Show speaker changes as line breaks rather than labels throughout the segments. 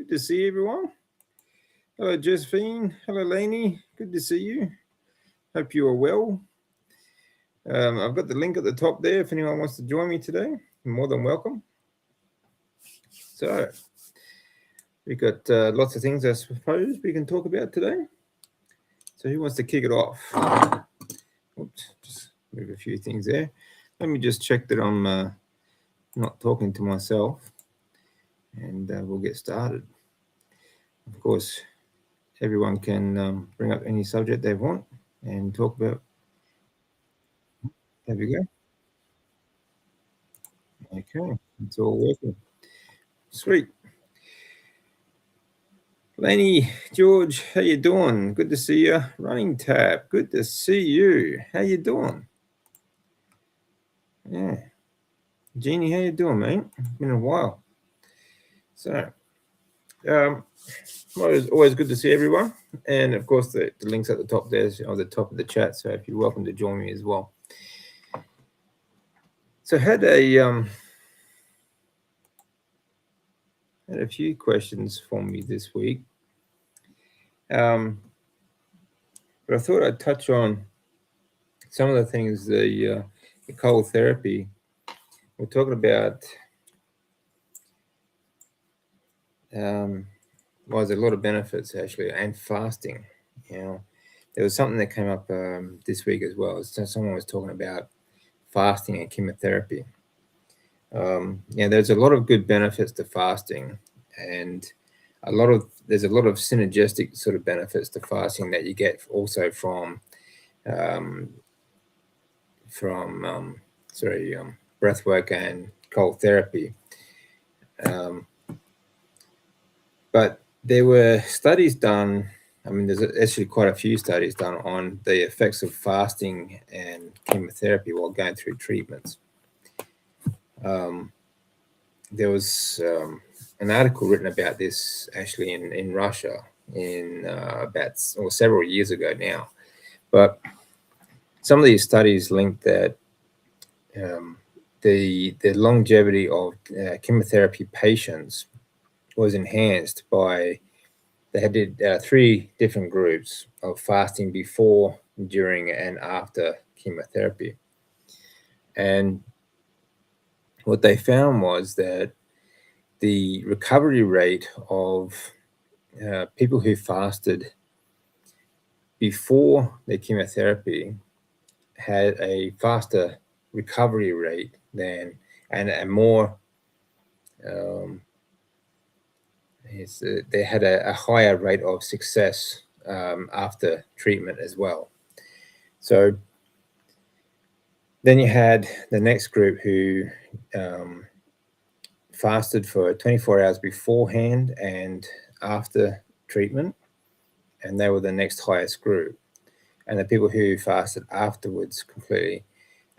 Good to see everyone. Hello, Josephine. Hello, Lainey. Good to see you. Hope you are well. I've got the link at the top there if anyone wants to join me today. You're more than welcome. So, we've got lots of things, I suppose, we can talk about today. So, who wants to kick it off? Oops, just move a few things there. Let me just check that I'm not talking to myself, and we'll get started. Of course, everyone can bring up any subject they want and talk about. There we go. Okay, it's all working. Sweet. Laney, George, how you doing? Good to see you. Running Tab, good to see you. How you doing? Yeah. Jeannie, how you doing, mate? Been a while. So, always good to see everyone. And of course, the link's at the top there, on the top of the chat. So if you're welcome to join me as well. So I had a few questions for me this week. But I thought I'd touch on some of the things, the cold therapy. We're talking about, there's a lot of benefits actually, and fasting. You know, there was something that came up this week as well. So someone was talking about fasting and chemotherapy. There's a lot of good benefits to fasting, and there's a lot of synergistic sort of benefits to fasting that you get also from breathwork and cold therapy. But there were studies done. I mean, there's actually quite a few studies done on the effects of fasting and chemotherapy while going through treatments. There was an article written about this actually in Russia about several years ago now. But some of these studies linked that the longevity of chemotherapy patients was enhanced by, they did 3 different groups of fasting before, during, and after chemotherapy. And what they found was that the recovery rate of people who fasted before the chemotherapy had a faster recovery rate and a more they had a higher rate of success after treatment as well. So then you had the next group who fasted for 24 hours beforehand and after treatment, and they were the next highest group. And the people who fasted afterwards completely,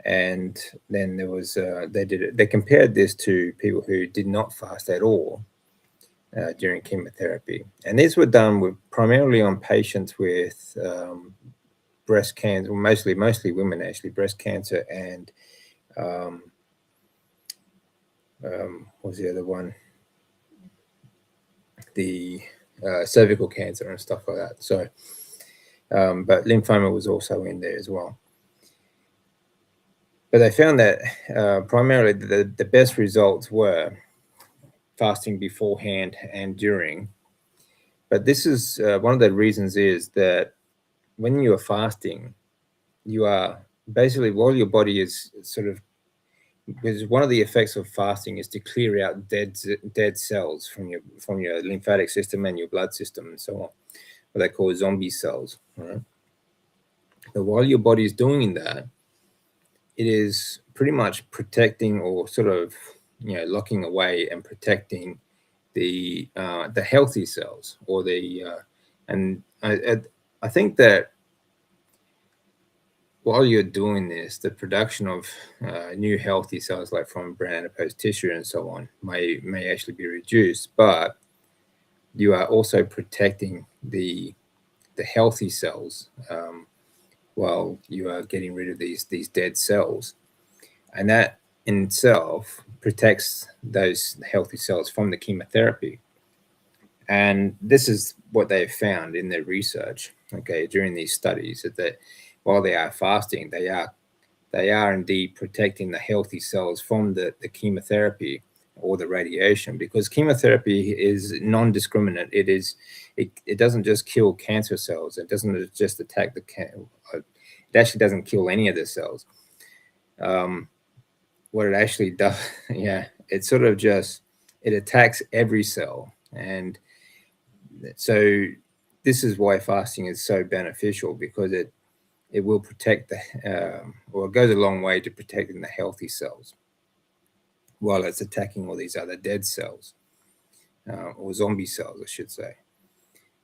and then there was they compared this to people who did not fast at all during chemotherapy, and these were done primarily on patients with breast cancer, mostly women actually, breast cancer and what was the other one? The cervical cancer and stuff like that. So, but lymphoma was also in there as well. But they found that primarily the best results were fasting beforehand and during. But this is one of the reasons is that when you are fasting, you are basically, while your body is sort of, because one of the effects of fasting is to clear out dead cells from your lymphatic system and your blood system and so on, what they call zombie cells. Right? But while your body is doing that, it is pretty much protecting, or sort of, locking away and protecting the healthy cells, or and I think that while you're doing this, the production of new healthy cells, like from brain adipose tissue and so on, may actually be reduced, but you are also protecting the healthy cells while you are getting rid of these dead cells, and that in itself protects those healthy cells from the chemotherapy. And this is what they've found in their research, okay, during these studies, that while they are fasting, they are indeed protecting the healthy cells from the chemotherapy or the radiation, because chemotherapy is non-discriminate. It doesn't just kill cancer cells. It doesn't just attack it actually doesn't kill any of the cells. What it actually does, yeah, it sort of just, it attacks every cell. And so this is why fasting is so beneficial, because it will protect or it goes a long way to protecting the healthy cells while it's attacking all these other dead cells, or zombie cells, I should say.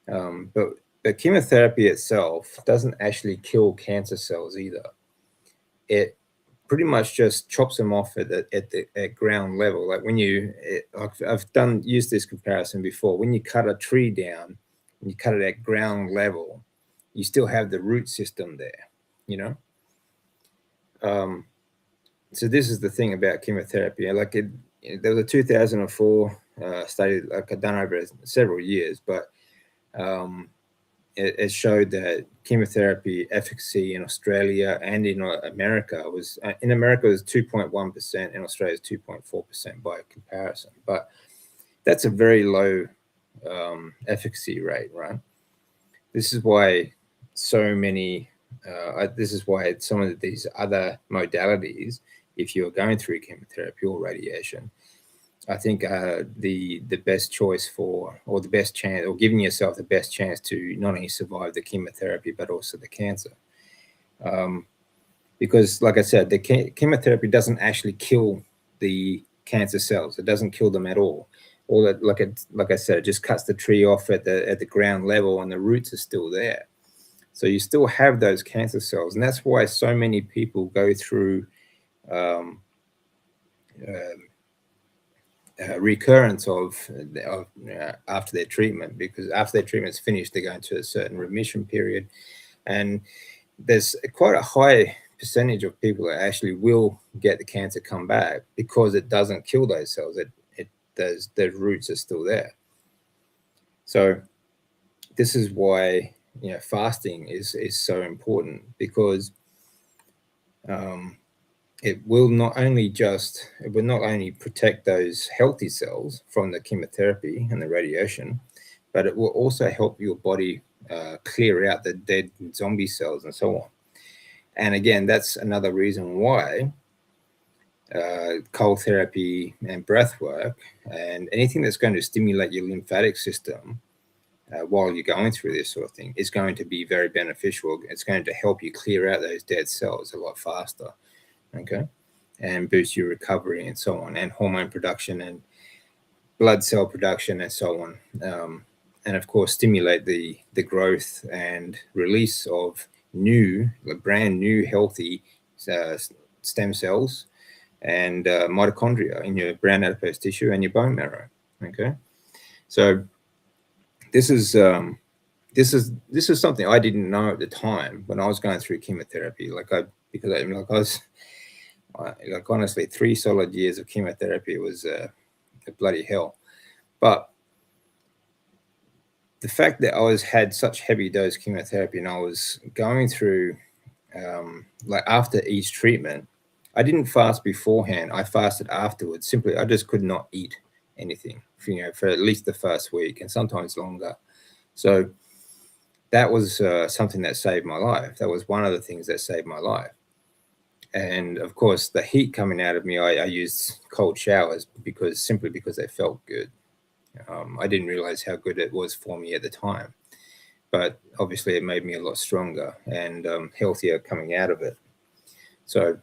But the chemotherapy itself doesn't actually kill cancer cells either. It pretty much just chops them off at ground level. Like I've used this comparison before. When you cut a tree down and you cut it at ground level, you still have the root system there, you know. So this is the thing about chemotherapy. Like there was a 2004 study, like done over several years, but it showed that chemotherapy efficacy in Australia and in America was, in America it was 2.1%, in Australia is 2.4% by comparison. But that's a very low efficacy rate, right? This is why this is why some of these other modalities, if you're going through chemotherapy or radiation, I think the best choice or the best chance, or giving yourself the best chance to not only survive the chemotherapy but also the cancer, because, like I said, the chemotherapy doesn't actually kill the cancer cells. It doesn't kill them at all. All that, like I said, it just cuts the tree off at the ground level, and the roots are still there. So you still have those cancer cells, and that's why so many people go through recurrence of after their treatment, because after their treatment's finished, they go into a certain remission period, and there's quite a high percentage of people that actually will get the cancer come back because it doesn't kill those cells. Those roots are still there. So this is why fasting is so important, because it will not only protect those healthy cells from the chemotherapy and the radiation, but it will also help your body clear out the dead zombie cells and so on. And again, that's another reason why cold therapy and breath work and anything that's going to stimulate your lymphatic system while you're going through this sort of thing is going to be very beneficial. It's going to help you clear out those dead cells a lot faster, okay, and boost your recovery and so on, and hormone production and blood cell production and so on, and of course stimulate the growth and release of brand new healthy stem cells and mitochondria in your brown adipose tissue and your bone marrow. Okay, so this is something I didn't know at the time when I was going through chemotherapy. Honestly, 3 solid years of chemotherapy was a bloody hell. But the fact that I had such heavy dose chemotherapy and I was going through, after each treatment, I didn't fast beforehand. I fasted afterwards. Simply, I just could not eat anything, for at least the first week and sometimes longer. So that was something that saved my life. That was one of the things that saved my life. And of course, the heat coming out of me, I used cold showers simply because they felt good. I didn't realize how good it was for me at the time, but obviously it made me a lot stronger and healthier coming out of it. So,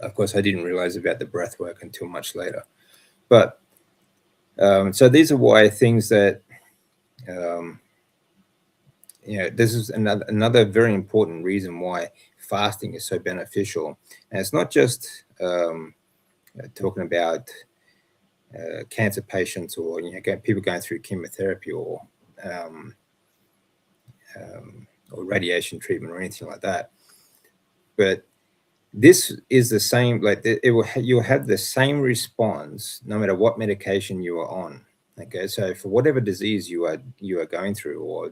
of course, I didn't realize about the breath work until much later. But so these are why things that, this is another very important reason why fasting is so beneficial. And it's not just talking about cancer patients or people going through chemotherapy or radiation treatment or anything like that. But this is the same. You'll have the same response no matter what medication you are on. Okay, so for whatever disease you are going through, or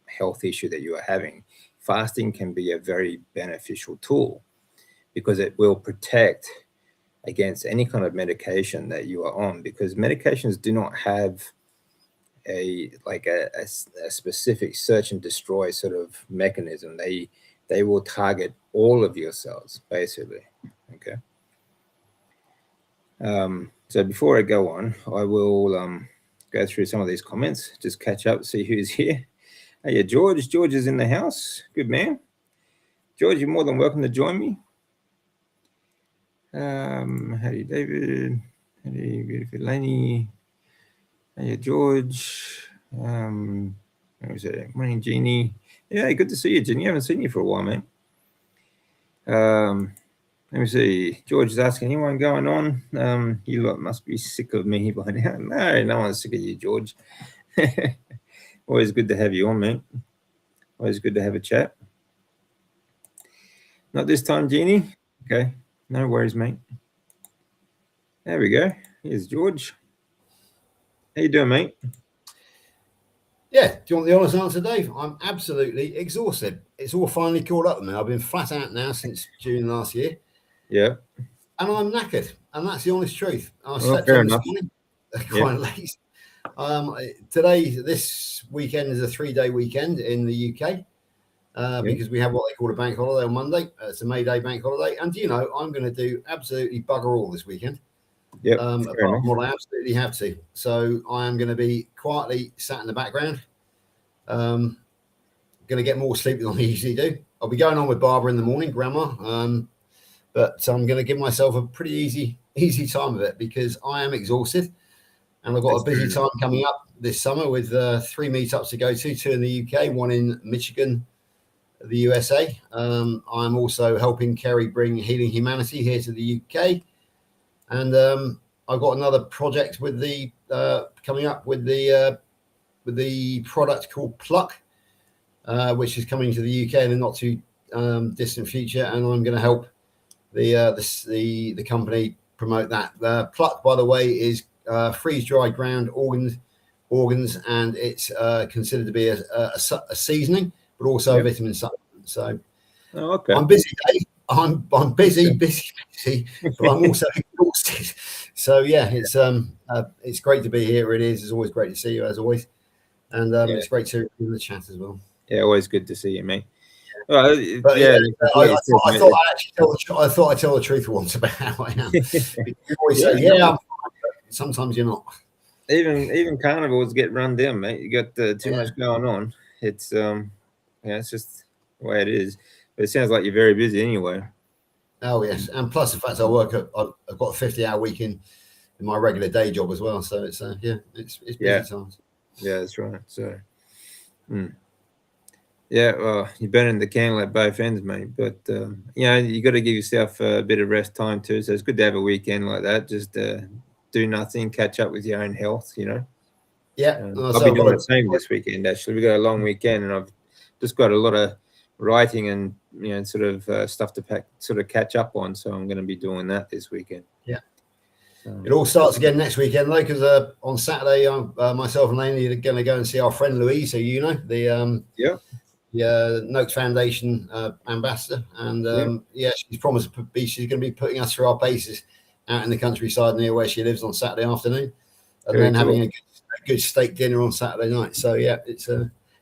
health issue that you are having, fasting can be a very beneficial tool because it will protect against any kind of medication that you are on, because medications do not have a specific search and destroy sort of mechanism. They will target all of your cells basically. Okay. So before I go on, I will go through some of these comments, just catch up, see who's here. Hey, yeah, George. George is in the house. Good man. George, you're more than welcome to join me. Howdy, David. Howdy, beautiful Laney. Hey, George. Where was it? Morning, Jeannie. Yeah, good to see you, Jeannie. I haven't seen you for a while, man. Let me see. George is asking, anyone going on? You lot must be sick of me by now. No one's sick of you, George. Always good to have you on, mate. Always good to have a chat. Not this time, Jeannie. Okay, no worries, mate. There we go. Here's George. How you doing, mate?
Yeah, do you want the honest answer, Dave? I'm absolutely exhausted. It's all finally caught up with me. I've been flat out now since June last year.
Yeah.
And I'm knackered, and that's the honest truth. I slept
fair
in this
enough.
morning, quite late. This weekend is a 3-day weekend in the UK because we have what they call a bank holiday on Monday. It's a May Day bank holiday. And, I'm going to do absolutely bugger all this weekend.
Yep,
apart from what I absolutely have to. So I am going to be quietly sat in the background. Going to get more sleep than I usually do. I'll be going on with Barbara in the morning, Grandma. But I'm going to give myself a pretty easy time of it because I am exhausted. And I've got a busy time coming up this summer with 3 meetups to go to, 2 in the UK, 1 in Michigan, the USA. I'm also helping Kerry bring Healing Humanity here to the UK. And I've got another project with the coming up with the product called Pluck, which is coming to the UK in the not too distant future, and I'm going to help the company promote that. Pluck, by the way, is freeze-dried ground organs, and it's considered to be a seasoning, but also a vitamin supplement. So,
okay.
I'm busy, Dave. I'm busy, but I'm also exhausted. So yeah, it's great to be here. It is. It's always great to see you, as always, and it's great to be in the chat as well.
Yeah, always good to see you, mate.
I thought I'd tell the truth once about how I am. You always say, I'm fine, but sometimes you're not.
Even carnivals get run down, mate. You got too much going on. It's it's just the way it is. But it sounds like you're very busy anyway.
Oh yes, and plus the fact I've got a 50-hour week in my regular day job as well. So it's it's busy times.
Yeah, that's right. So, yeah, well, you're burning the candle at both ends, mate. But you got to give yourself a bit of rest time too. So it's good to have a weekend like that. Just do nothing, catch up with your own health.
Yeah,
I'll be doing the same this weekend. Actually, we got a long weekend, and I've just got a lot of writing and sort of stuff to catch up on. So I'm going to be doing that this weekend.
Yeah. It all starts again next weekend, though, because on Saturday, myself and Laney are going to go and see our friend Louise, who the Noakes Foundation ambassador, and she's promised she's going to be putting us through our paces out in the countryside near where she lives on Saturday afternoon, and then having a good steak dinner on Saturday night. So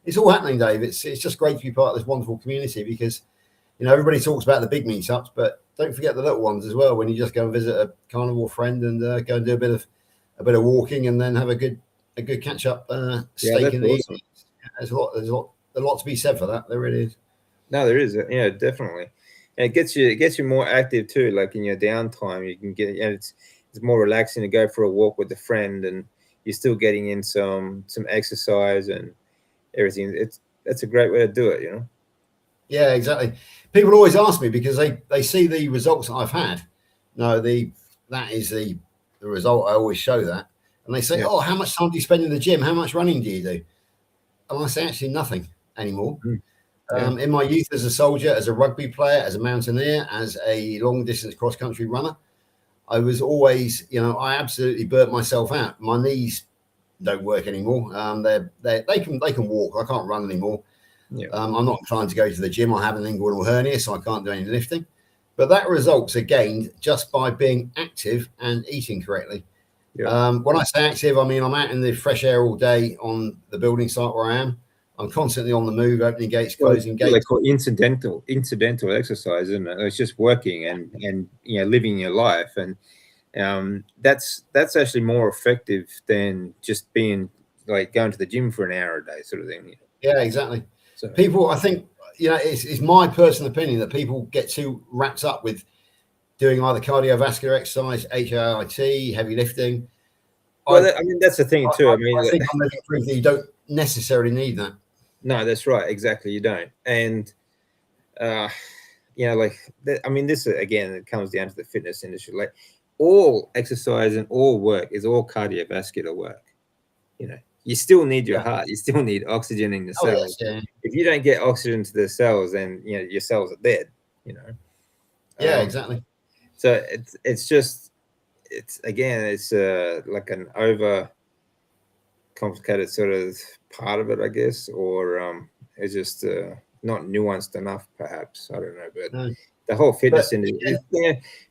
it's all happening, Dave. It's just great to be part of this wonderful community because everybody talks about the big meetups, but don't forget the little ones as well. When you just go and visit a carnivore friend and go and do a bit of walking and then have a good catch up steak in the evening. There's a lot to be said for that. There really is.
No, there is. Yeah, definitely. And it gets you more active too. Like in your downtime, you can get. It's more relaxing to go for a walk with a friend, and you're still getting in some exercise and everything. That's a great way to do it.
Yeah, exactly. People always ask me because they see the results that I've had. No, that is the result. I always show that, and they say, "Oh, how much time do you spend in the gym? How much running do you do?" And I say, "Actually, nothing anymore." In my youth, as a soldier, as a rugby player, as a mountaineer, as a long distance cross country runner, I was always, I absolutely burnt myself out. My knees don't work anymore. They can walk. I can't run anymore.
Yeah.
I'm not inclined to go to the gym. I have an inguinal hernia, so I can't do any lifting. But that results are gained just by being active and eating correctly.
Yeah.
When I say active, I mean I'm out in the fresh air all day on the building site where I am. I'm constantly on the move, opening gates, closing gates.
They call incidental exercise, isn't it? It's just working and living your life, and that's actually more effective than just being like going to the gym for an hour a day, sort of thing.
Yeah, exactly.
So
people, I think, it's my personal opinion that people get too wrapped up with doing either cardiovascular exercise, HIIT, heavy lifting.
Well, that's the thing too.
I think I'm living proof that you don't necessarily need that.
No, that's right. Exactly, you don't. And this again, it comes down to the fitness industry. Like all exercise and all work is all cardiovascular work. You still need your heart. You still need oxygen in the cells.
Yes,
if you don't get oxygen to the cells, then your cells are dead.
Yeah, exactly.
So it's like an over complicated sort of part of it, I guess, or it's just not nuanced enough, perhaps. I don't know, but the whole fitness industry,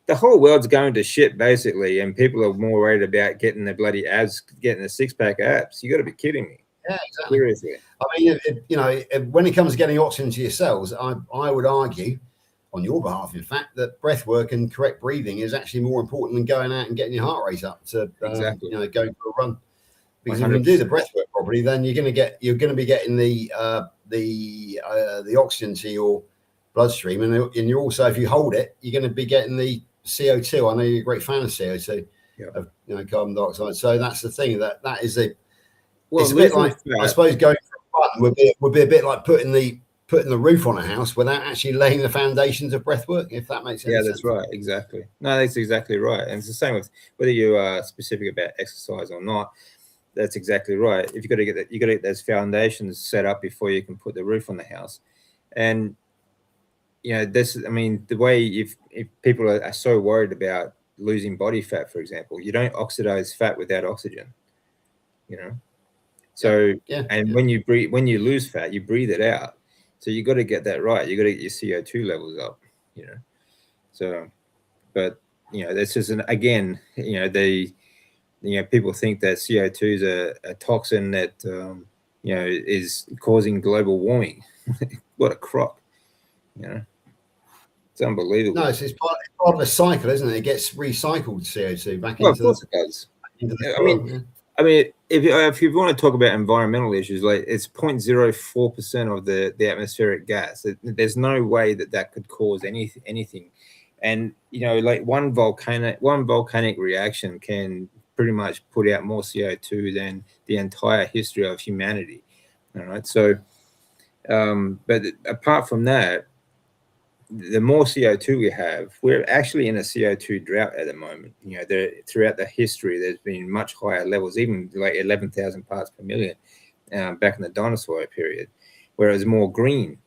the whole world's going to shit basically, and people are more worried about getting the bloody abs, getting the six-pack abs. You got to be kidding me.
Yeah, exactly.
Seriously.
I mean, when it comes to getting oxygen to your cells, I would argue, on your behalf, in fact, that breath work and correct breathing is actually more important than going out and getting your heart rate up to going for a run. Because 100%. If you can do the breath work properly, then you're going to be getting the oxygen to your bloodstream, and you're also, if you hold it, you're going to be getting the CO2. I know you're a great fan of CO2, of carbon dioxide. So that's the thing, that is it's a bit like, I suppose, going for a run would be a bit like putting the roof on a house without actually laying the foundations of breath work, if that makes sense.
Yeah, that's right. Exactly. No, that's exactly right. And it's the same with whether you are specific about exercise or not. That's exactly right. If you got to get those foundations set up before you can put the roof on the house. And the way if people are so worried about losing body fat, for example, you don't oxidize fat without oxygen. So when you lose fat, you breathe it out. So you got to get that right. You got to get your CO2 levels up. So, but this is people think that CO2 is a toxin that is causing global warming. What a crock! It's unbelievable.
No, it's part of a cycle, isn't it? It gets recycled CO2 back into.
Of course it does. I mean, if you want to talk about environmental issues, like it's 0.04% of the atmospheric gas. There's no way that could cause anything. And like one volcanic reaction can pretty much put out more CO2 than the entire history of humanity. All right. So, but apart from that, the more CO2 we have, we're actually in a CO2 drought at the moment. Throughout the history, there's been much higher levels, even like 11,000 parts per million back in the dinosaur period, where it was more green.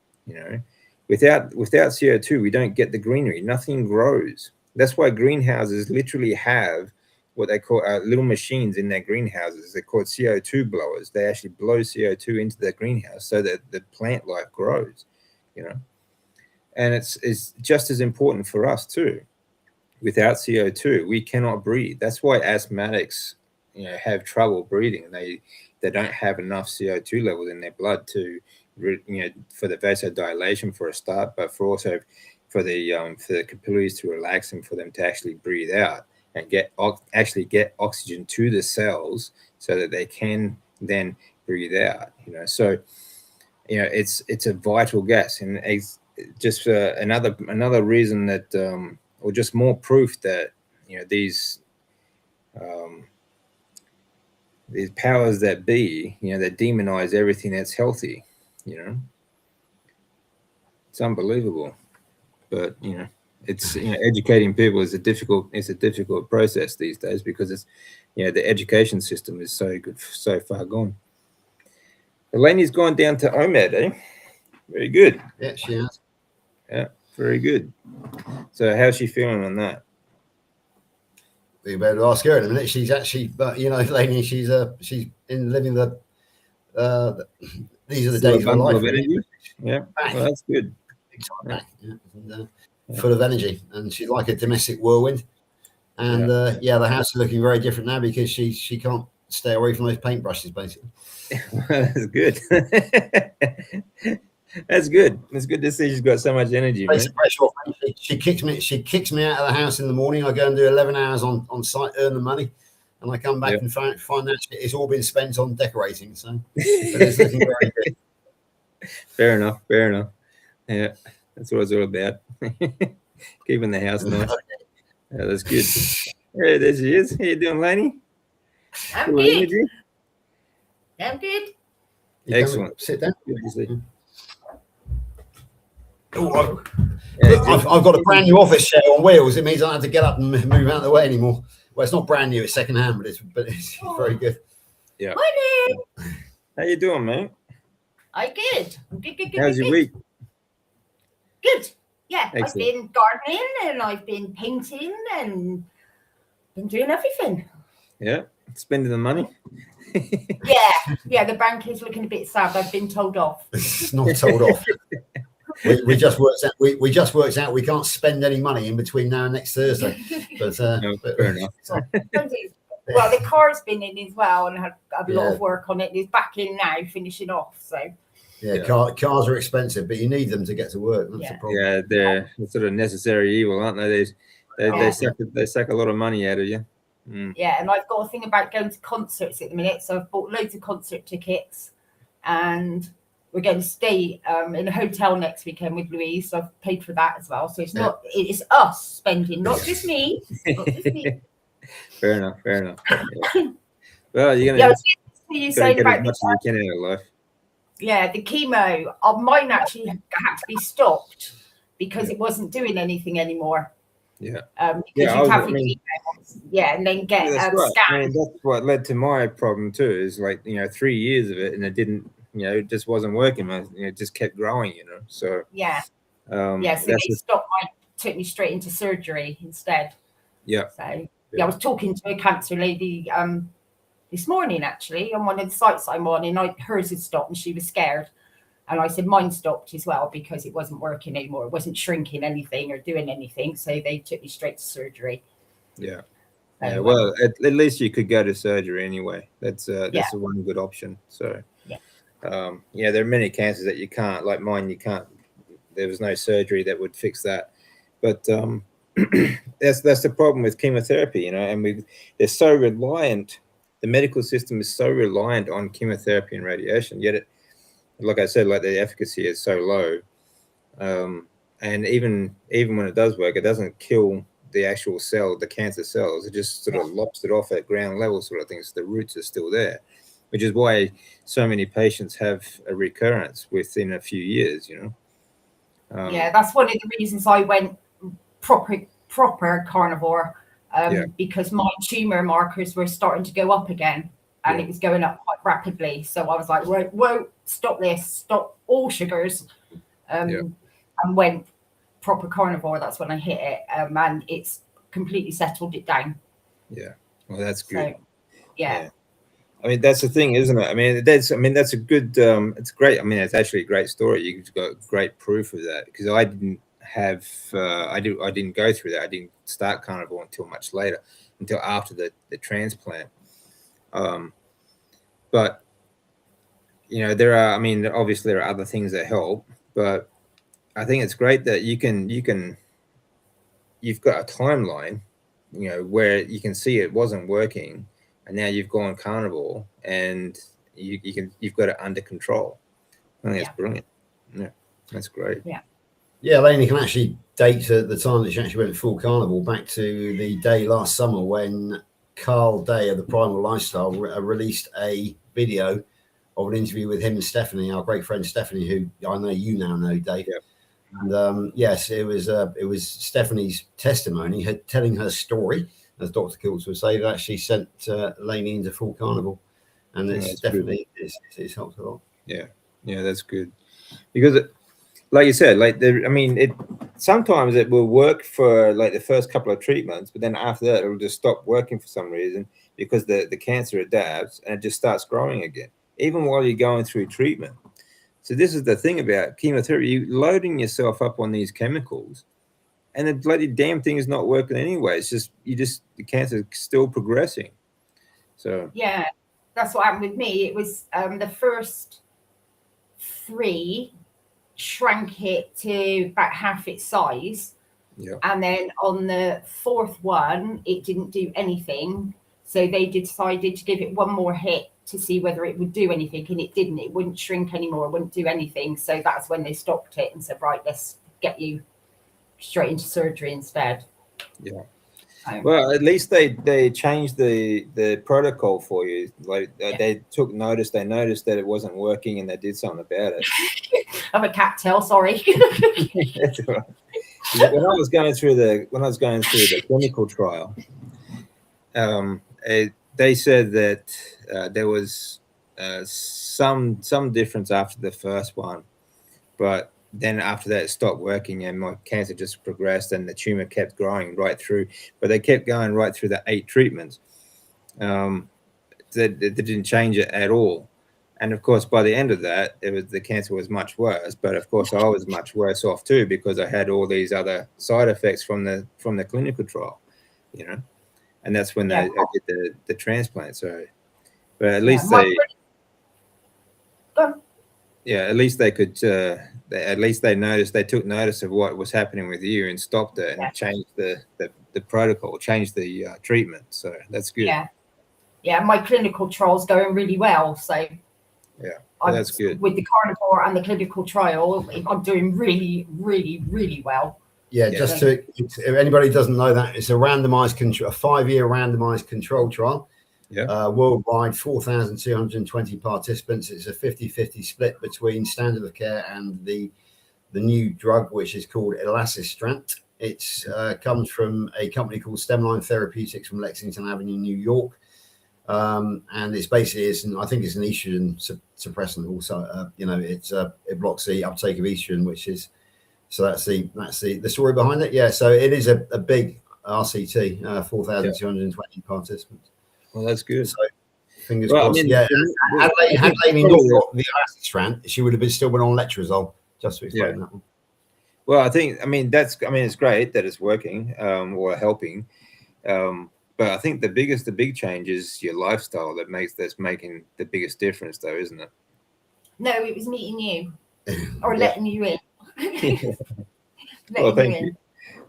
Without CO2, we don't get the greenery. Nothing grows. That's why greenhouses literally have what they call little machines in their greenhouses. They're called CO2 blowers. They actually blow CO2 into the greenhouse so that the plant life grows. And it's just as important for us too. Without CO2, we cannot breathe. That's why asthmatics, have trouble breathing. They don't have enough CO2 levels in their blood to, for the vasodilation for a start, but for the capillaries to relax and for them to actually breathe out and get oxygen to the cells so that they can then breathe out. So it's a vital gas, and it's just another reason that, or just more proof that these powers that be, that demonize everything that's healthy. It's unbelievable, but it's educating people is a difficult process these days, because it's the education system is so good, so far gone. Eleni's gone down to OMED, eh? Very good.
Yeah, she has.
Yeah, very good. So how's she feeling on that?
we better ask her in a minute. She's actually, but you know, Lainey, she's in living the. These are the
Still a
days of her
bundle
life.
of
Really.
energy. Yeah,
Back,
well, that's good.
big time
Yeah.
back, yeah, and, full of energy, and she's like a domestic whirlwind. And the house is looking very different now because she can't stay away from those paintbrushes, basically.
That's good. That's good. It's good to see she's got so much energy, man.
She kicks me. She kicks me out of the house in the morning. I go and do 11 hours on site, earn the money, and I come back and find that it's all been spent on decorating. So but it's looking very good.
Fair enough. Fair enough. Yeah, that's what it's all about. Keeping the house nice. Yeah, that's good. Yeah, there she is. How you doing, Lainey?
I'm good. I'm good.
Excellent.
Sit down.
Good to see.
Oh, I've got a brand new office chair on wheels. It means I don't have to get up and move out of the way anymore. Well, it's not brand new; it's second hand, but it's very good.
Yeah.
Morning.
How you doing, man?
I'm good. I'm good.
How's your week?
Good. Yeah,
Excellent.
I've been gardening and I've been painting and been doing everything.
Yeah, spending the money.
Yeah. The bank is looking a bit sad. I've been told off.
It's not told off. We just worked out. We just worked out we can't spend any money in between now and next Thursday. But,
No, fair enough.
Well, the car's been in as well, and had a lot of work on it. It's back in now, finishing off. So
cars are expensive, but you need them to get to work. That's the problem.
Yeah, they're sort of necessary evil, aren't they? They suck a lot of money out of you. Mm.
Yeah, and I've got a thing about going to concerts at the minute, so I've bought loads of concert tickets, and we're going to stay in a hotel next weekend with Louise. So I've paid for that as well. So it's not it's us spending, not just me. Not just me.
Fair enough. Yeah. Well, you're gonna
saying
get
about
as much as you can out of life.
Yeah, the chemo. Mine actually had to be stopped because it wasn't doing anything anymore.
Yeah.
Because you'd have chemo, and then get
that's right.
scanned.
I mean, that's what led to my problem too. Is like 3 years of it, and it didn't. It just wasn't working. It just kept growing. So
So they stopped took me straight into surgery instead.
Yeah.
So I was talking to a cancer lady this morning actually on one of the sites I'm on, and hers had stopped and she was scared. And I said mine stopped as well because it wasn't working anymore. It wasn't shrinking anything or doing anything. So they took me straight to surgery.
Yeah. Well, at least you could go to surgery anyway. That's the one good option. So there are many cancers that you can't, like mine, you can't. There was no surgery that would fix that. But that's the problem with chemotherapy, and they're so reliant. The medical system is so reliant on chemotherapy and radiation. Yet, like I said, like the efficacy is so low. And even when it does work, it doesn't kill the actual cell, the cancer cells. It just sort of lops it off at ground level, sort of thing. So the roots are still there, which is why so many patients have a recurrence within a few years.
That's one of the reasons I went proper carnivore, because my tumor markers were starting to go up again, and it was going up quite rapidly. So I was like, whoa, stop this, stop all sugars, and went proper carnivore. That's when I hit it, and it's completely settled it down.
Yeah, well, that's good.
So,
I mean, that's the thing, isn't it? I mean, that's a good. It's great. I mean, it's actually a great story. You've got great proof of that, because I didn't have. I didn't go through that. I didn't start carnivore until much later, until after the transplant. But there are. I mean, obviously there are other things that help, but I think it's great that you've got a timeline, where you can see it wasn't working, and now you've gone carnivore and you've got it under control. I think it's brilliant. Yeah, that's great.
Yeah, Lainey can actually date the time that she actually went full carnivore back to the day last summer when Carl Day of the Primal Lifestyle released a video of an interview with him and Stephanie, our great friend Stephanie, who I know you now know, Dave. Yeah. And yes, it was Stephanie's testimony, telling her story, as Dr. Kills would say, that actually sent Lainey into full carnivore, and it's definitely it's helped a lot.
Yeah, that's good, because like you said, like I mean, it sometimes it will work for like the first couple of treatments, but then after that, it will just stop working for some reason because the cancer adapts and it just starts growing again, even while you're going through treatment. So this is the thing about chemotherapy: you're loading yourself up on these chemicals, and the bloody damn thing is not working anyway. It's just the cancer is still progressing. So
yeah, that's what happened with me. It was the first 3 shrank it to about half its size.
Yeah.
And then on the 4th one, it didn't do anything. So they decided to give it one more hit to see whether it would do anything. And it didn't. It wouldn't shrink anymore. It wouldn't do anything. So that's when they stopped it and said, right, let's get you straight into surgery instead.
Yeah. Well, at least they changed the protocol for you. Like they took notice. They noticed that it wasn't working, and they did something about it.
I'm a cat tail. Sorry.
That's all right. When I was going through the clinical trial, they said that there was some difference after the first one, but then after that it stopped working and my cancer just progressed and the tumor kept growing right through. But they kept going right through the 8 treatments. They didn't change it at all. And of course, by the end of that, the cancer was much worse. But of course, I was much worse off too because I had all these other side effects from the clinical trial, you know. And that's when I did the transplant. So, but at least at least they could. At least they noticed. They took notice of what was happening with you and stopped it and changed the protocol, changed the treatment. So that's good.
Yeah. My clinical trial's going really well. So.
Yeah, that's good.
With the carnivore and the clinical trial, I'm doing really, really, really well.
Yeah, just if anybody doesn't know that, it's a randomized control, a 5-year randomized control trial.
Yeah.
Worldwide, 4,220 participants. It's a 50-50 split between standard of care and the new drug, which is called elacestrant. It's comes from a company called Stemline Therapeutics from Lexington Avenue, New York. And it's basically, I think it's an estrogen suppressant also. It blocks the uptake of estrogen, which is, so that's the story behind it. Yeah, so it is a big RCT, 4,220 participants.
Well, that's good. So
fingers crossed. I mean, had Amy not got the elacestrant, she would have still been on letrozole. Just to explain that one.
Well, it's great that it's working or helping. But I think the big change is your lifestyle that's making the biggest difference, though, isn't it?
No, it was meeting you or letting you in.
Well, thank you.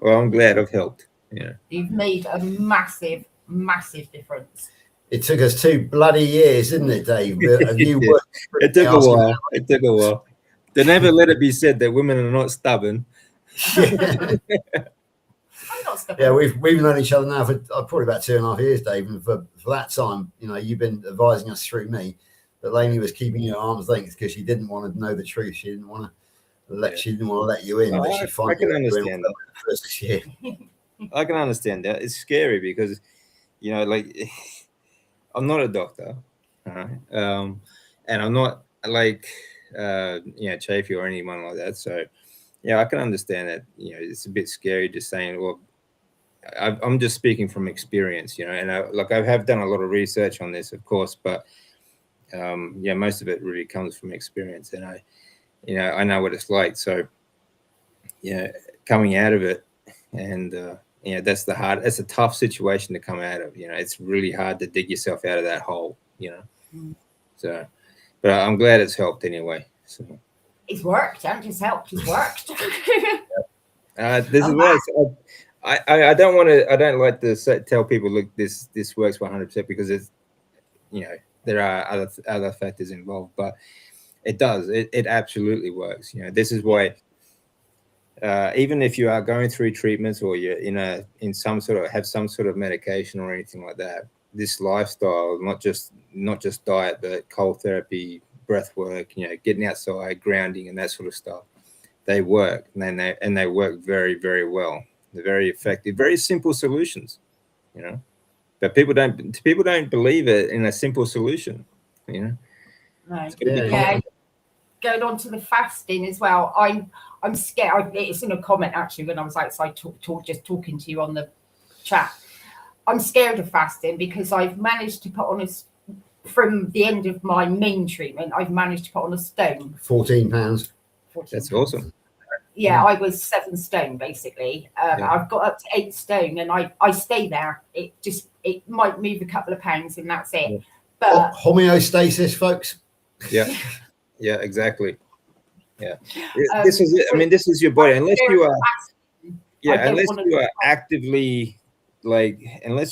Well, I'm glad I've helped. Yeah,
you've made a massive, massive difference.
It took us 2 bloody years, didn't it, Dave?
It took a while. It took a while. They never let it be said that women are not stubborn.
Yeah, we've known each other now for probably about 2.5 years, Dave. And for that time, you've been advising us through me. But Lainey was keeping you at arm's length because she didn't want to know the truth. She didn't want to let you in. But she finally
I can understand that.
First year.
I can understand that. It's scary because, I'm not a doctor, and I'm not like Chafee or anyone like that. So, I can understand that. It's a bit scary just saying, well. I'm just speaking from experience, and I have done a lot of research on this, of course, but most of it really comes from experience, and I know what it's like. So, coming out of it, and that's a tough situation to come out of. It's really hard to dig yourself out of that hole. So, but I'm glad it's helped anyway. So
it's worked. It just helped. It's worked.
This is where I don't like to tell people, look, this works 100% because it's, there are other factors involved, but it does. It absolutely works. This is why, even if you are going through treatments or you're have some sort of medication or anything like that, this lifestyle, not just diet, but cold therapy, breath work, getting outside, grounding, and that sort of stuff, they work, and they work very, very well. They're very effective, very simple solutions, but people don't believe it in a simple solution,
Right. going on to the fasting as well, I'm scared. It's in a comment actually when I was outside just talking to you on the chat. I'm scared of fasting because I've managed to put on from the end of my main treatment, I've managed to put on a stone.
14 pounds.
That's awesome.
Yeah, I was 7 stone basically. I've got up to 8 stone, and I stay there. It might move a couple of pounds, and that's it.
Yeah.
But
homeostasis, folks.
Yeah, yeah, exactly. Yeah, this is it. I mean, this is your body. Unless you are, unless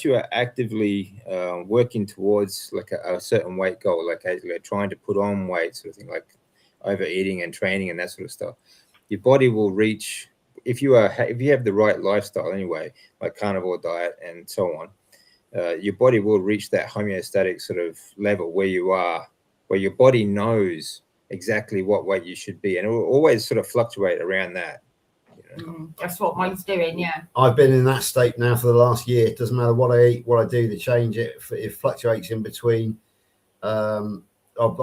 you are actively working towards like a certain weight goal, like trying to put on weight, sort of thing, like overeating and training and that sort of stuff. Your body will reach, if you have the right lifestyle anyway, like carnivore diet and so on, your body will reach that homeostatic sort of level where your body knows exactly what weight you should be, and it will always sort of fluctuate around that.
That's what mine's doing. Yeah,
I've been in that state now for the last year. It doesn't matter what I eat, what I do to change it. It fluctuates in between. I'll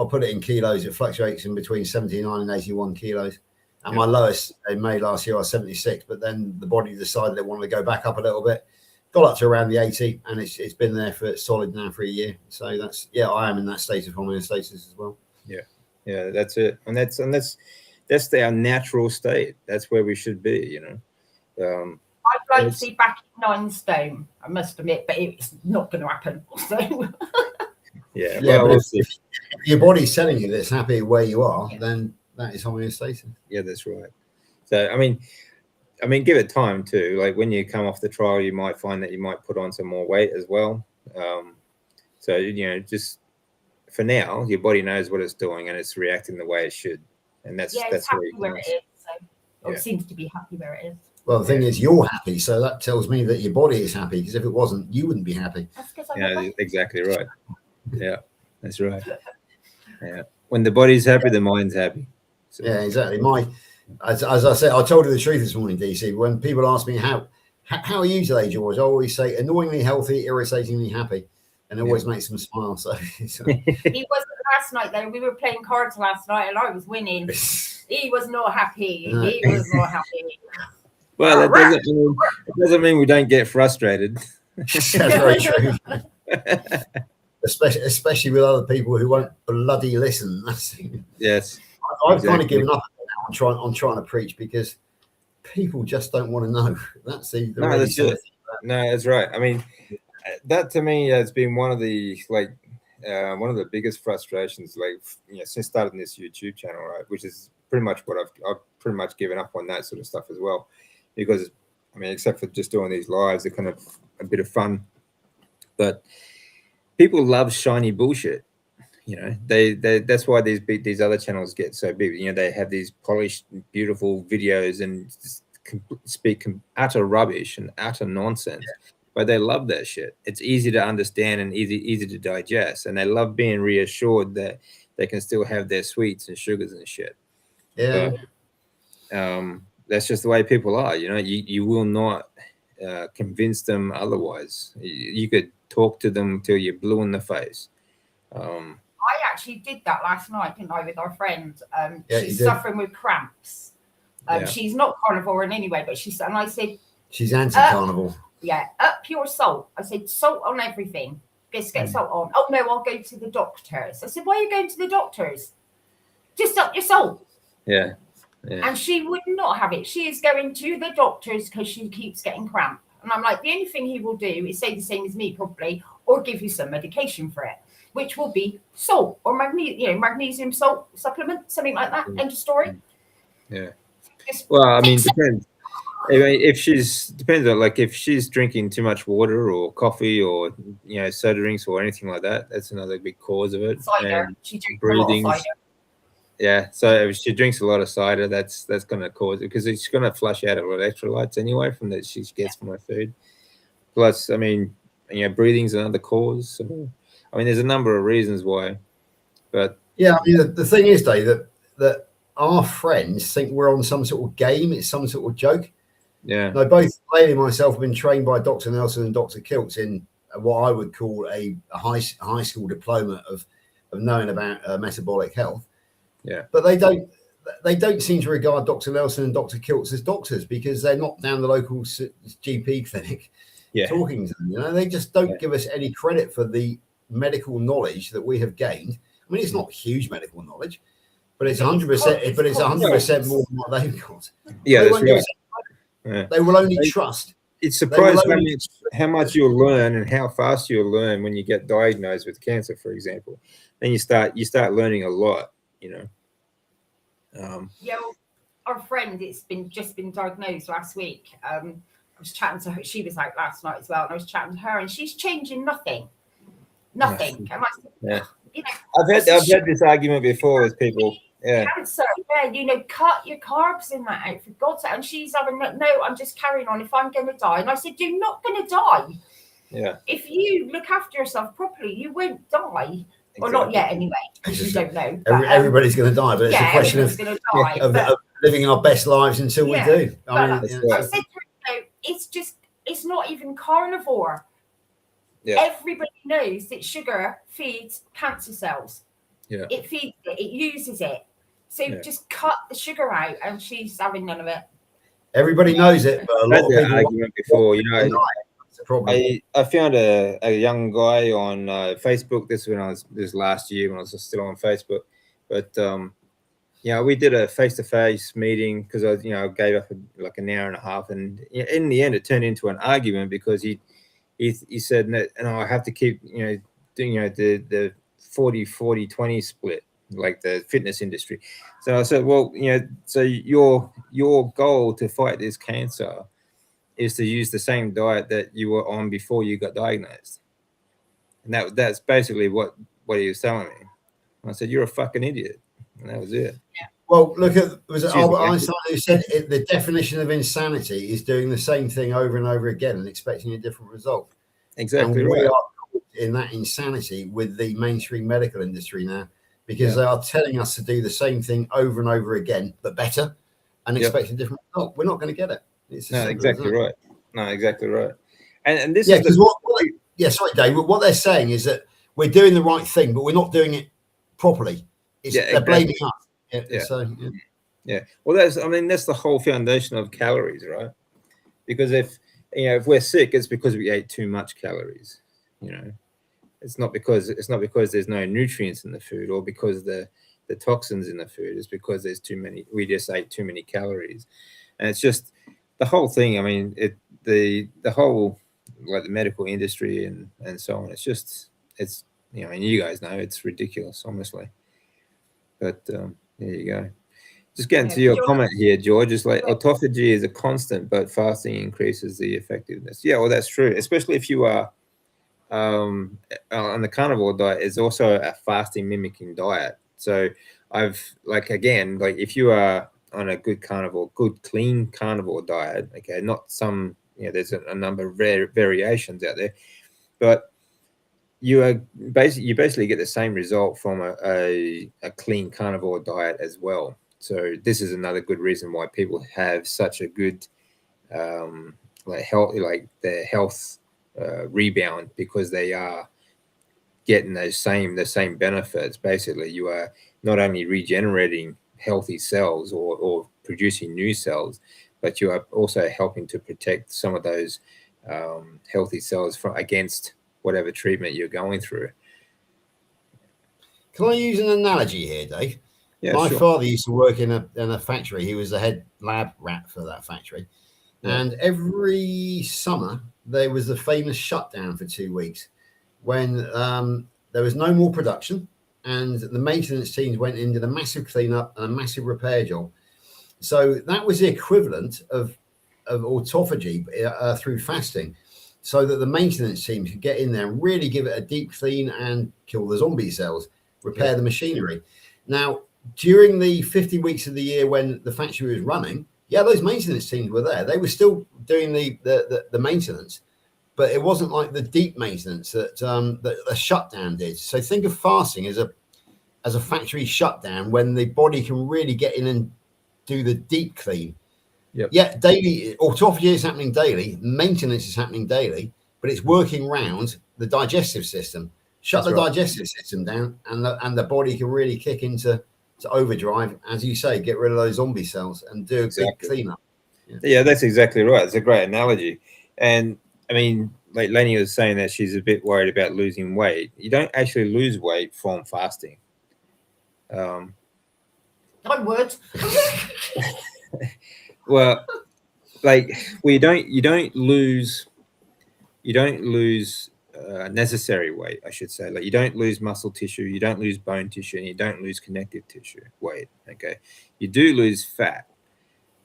put it in kilos. It fluctuates in between 79 and 81 kilos. And my lowest in May last year, I was 76. But then the body decided they wanted to go back up a little bit. Got up to around the 80, and it's been there for solid now for a year. So I am in that state of homeostasis as well.
Yeah, that's it, and that's our natural state. That's where we should be,
I'd like to be back at 9 stone, I must admit, but it's not going to happen. So
yeah,
but if your body's telling you that it's happy where you are, then that is homeostasis. Yeah,
that's right. So I mean, give it time too. Like when you come off the trial, you might find that you might put on some more weight as well. So just for now, your body knows what it's doing and it's reacting the way it should, and that's
happy where it is. So it seems to be happy where it is.
Well, the thing is, you're happy, so that tells me that your body is happy. Because if it wasn't, you wouldn't be happy.
That's because I'm
exactly right. Yeah, that's right. Yeah, when the body's happy, the mind's happy. So,
yeah, exactly. As I said, I told you the truth this morning, DC. When people ask me how are you today, George, I always say annoyingly healthy, irritatingly happy, and it always makes them smile. So
he wasn't last night though. We were playing cards last night, and I was winning. He was not happy. No. He was not happy.
Well, it doesn't mean we don't get frustrated.
That's very true. Especially with other people who won't bloody listen.
Yes.
I've kind of given up on trying to preach because people just don't want to know. That's
that's right. I mean, that to me has been one of the biggest frustrations, since starting this YouTube channel, right? Which is pretty much what I've pretty much given up on that sort of stuff as well, because I mean, except for just doing these lives, they're kind of a bit of fun, but people love shiny bullshit. That's why these other channels get so big. They have these polished, beautiful videos and speak utter rubbish and utter nonsense. But they love that shit. It's easy to understand and easy to digest, and they love being reassured that they can still have their sweets and sugars and shit.
Yeah.
But, that's just the way people are. You will not convince them otherwise. You could talk to them till you're blue in the face.
I actually did that last night, didn't I, with our friend? She's suffering with cramps. She's not carnivore in any way, but and I said
she's anti-carnivore.
Up your salt. I said salt on everything. Just get salt on. Oh no, I'll go to the doctors. I said, why are you going to the doctors? Just up your salt.
Yeah.
And she would not have it. She is going to the doctors because she keeps getting cramp. And I'm like, the only thing he will do is say the same as me probably, or give you some medication for it, which will be salt or magnesium salt supplement, something like that. End of story.
Yeah. Well, I mean, depends. If she's drinking too much water or coffee or soda drinks or anything like that, that's another big cause of it.
Cider. She drinks a lot of cider.
Yeah, so if she drinks a lot of cider, that's going to cause it, because it's going to flush out her electrolytes anyway from that she gets from her food. Plus, I mean, breathing's another cause. So, I mean, there's a number of reasons why, but
yeah, I mean, the thing is, Dave, that our friends think we're on some sort of game. It's some sort of joke.
Yeah.
No, both Lady and myself have been trained by Dr. Nelson and Dr. Kiltz in what I would call a high school diploma of knowing about metabolic health.
Yeah.
But they don't seem to regard Dr. Nelson and Dr. Kiltz as doctors because they're not down the local GP clinic talking to them. They just don't give us any credit for the medical knowledge that we have gained. I mean, it's not huge medical knowledge, but it's 100%. But it's 100% more than what they've got.
Yeah, that's right.
They will only trust.
It's surprising how much you'll learn and how fast you'll learn when you get diagnosed with cancer, for example. Then you start learning a lot.
Well, our friend, it's just been diagnosed last week. I was chatting to her. She was out last night as well, and I was chatting to her, and she's changing nothing. And I said,
I've had this argument before with people.
Cancer, cut your carbs in that out for God's sake. And she's having no, I'm just carrying on. If I'm going to die, and I said, you're not going to die.
Yeah.
If you look after yourself properly, you won't die. Exactly. Or not yet, anyway. You don't know.
Everybody's going to die, but it's a question of living our best lives until we do.
I said to her, it's not even carnivore. Yeah. Everybody knows that sugar feeds cancer cells.
Yeah.
It feeds it. It uses it. So just cut the sugar out, and she's having none of it.
Everybody knows it, but a lot of people
argument before. I found a young guy on Facebook. This was last year when I was still on Facebook, but we did a face-to-face meeting because I gave up like an hour and a half, and in the end it turned into an argument because he said, I have to keep doing the 40-40-20 split, like the fitness industry. So I said, well, so your goal to fight this cancer is to use the same diet that you were on before you got diagnosed. And that's basically what he was telling me. And I said, you're a fucking idiot. And that was it.
Yeah.
Well, look at, was it Albert Einstein who said the definition of insanity is doing the same thing over and over again and expecting a different result.
Exactly
and
right.
We are in that insanity with the mainstream medical industry now, because they are telling us to do the same thing over and over again, but better, and expect a different result. We're not going to get it.
Exactly right. No, exactly right. And this
is sorry, Dave. What they're saying is that we're doing the right thing, but we're not doing it properly. They're blaming us.
Well, that's the whole foundation of calories, right? Because if we're sick, it's because we ate too much calories. It's not because there's no nutrients in the food or because the toxins in the food. It's because there's too many. We just ate too many calories, and it's just the whole thing. I mean, the whole, like, the medical industry and so on. It's and you guys know it's ridiculous, honestly. But there you go. Just getting to your comment here, George. It's like autophagy is a constant, but fasting increases the effectiveness. Yeah, well, that's true. Especially if you are on the carnivore diet, is also a fasting mimicking diet. So if you are on a good clean carnivore diet, okay, not some, there's a number of variations out there, but you basically get the same result from a clean carnivore diet as well. So this is another good reason why people have such a good health rebound, because they are getting the same benefits. Basically, you are not only regenerating healthy cells or producing new cells, but you are also helping to protect some of those healthy cells against whatever treatment you're going through.
Can I use an analogy here, Dave?
Yeah,
my father used to work in a factory. He was the head lab rat for that factory. Yeah. And every summer there was the famous shutdown for 2 weeks when there was no more production, and the maintenance teams went into the massive cleanup and a massive repair job. So that was the equivalent of autophagy through fasting, so that the maintenance teams could get in there and really give it a deep clean and kill the zombie cells, repair the machinery. Now, during the 50 weeks of the year when the factory was running, those maintenance teams were there. They were still doing the maintenance, but it wasn't like the deep maintenance that a shutdown did. So think of fasting as a factory shutdown when the body can really get in and do the deep clean.
Yep.
Yeah, daily autophagy is happening daily, maintenance is happening daily, but it's working around the digestive system. Digestive system down, and the body can really kick into to overdrive, as you say, get rid of those zombie cells and do a big cleanup.
Yeah, that's exactly right. It's a great analogy. And I mean, like Lenny was saying that she's a bit worried about losing weight. You don't actually lose weight from fasting.
I would.
Well, like you don't lose necessary weight, I should say. Like you don't lose muscle tissue, you don't lose bone tissue, and you don't lose connective tissue weight. Okay, you do lose fat,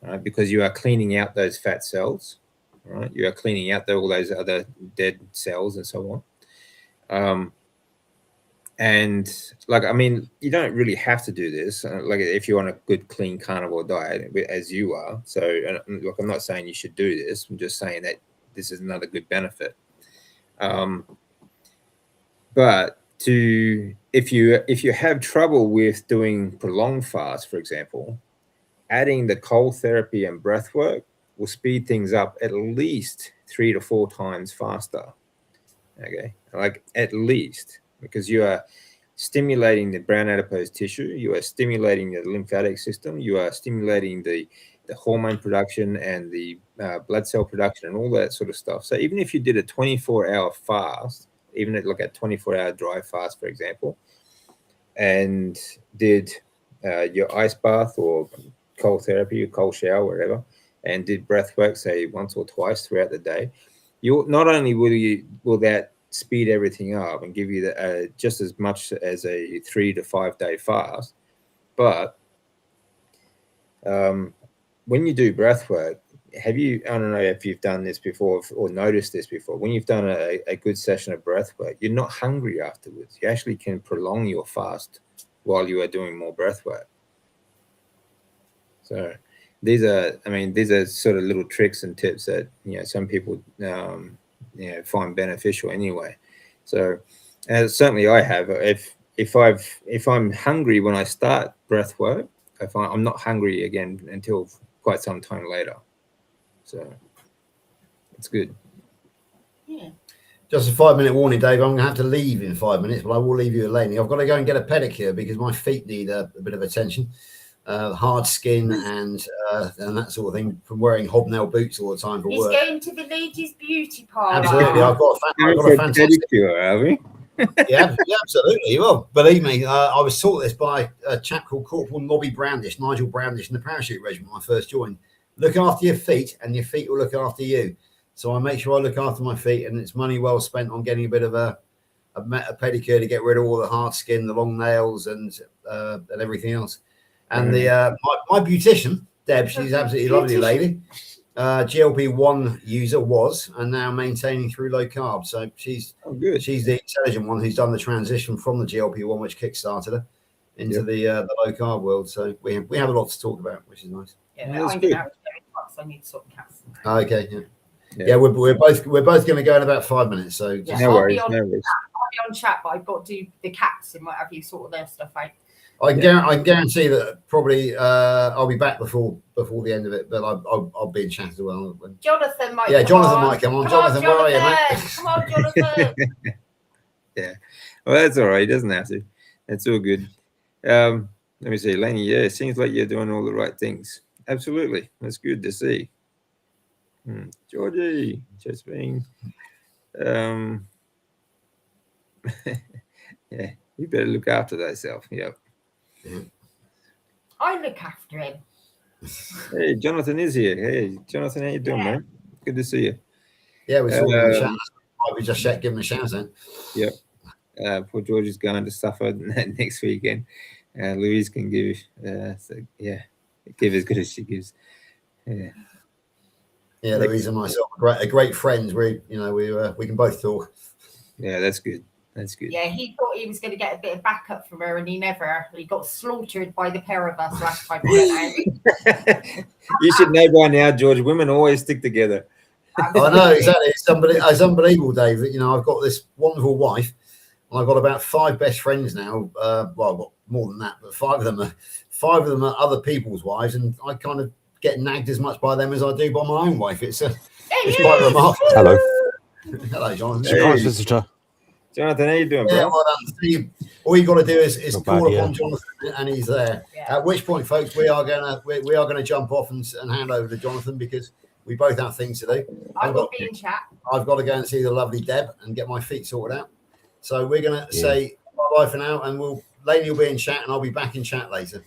right? Because you are cleaning out those fat cells, right? You are cleaning out all those other dead cells and so on. And like, I mean, you don't really have to do this. Like if you're on a good, clean carnivore diet, as you are. So look, I'm not saying you should do this. I'm just saying that this is another good benefit. But if you have trouble with doing prolonged fast, for example, adding the cold therapy and breath work will speed things up at least 3 to 4 times faster. Okay, like at least, because you are stimulating the brown adipose tissue, you are stimulating the lymphatic system, you are stimulating the hormone production and the blood cell production and all that sort of stuff. So even if you did a 24-hour fast, even at like a 24-hour dry fast, for example, and did your ice bath or cold therapy or cold shower, whatever, and did breath work, say once or twice throughout the day, you not only will that speed everything up and give you just as much as a 3 to 5 day fast, but when you do breath work, I don't know if you've done this before or noticed this before, when you've done a good session of breath work, you're not hungry afterwards. You actually can prolong your fast while you are doing more breath work. So these are sort of little tricks and tips that, some people, find beneficial anyway. So certainly I have, if I'm hungry when I start breath work, I'm not hungry again until quite some time later. So it's good.
Yeah.
Just a 5-minute warning, Dave. I'm going to have to leave in 5 minutes, but I will leave you alone. I've got to go and get a pedicure because my feet need a bit of attention. Hard skin and that sort of thing from wearing hobnail boots all the time for work.
He's going to the ladies' beauty parlour.
Absolutely. I've got a fantastic
pedicure, have we?
yeah, absolutely. Well, believe me, I was taught this by a chap called Corporal Nigel Brandish in the parachute regiment when I first joined. Look after your feet and your feet will look after you. So I make sure I look after my feet, and it's money well spent on getting a bit of a pedicure to get rid of all the hard skin, the long nails and everything else. And my beautician, Deb, she's absolutely lovely lady. GLP-1 user was, and now maintaining through low carb. So she's the intelligent one who's done the transition from the GLP-1, which kickstarted her, into the low carb world. So we have a lot to talk about, which is nice.
Yeah, I'm going to have to go, so I need to sort of cats.
Okay, yeah. We're both going to go in about 5 minutes. So
yeah,
no worries.
I'll be on chat, but I've got to do the cats and whatever you sort of their stuff out.
I can guarantee that probably I'll be back before the end of it, but I'll be in chat as well.
Jonathan might.
Yeah, Jonathan might come on. Jonathan, where are you, mate?
Come on, Jonathan.
Yeah, well, that's all right. He doesn't have to. That's all good. Let me see, Lenny. Yeah, it seems like you're doing all the right things. Absolutely, that's good to see. Georgie, just being. Yeah, you better look after thyself. Yep.
I look after him.
Hey, Jonathan is here. Hey, Jonathan, how you doing, man? Good to see you.
Yeah, we saw him in the chat. We just give him a shout out.
Yep. Poor George is going to suffer next weekend. Louise can give, give as good as she gives.
Yeah, Louise and myself are great friends. We can both talk.
Yeah, that's good. That's good.
Yeah, he thought he was going to get a bit of backup from her, and he got slaughtered by the pair of us last time we went out.
You should know by now, George. Women always stick together.
I know, exactly. It's unbelievable, Dave. That I've got this wonderful wife, and I've got about 5 best friends now. Well, I've got more than that, but 5 of them are other people's wives, and I kind of get nagged as much by them as I do by my own wife. It's quite remarkable.
Hello.
Hello, Jonathan.
Surprise visitor.
Jonathan, how you doing,
Yeah,
bro?
well done, Steve. All you got to do is
Not
call
bad,
upon
yeah.
Jonathan, and he's there.
Yeah.
At which point, folks, we are gonna jump off and hand over to Jonathan because we both have things to do.
I will be in chat.
I've got to go and see the lovely Deb and get my feet sorted out. So we're gonna say bye for now, and Lainey will be in chat, and I'll be back in chat later.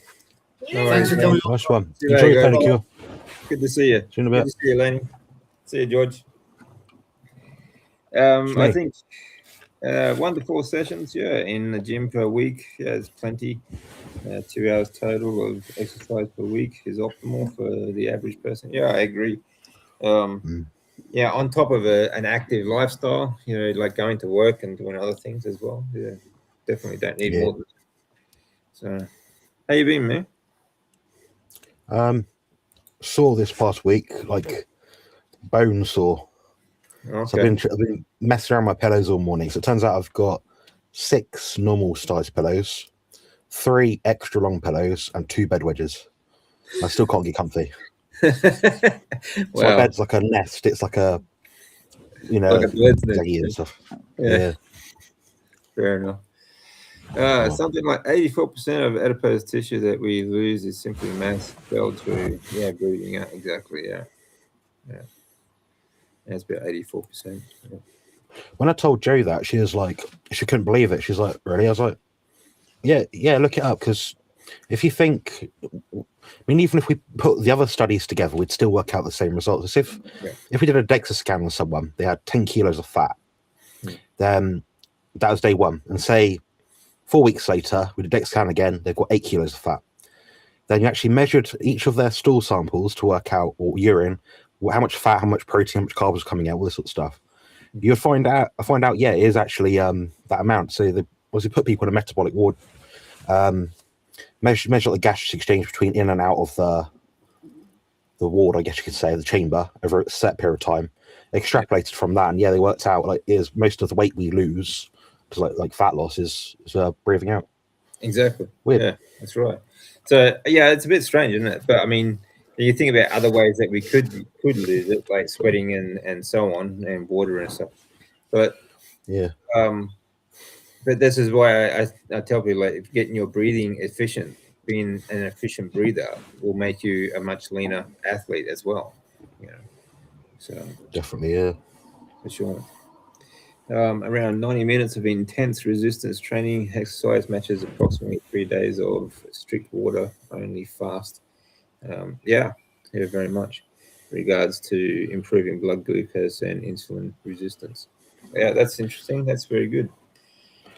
No
Thanks for
worries,
coming.
Nice one.
See you
Enjoy
later,
your
guys.
pedicure.
Good to see you.
See you in a
Good
bit.
to see you, Lenny. See you, George.
It's
I
me.
think 1 to 4 sessions, in the gym per week. Yeah, it's plenty. 2 hours total of exercise per week is optimal for the average person. Yeah, I agree. Yeah, on top of an active lifestyle, like going to work and doing other things as well. Yeah, definitely don't need more than that. So, how you been, man?
Sore this past week, like bone sore.
Okay.
So I've been messing around my pillows all morning. So it turns out I've got 6 normal size pillows, 3 extra long pillows, and 2 bed wedges. I still can't get comfy. So my bed's like a nest. It's like a,
like a bird's nest.
and stuff.
Yeah. Fair enough. Something like 84% of adipose tissue that we lose is simply mass filled through breathing out. Exactly. Yeah. That's about 84%. Yeah.
When I told Jo that, she was like, she couldn't believe it. She's like, really? I was like, yeah, look it up. Because if you think, even if we put the other studies together, we'd still work out the same results. As if we did a DEXA scan on someone, they had 10 kilos of fat, then that was day 1. And say 4 weeks later, we did a DEXA scan again, they've got 8 kilos of fat. Then you actually measured each of their stool samples to work out, or urine, how much fat, how much protein, how much carbs was coming out, all this sort of stuff. You'll find out, it is actually that amount. So they obviously put people in a metabolic ward, measure the gaseous exchange between in and out of the ward, I guess you could say, the chamber over a set period of time. They extrapolated from that, and they worked out is most of the weight we lose, because like fat loss is breathing out.
Exactly.
Weird.
Yeah, that's right. So it's a bit strange, isn't it? But I mean, you think about other ways that we could lose it, like sweating and so on, and water and stuff. But but this is why I tell people, like, getting your breathing efficient, being an efficient breather, will make you a much leaner athlete as well. So
definitely,
for sure. Around 90 minutes of intense resistance training exercise matches approximately 3 days of strict water only fast. Very much. Regards to improving blood glucose and insulin resistance. Yeah, that's interesting. That's very good.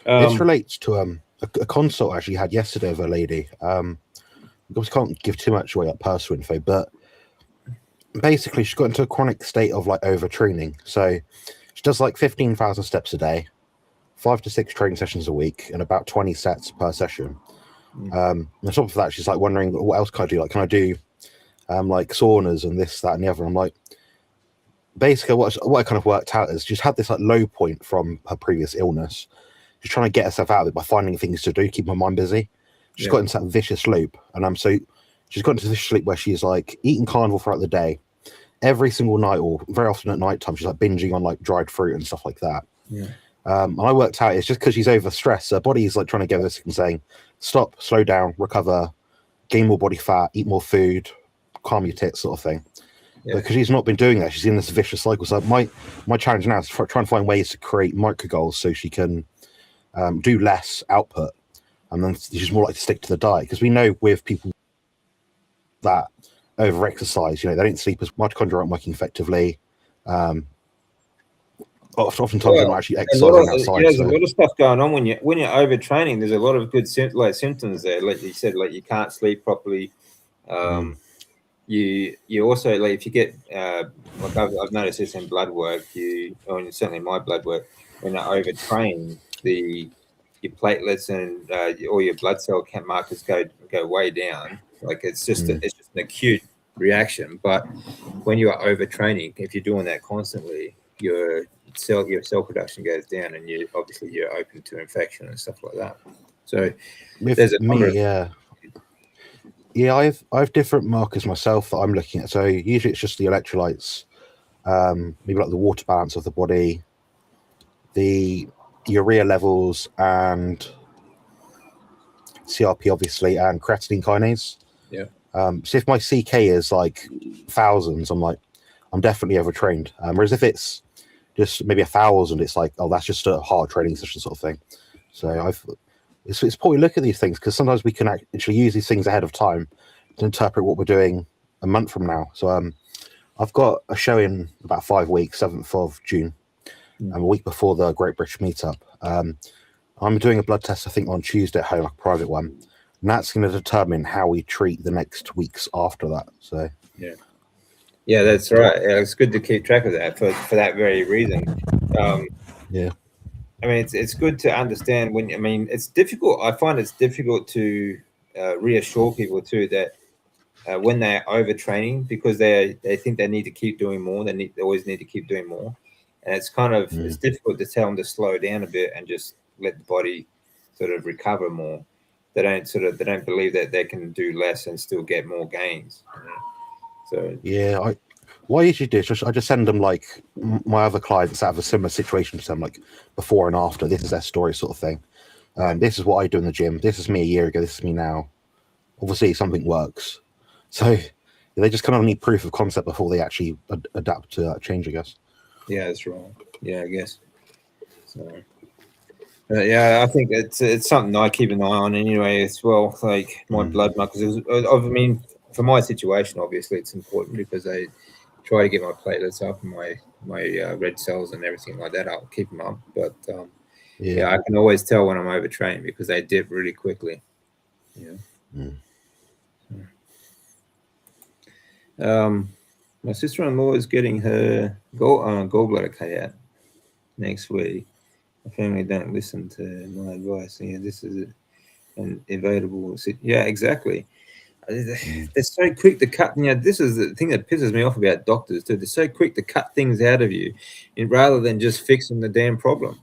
This relates to a consult I actually had yesterday of a lady. I can't give too much away, like personal info, but basically she got into a chronic state of like overtraining. So she does like 15,000 steps a day, 5 to 6 training sessions a week, and about 20 sets per session. On top of that, she's like wondering, what else can I do? Like, can I do like saunas and this, that, and the other? I'm like, basically what I kind of worked out is she's had this like low point from her previous illness. She's trying to get herself out of it by finding things to do, keep her mind busy. She's got into that vicious loop, and so she's got into this sleep where she's like eating carnivore throughout the day, every single night, or very often at night time. She's like binging on like dried fruit and stuff like that. And I worked out it's just because she's overstressed. Her body's like trying to get this and saying, stop, slow down, recover, gain more body fat, eat more food, calm your tits, sort of thing. Because she's not been doing that, she's in this vicious cycle. So my challenge now is to try and find ways to create micro goals so she can do less output, and then she's more likely to stick to the diet. Because we know with people that over exercise, they don't sleep as mitochondria aren't working effectively. Oftentimes they're not actually exercising outside.
There's a lot of stuff going on when you're overtraining. There's a lot of good symptoms there, like you said, like you can't sleep properly. You also, like, if you get like I've noticed this in blood work, certainly my blood work, when I overtrain, your platelets and all your blood cell count markers go way down. Like it's just an acute reaction. But when you are overtraining, if you're doing that constantly, your cell production goes down, and you're open to infection and stuff like that. So there's a number
I have different markers myself that I'm looking at. So usually it's just the electrolytes, maybe like the water balance of the body, the urea levels and CRP, obviously, and creatine kinase.
Yeah.
So if my CK is like thousands, I'm definitely overtrained. Whereas if it's just maybe 1,000, it's like, oh, that's just a hard training session sort of thing. So it's important to look at these things, because sometimes we can actually use these things ahead of time to interpret what we're doing a month from now. So I've got a show in about 5 weeks, 7th of June, a week before the Great British Meetup. I'm doing a blood test, I think, on Tuesday at home, like a private one. And that's going to determine how we treat the next weeks after that. So
yeah, that's right. It's good to keep track of that for that very reason.
Yeah.
I mean, it's good to understand when. I mean, it's difficult. I find it's difficult to reassure people too that when they're overtraining, because they think they need to keep doing more. They always need to keep doing more, and it's kind of it's difficult to tell them to slow down a bit and just let the body sort of recover more. They don't believe that they can do less and still get more gains. So
yeah, what I usually do is I just send them, like, my other clients that have a similar situation to them, like before and after. This is their story, sort of thing. This is what I do in the gym. This is me a year ago. This is me now. Obviously, something works. So they just kind of need proof of concept before they actually adapt to that change, I guess.
yeah, that's right. Yeah, I guess. So yeah, I think it's something I keep an eye on anyway as well. Like my blood markers. I mean, for my situation, obviously, it's important because I try to get my platelets up and my red cells and everything like that. I'll keep them up, but yeah, I can always tell when I'm overtrained because they dip really quickly. Yeah. My sister-in-law is getting her gallbladder cut out next week. My family don't listen to my advice. Yeah, this is an inevitable. Yeah, exactly. They're so quick to cut. This is the thing that pisses me off about doctors too. They're so quick to cut things out of you, rather than just fixing the damn problem.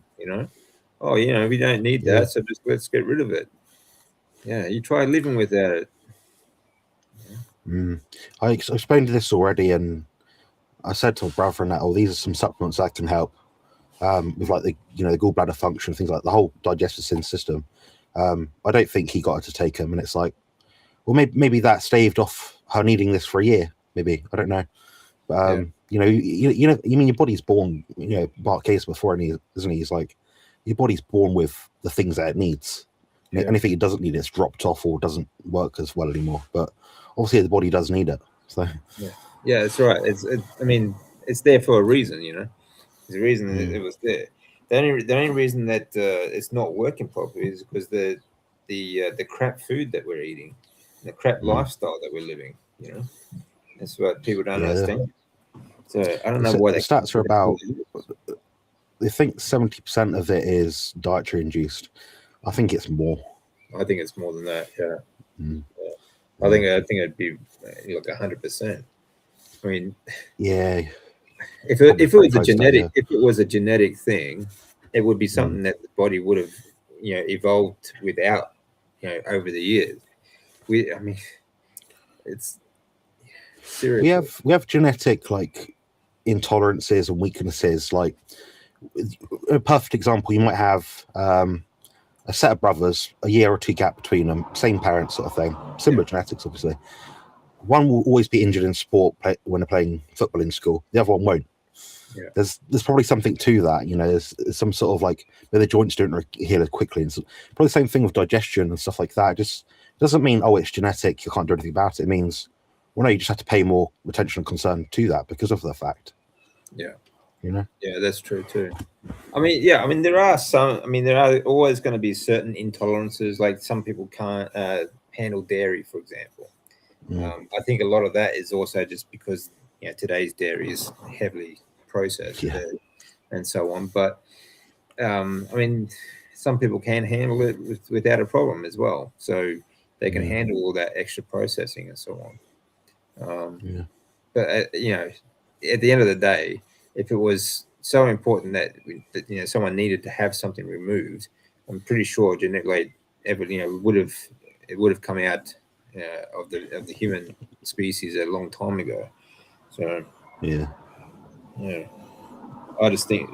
Oh, we don't need that, so just let's get rid of it. Yeah, you try living without it.
I explained this already, and I said to my brother and that, oh, these are some supplements that can help with, like, the gallbladder function, things like the whole digestive system. I don't think he got her to take them, and it's like, well, maybe that staved off her needing this for a year. Maybe, I don't know. But you mean, your body's born. Mark Case before, isn't he? He's like, your body's born with the things that it needs. Anything it doesn't need, it's dropped off or doesn't work as well anymore. But obviously, the body does need it. So
yeah, that's right. I mean, it's there for a reason. There's a reason that it was there. The only reason that it's not working properly is because the crap food that we're eating, the crap lifestyle that we're living. That's what people don't understand. So I don't know why
the stats are about. They think 70% of it is dietary induced. I think it's more.
I think it's more than that. Yeah. I think it'd be like 100%. I mean,
yeah.
If it was a genetic thing, it would be something that the body would have, evolved without, over the years. I mean, it's serious.
We have genetic, like, intolerances and weaknesses. Like, a perfect example, you might have a set of brothers, a year or two gap between them, same parents, sort of thing, similar genetics, obviously. One will always be injured in sport when they're playing football in school. The other one won't.
Yeah.
There's probably something to that. There's some sort of, like, where the joints don't heal as quickly, and so, probably the same thing with digestion and stuff like that. It just doesn't mean, oh, it's genetic, you can't do anything about it. It means, well, no, you just have to pay more attention and concern to that because of the fact.
Yeah.
Yeah,
that's true too. I mean, there are always going to be certain intolerances. Like some people can't handle dairy, for example. I think a lot of that is also just because today's dairy is heavily processed and so on. But I mean, some people can handle it without a problem as well. So they can handle all that extra processing and so on. But at the end of the day, if it was so important that someone needed to have something removed, I'm pretty sure genetically, would have come out of the human species a long time ago. So yeah, I just think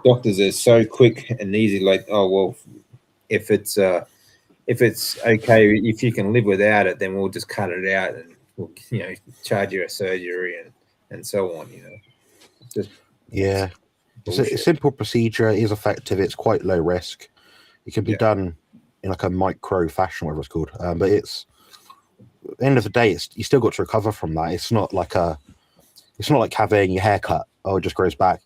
doctors are so quick and easy. Like, oh well, if it's okay, if you can live without it, then we'll just cut it out and we'll, charge you a surgery and so on. Just
it's a simple procedure. It is effective. It's quite low risk. It can be done in like a micro fashion, whatever it's called. But it's at the end of the day, you still got to recover from that. It's not like having your hair cut. Oh, it just grows back.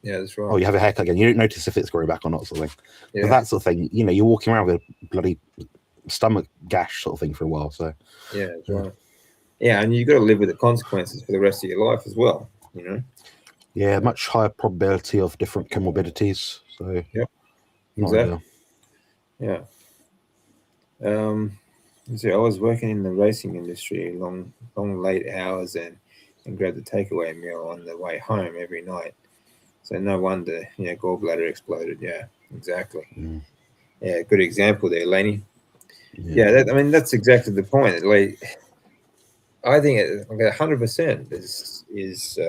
Yeah, that's right.
Oh, you have a haircut again. You don't notice if it's growing back or not, sort of thing.
Yeah.
But that sort of thing, you're walking around with a bloody stomach gash sort of thing for a while. So
yeah, that's right. Yeah, and you've got to live with the consequences for the rest of your life as well.
Yeah, much higher probability of different comorbidities. So
exactly. Yeah. So I was working in the racing industry, long late hours, and grabbed the takeaway meal on the way home every night. So no wonder, gallbladder exploded. Yeah, exactly. Yeah, good example there, Laney. Yeah, that's exactly the point. Like, I think 100% is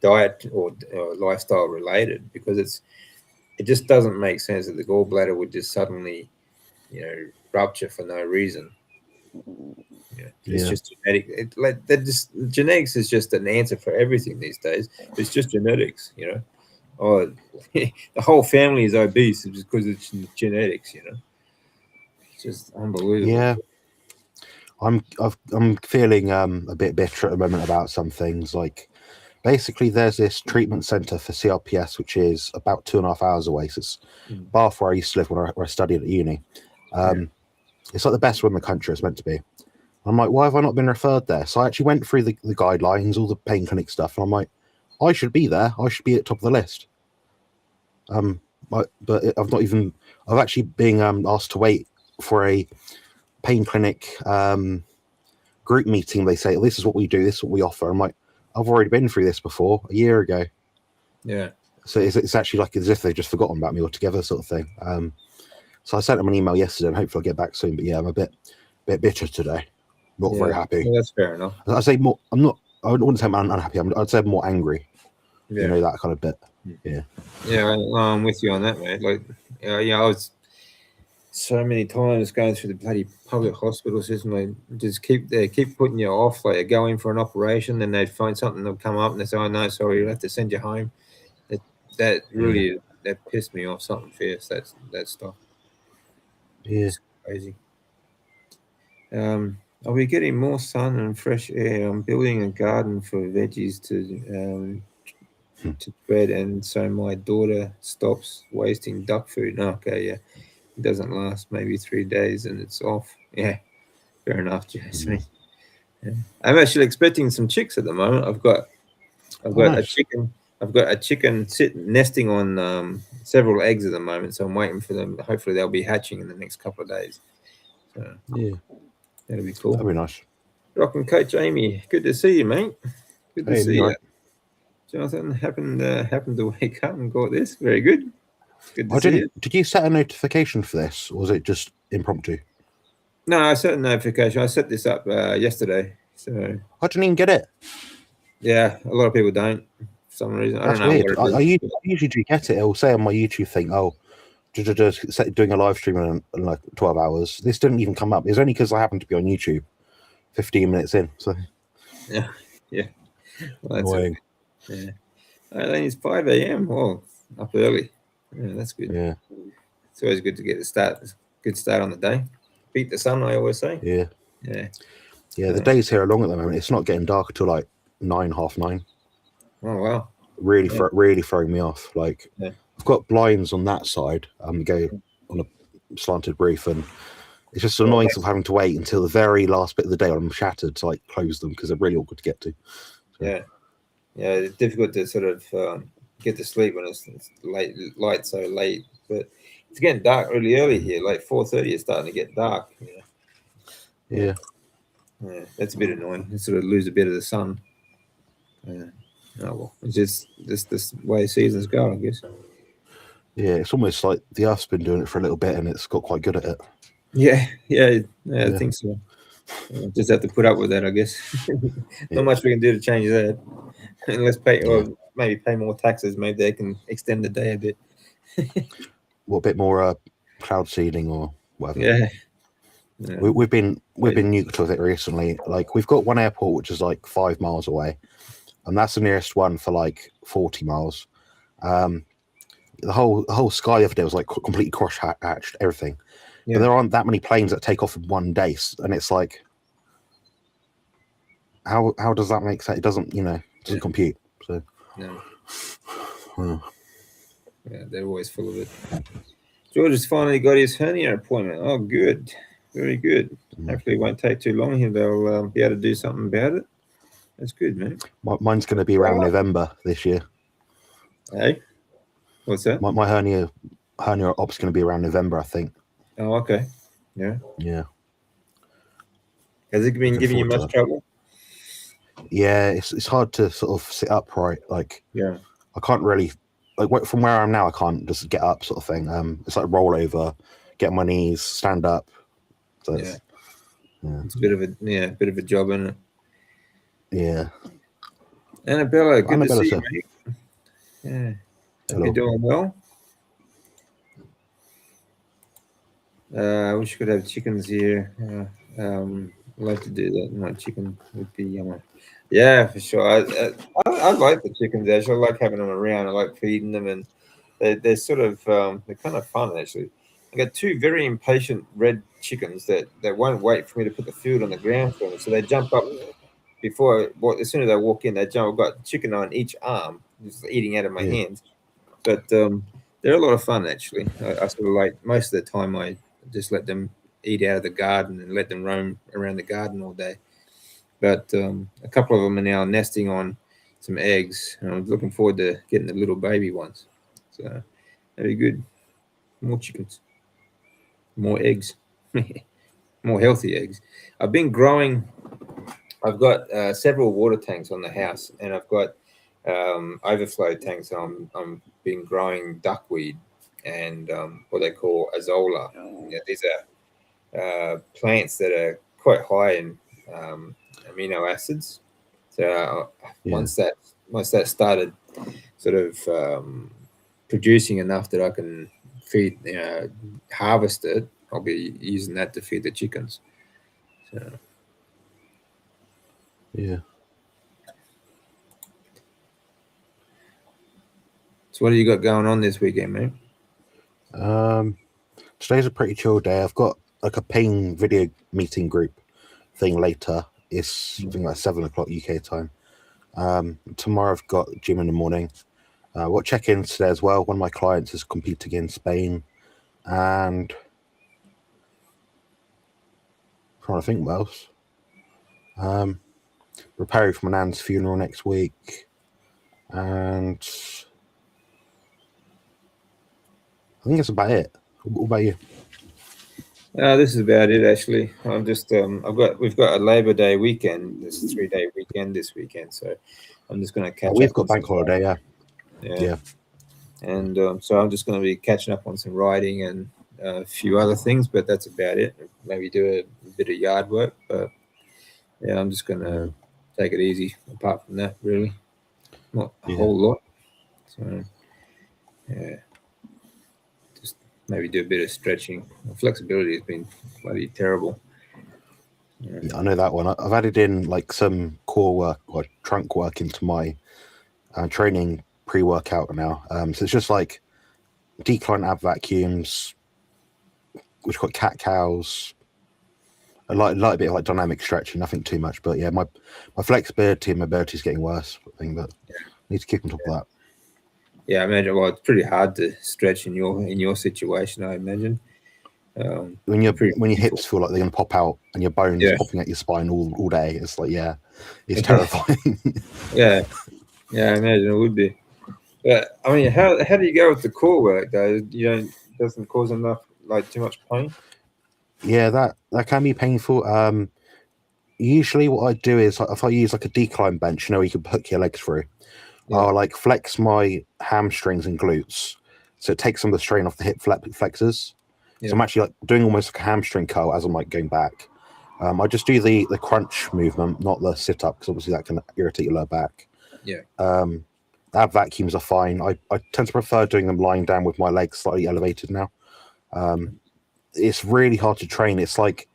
diet or lifestyle related, because it just doesn't make sense that the gallbladder would just suddenly, rupture for no reason. It's just genetic. Genetics is just an answer for everything these days. It's just genetics, Oh, the whole family is obese just because it's genetics, It's just unbelievable.
Yeah. I'm feeling a bit bitter at the moment about some things. Like, basically, there's this treatment centre for CRPS, which is about 2.5 hours away. So it's Bath, where I used to live where I studied at uni. It's like the best one in the country. It's meant to be. I'm like, why have I not been referred there? So I actually went through the guidelines, all the pain clinic stuff, and I'm like, I should be there. I should be at top of the list. But I've not even. I've actually been asked to wait for a pain clinic group meeting. They say, this is what we do, this is what we offer. I'm like, I've already been through this before a year ago.
Yeah.
So it's actually like as if they've just forgotten about me altogether, sort of thing. So I sent them an email yesterday, and hopefully I'll get back soon. But yeah, I'm a bit bitter today. Not very happy.
Well, that's fair enough.
I say more. I wouldn't say I'm unhappy. I'd say I'm more angry.
Yeah.
That kind of bit. Yeah.
Yeah, I'm with you on that, mate. Like, I was so many times going through the bloody public hospital system. They just keep putting you off. Like, go in for an operation, then they find something, they'll come up and they say, "Oh no, sorry, you'll have to send you home." That really that pissed me off. Something fierce. That stuff.
Yeah.
It's crazy. Are we getting more sun and fresh air? I'm building a garden for veggies to spread, and so my daughter stops wasting duck food. Okay, yeah, it doesn't last maybe 3 days and it's off. Yeah, fair enough, Jason. Yeah. I'm actually expecting some chicks at the moment. I've got a chicken. I've got a chicken nesting on several eggs at the moment, so I'm waiting for them. Hopefully, they'll be hatching in the next couple of days. So,
yeah,
that'll be cool.
That'll be nice.
Rock and Coach Amy, good to see you, mate. Good to see you.
Right.
Jonathan happened to wake up and got this. Very good. Good to see you.
Did you set a notification for this, or was it just impromptu?
No, I set a notification. I set this up yesterday. So
I didn't even get it.
Yeah, a lot of people don't for some reason.
That's
I don't know.
weird. I usually do get it. It will say on my YouTube thing, doing a live stream in like 12 hours. This didn't even come up. It's only because I happened to be on YouTube 15 minutes in. So
yeah. Well, that's
annoying.
Yeah. I think it's 5 a.m. Oh, up early. Yeah, that's good.
Yeah.
It's always good to get a good start on the day. Beat the sun, I always say.
Yeah.
Yeah.
The days here are long at the moment. It's not getting dark till like 9, half 9.
Oh wow.
Really throwing me off. Like I've got blinds on that side. Go on a slanted roof, and it's just annoying of having to wait until the very last bit of the day when I'm shattered to like close them, because they're really awkward to get to. So.
Yeah, it's difficult to sort of get to sleep when it's light so late. But it's getting dark really early here. Like 4:30, it's starting to get dark.
Yeah,
that's a bit annoying. You sort of lose a bit of the sun. Oh well, it's just this way seasons go, I guess.
Yeah, it's almost like the Earth's been doing it for a little bit, and it's got quite good at it.
Yeah, I think so. Just have to put up with that, I guess. Not much we can do to change that, unless or maybe pay more taxes. Maybe they can extend the day a bit.
What, a bit more cloud seeding or whatever.
Yeah.
We've been nuked with it recently. Like, we've got one airport which is like 5 miles away, and that's the nearest one for like 40 miles. The whole sky the other day was like completely cross-hatched, everything. But there aren't that many planes that take off in one day, and it's like, how does that make sense? It doesn't, doesn't compute. So
no. Yeah, they're always full of it. George has finally got his hernia appointment. Oh, good. Very good. Hopefully it won't take too long. They'll be able to do something about it. That's good, man.
Mine's going to be around November this year.
Hey? What's that?
My hernia op's going to be around November, I think.
Oh, okay. Yeah.
Yeah.
Has it been giving you much trouble?
Yeah, it's hard to sort of sit upright. Like, I can't really, like, from where I am now, I can't just get up, sort of thing. It's like roll over, get on my knees, stand up. So it's
a bit of a job, isn't it?
Yeah.
Annabella, good to see you, mate. Yeah. Hope you're doing well. I wish we could have chickens here. I'd like to do that. No, chicken would be yummy. Yeah, for sure. I like the chickens, actually. I like having them around. I like feeding them, and they're sort of they're kind of fun, actually. I got 2 very impatient red chickens that won't wait for me to put the food on the ground for them. So they jump up as soon as I walk in, they jump. I've got chicken on each arm, just eating out of my hands. But they're a lot of fun, actually. I sort of like, most of the time I just let them eat out of the garden and let them roam around the garden all day. But a couple of them are now nesting on some eggs, and I'm looking forward to getting the little baby ones. So very good. More chickens, more eggs, more healthy eggs. I've been growing. I've got several water tanks on the house, and I've got overflow tanks. I'm been growing duckweed and what they call azola. These are plants that are quite high in amino acids. So once that started sort of producing enough that I can feed, harvest it, I'll be using that to feed the chickens. So
yeah.
So what do you got going on this weekend, mate?
Today's a pretty chill day. I've got like a pain video meeting group thing later. It's I think like 7 o'clock UK time. Tomorrow I've got gym in the morning. What check-ins today as well. One of my clients is competing in Spain, and I'm trying to think what else. Preparing for my nan's funeral next week, and I think that's about it. What about you?
This is about it, actually. I'm just we've got a Labor Day weekend. This 3-day weekend this weekend, so I'm just going to catch up.
We've got bank holiday, yeah.
And so I'm just going to be catching up on some writing and a few other things, but that's about it. Maybe do a bit of yard work, but yeah, I'm just going to take it easy. Apart from that, really, not a whole lot. So yeah. Maybe do a bit of stretching. Flexibility has been bloody terrible.
Yeah, I know that one. I've added in like some core work or trunk work into my training pre-workout now. So it's just like decline ab vacuums, which got cat cows, a light bit of like dynamic stretching, nothing too much. But yeah, my flexibility and mobility is getting worse. I think, but I need to keep on top of that.
Yeah, I imagine. Well, it's pretty hard to stretch in your situation, I imagine.
When your hips feel like they're going to pop out and your bones popping at your spine all day, it's like it's terrifying.
yeah, I imagine it would be. But I mean, how do you go with the core work though? Doesn't cause enough too much pain?
Yeah, that can be painful. Usually, what I do is if I use like a decline bench, you can hook your legs through. I'll like flex my hamstrings and glutes, so it takes some of the strain off the hip flexors. So I'm actually like doing almost like a hamstring curl as I'm like going back, I just do the crunch movement, not the sit up, because obviously that can irritate your lower back.
Yeah.
Ab vacuums are fine. I tend to prefer doing them lying down with my legs slightly elevated now. It's really hard to train. It's like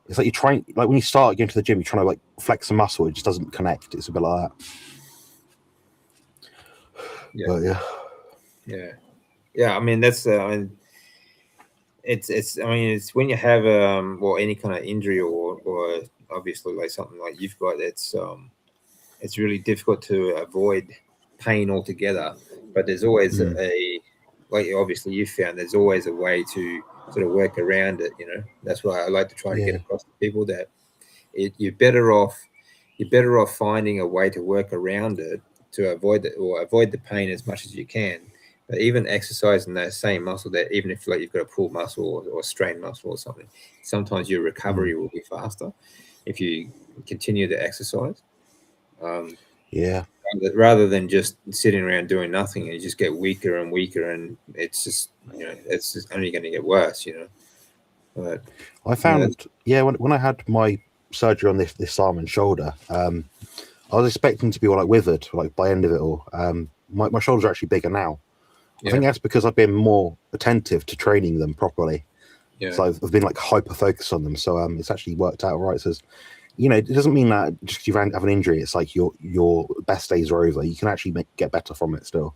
you're trying, like when you start going to the gym, you're trying to like flex a muscle, it just doesn't connect. It's a bit like that.
Yeah.
But
yeah. I mean, that's it's when you have any kind of injury or obviously like something like you've got, it's really difficult to avoid pain altogether. But there's always like obviously you found there's always a way to sort of work around it. That's why I like to try to get across to people that you're better off finding a way to work around it to avoid the pain as much as you can. But even exercising that same muscle, that even if like you've got a pull muscle or strain muscle or something, sometimes your recovery will be faster if you continue to exercise. Rather than just sitting around doing nothing, and you just get weaker and weaker, and it's just only going to get worse. But
I found when I had my surgery on this arm and shoulder, I was expecting to be all like withered like by the end of it all. My shoulders are actually bigger now. I think that's because I've been more attentive to training them properly. So I've been like hyper focused on them. So it's actually worked out right. So it doesn't mean that just because you have an injury, it's like your best days are over. You can actually get better from it still.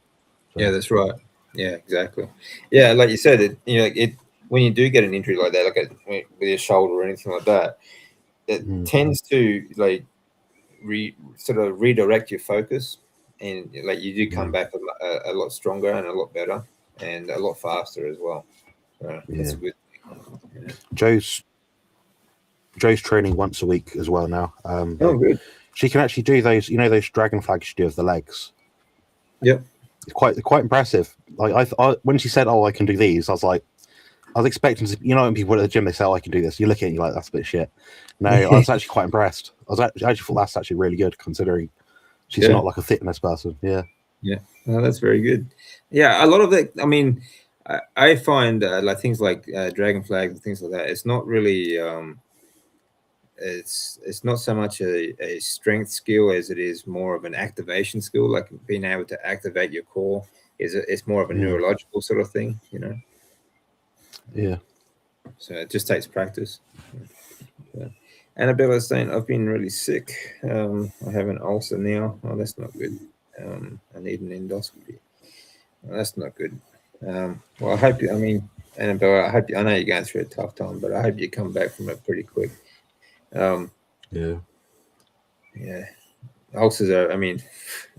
So.
Yeah, that's right. Yeah, exactly. Yeah, like you said, when you do get an injury like that, like with your shoulder or anything like that, it tends to like sort of redirect your focus, and like you do come back a lot stronger and a lot better and a lot faster as well. That's a good thing.
Joe's training once a week as well now.
Good.
She can actually do those, those dragon flags she do of the legs.
Yep.
It's quite impressive. Like I when she said, "Oh, I can do these," I was expecting to, when people at the gym they say, "Oh, I can do this," you look at it and you're like, "That's a bit shit." No, I was actually quite impressed. I actually thought that's actually really good considering she's not like a fitness person. Yeah.
No, that's very good. Yeah, a lot of it. I mean, I find like things like dragon flags and things like that. It's not really. It's not so much a strength skill as it is more of an activation skill, like being able to activate your core. It's more of a neurological sort of thing,
Yeah.
So it just takes practice. Annabella is saying, I've been really sick. I have an ulcer now. Oh, that's not good. I need an endoscopy. Well, that's not good. Well, I hope you, Annabella, I know you're going through a tough time, but I hope you come back from it pretty quick. Ulcers are,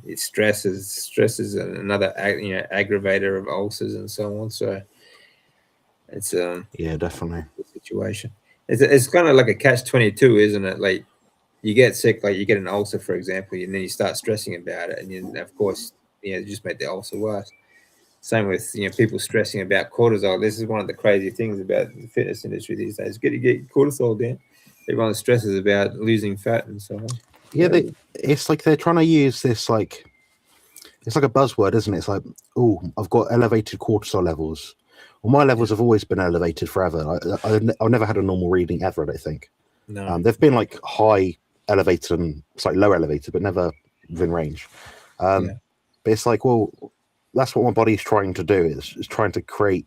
it stresses another aggravator of ulcers and so on. So it's
definitely
the situation. It's kind of like a catch-22, isn't it? Like you get sick, like you get an ulcer, for example, and then you start stressing about it, and then of course, you just make the ulcer worse. Same with people stressing about cortisol. This is one of the crazy things about the fitness industry these days. Get cortisol down. Everyone stresses about losing fat and so on.
Yeah, it's like they're trying to use this like it's like a buzzword, isn't it? It's like, oh, I've got elevated cortisol levels. Well, my levels have always been elevated forever. I've never had a normal reading ever, I don't think.
No.
They've been like high elevated and slightly low elevated, but never within range. But it's like, well, that's what my body's trying to do. Is trying to create,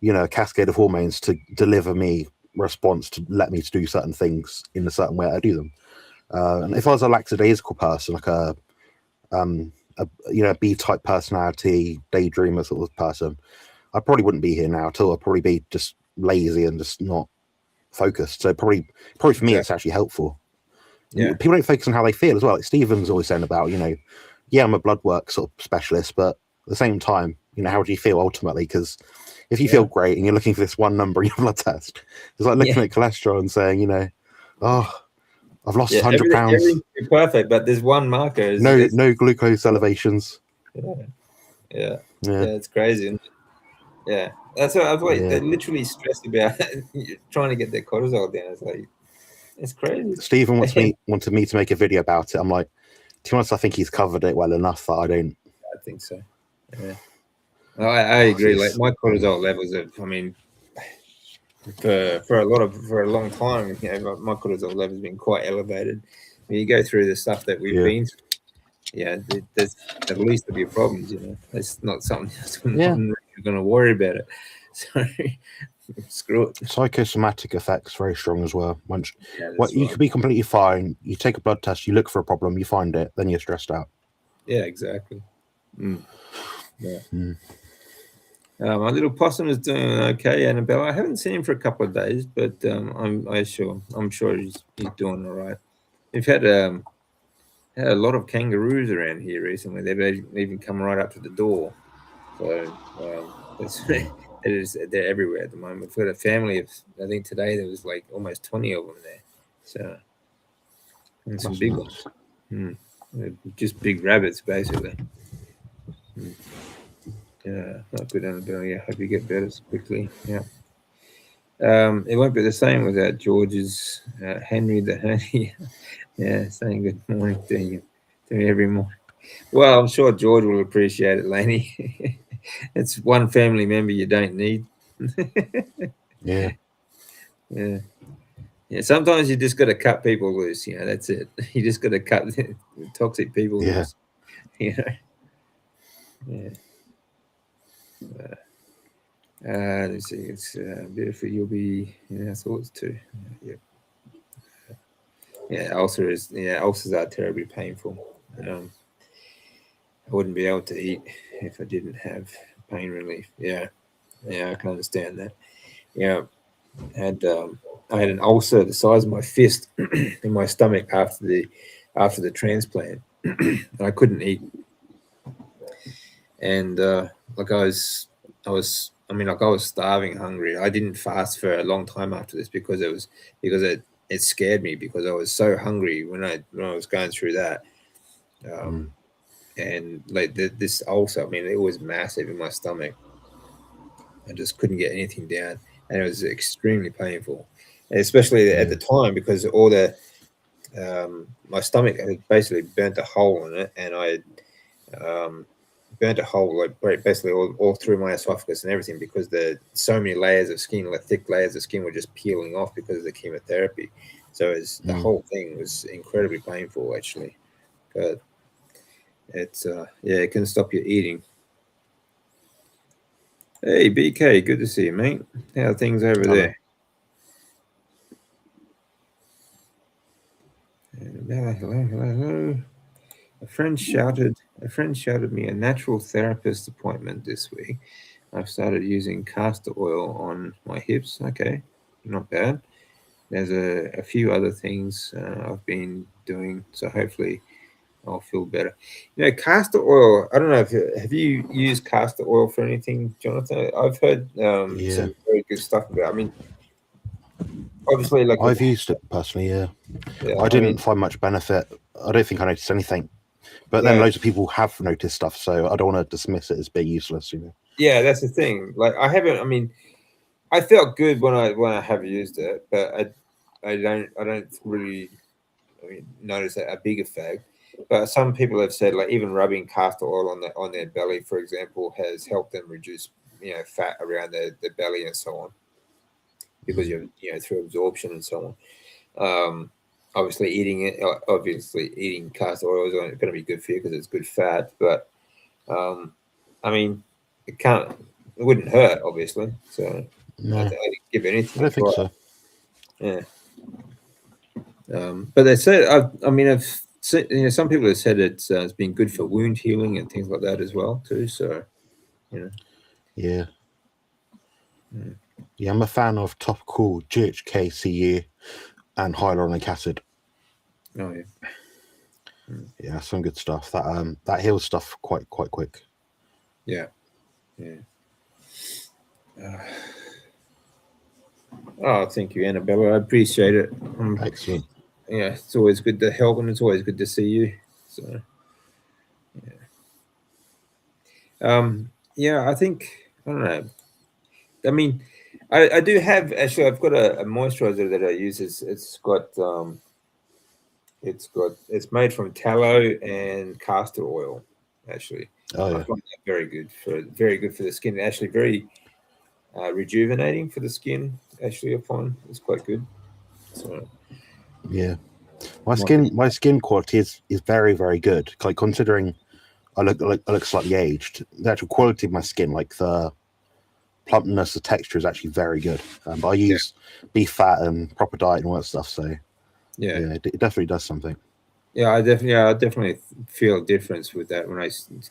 a cascade of hormones to deliver me response to let me to do certain things in a certain way I do them. And if I was a lackadaisical person, like a B-type personality, daydreamer sort of person, I probably wouldn't be here now at all. I'd probably be just lazy and just not focused. So probably for me, it's actually helpful. Yeah. People don't focus on how they feel as well. Like Stephen's always saying about, I'm a blood work sort of specialist, but at the same time, how do you feel ultimately? Because if you feel great and you're looking for this one number in your blood test, it's like looking at cholesterol and saying, oh, I've lost 100 pounds.
Everything's perfect, but there's one marker.
No glucose elevations.
Yeah, it's crazy. Yeah, that's what I was like. They're literally stressed about trying to get their cortisol down. It's like it's crazy.
Stephen wanted me to make a video about it. I'm like, to be honest, I think he's covered it well enough that I don't.
I think so. Yeah, I agree. Like my cortisol levels for a long time. You know, my cortisol level has been quite elevated. When you go through the stuff that we've been through, there's at least there'll be problems. You know, it's not something I'm really going to worry about it. So screw it.
Psychosomatic effects very strong as well. Once you
right.
could be completely fine. You take a blood test, you look for a problem, you find it, then you're stressed out.
Yeah, exactly. Yeah. My little possum is doing okay, Annabella. I haven't seen him for a couple of days, but I'm sure he's doing all right. We've had a lot of kangaroos around here recently. They've even come right up to the door. So they're everywhere at the moment. We've got a family of, I think today there was like almost 20 of them there. So and some big ones. Just big rabbits, basically. Yeah, not good, Annabelle. Yeah, hope you get better quickly. Yeah. It won't be the same without George's Henry the Honey. Yeah, saying good morning to me every morning. Well, I'm sure George will appreciate it, Laney. It's one family member you don't need.
Yeah.
Sometimes you just got to cut people loose. You know, that's it. You just got to cut toxic people loose. You know. Let's see. It's beautiful. You'll be. Yeah, thoughts too. Ulcers are terribly painful. I wouldn't be able to eat if I didn't have pain relief. Yeah, I can understand that. Yeah, I had an ulcer the size of my fist in my stomach after the transplant. I couldn't eat, and I was starving hungry. I didn't fast for a long time after this because it scared me because I was so hungry when I was going through that. And like this ulcer, I mean, it was massive in my stomach. I just couldn't get anything down, and it was extremely painful, and especially at the time because all the my stomach had basically burnt a hole in it, and I burnt a hole like basically all through my esophagus and everything because so many layers of skin, like thick layers of skin, were just peeling off because of the chemotherapy. So the whole thing was incredibly painful, actually. But it's it can stop you eating. Hey BK, good to see you, mate. How are things over there? Hello. A friend shouted me a natural therapist appointment this week. I've started using castor oil on my hips. Okay, not bad. There's a few other things I've been doing, so hopefully I'll feel better. You know, castor oil. I don't know have you used castor oil for anything, Jonathan? I've heard some very good stuff about it. I mean, obviously, like
I've used it personally. Yeah, I didn't find much benefit. I don't think I noticed anything. But then loads of people have noticed stuff, so I don't want to dismiss it as being useless. You know.
Yeah, that's the thing. Like I haven't. I mean, I felt good when I have used it, but I don't really notice a big effect. But some people have said like even rubbing castor oil on their belly, for example, has helped them reduce fat around their belly and so on, because through absorption and so on. Obviously eating castor oil is going to be good for you because it's good fat. But I mean, it wouldn't hurt, obviously. So
no.
I didn't give anything.
I don't think so.
Yeah. But they said, I've seen, some people have said it's been good for wound healing and things like that as well too. So,
Yeah. Yeah, I'm a fan of topical GHK, and hyaluronic acid.
Oh yeah.
Yeah, some good stuff. That heals stuff quite quick.
Yeah. Oh, thank you, Annabella. I appreciate it.
Excellent.
Yeah, it's always good to help, and it's always good to see you. So, I think I don't know. I mean, I do have actually. I've got a moisturizer that I use. It's made from tallow and castor oil. Actually,
I
find that very good for the skin. Actually, very rejuvenating for the skin. actually upon. It's quite good. So
yeah, my skin quality is very, very good. Like, considering I look slightly aged, the actual quality of my skin, like the plumpness, the texture, is actually very good. But I use beef fat and proper diet and all that stuff, so yeah, it definitely does something.
Yeah, I definitely feel a difference with that when I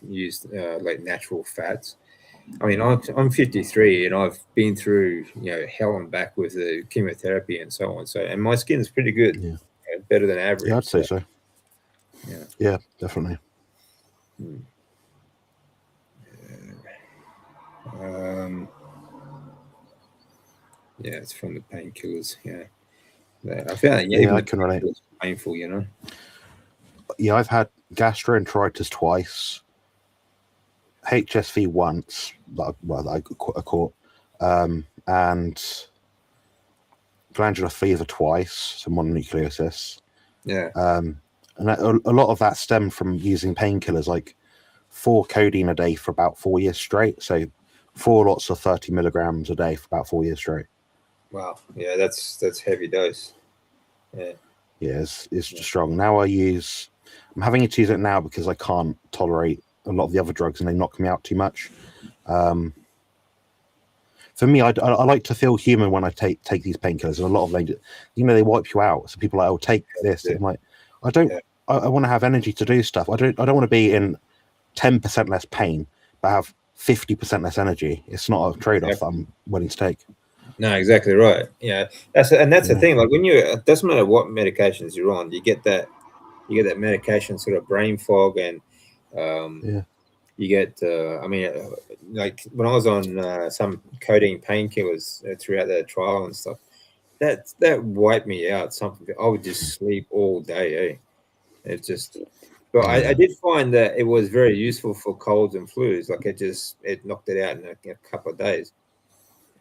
use like natural fats. I mean, I'm 53 and I've been through hell and back with the chemotherapy and so on. So, and my skin is pretty good, better than average.
Yeah, I'd say so. Yeah, definitely.
Yeah, it's from the painkillers. Yeah, I found
I can relate.
It's painful,
Yeah, I've had gastroenteritis twice, HSV once that I caught, and glandular fever twice, so mononucleosis.
Yeah.
And a lot of that stemmed from using painkillers, like 4 codeine a day for about 4 years straight. So 4 lots of 30 milligrams a day for about 4 years straight.
Wow. Yeah, that's heavy dose. Yeah.
Yeah, it's strong. Now I'm having to use it now because I can't tolerate a lot of the other drugs and they knock me out too much. For me, I like to feel human when I take these painkillers, and a lot of them, they wipe you out. So people are like, "Oh, take this." I'm like, I don't. Yeah. I want to have energy to do stuff. I don't want to be in 10% less pain, but have 50% less energy. It's not a trade-off that I'm willing to take.
No, exactly right. Yeah, that's the thing. Like when it doesn't matter what medications you're on, you get that medication sort of brain fog, and you get. I mean, like when I was on some codeine painkillers throughout the trial and stuff, that wiped me out. Something I would just sleep all day. It's just. But I did find that it was very useful for colds and flus. Like it knocked it out in a couple of days.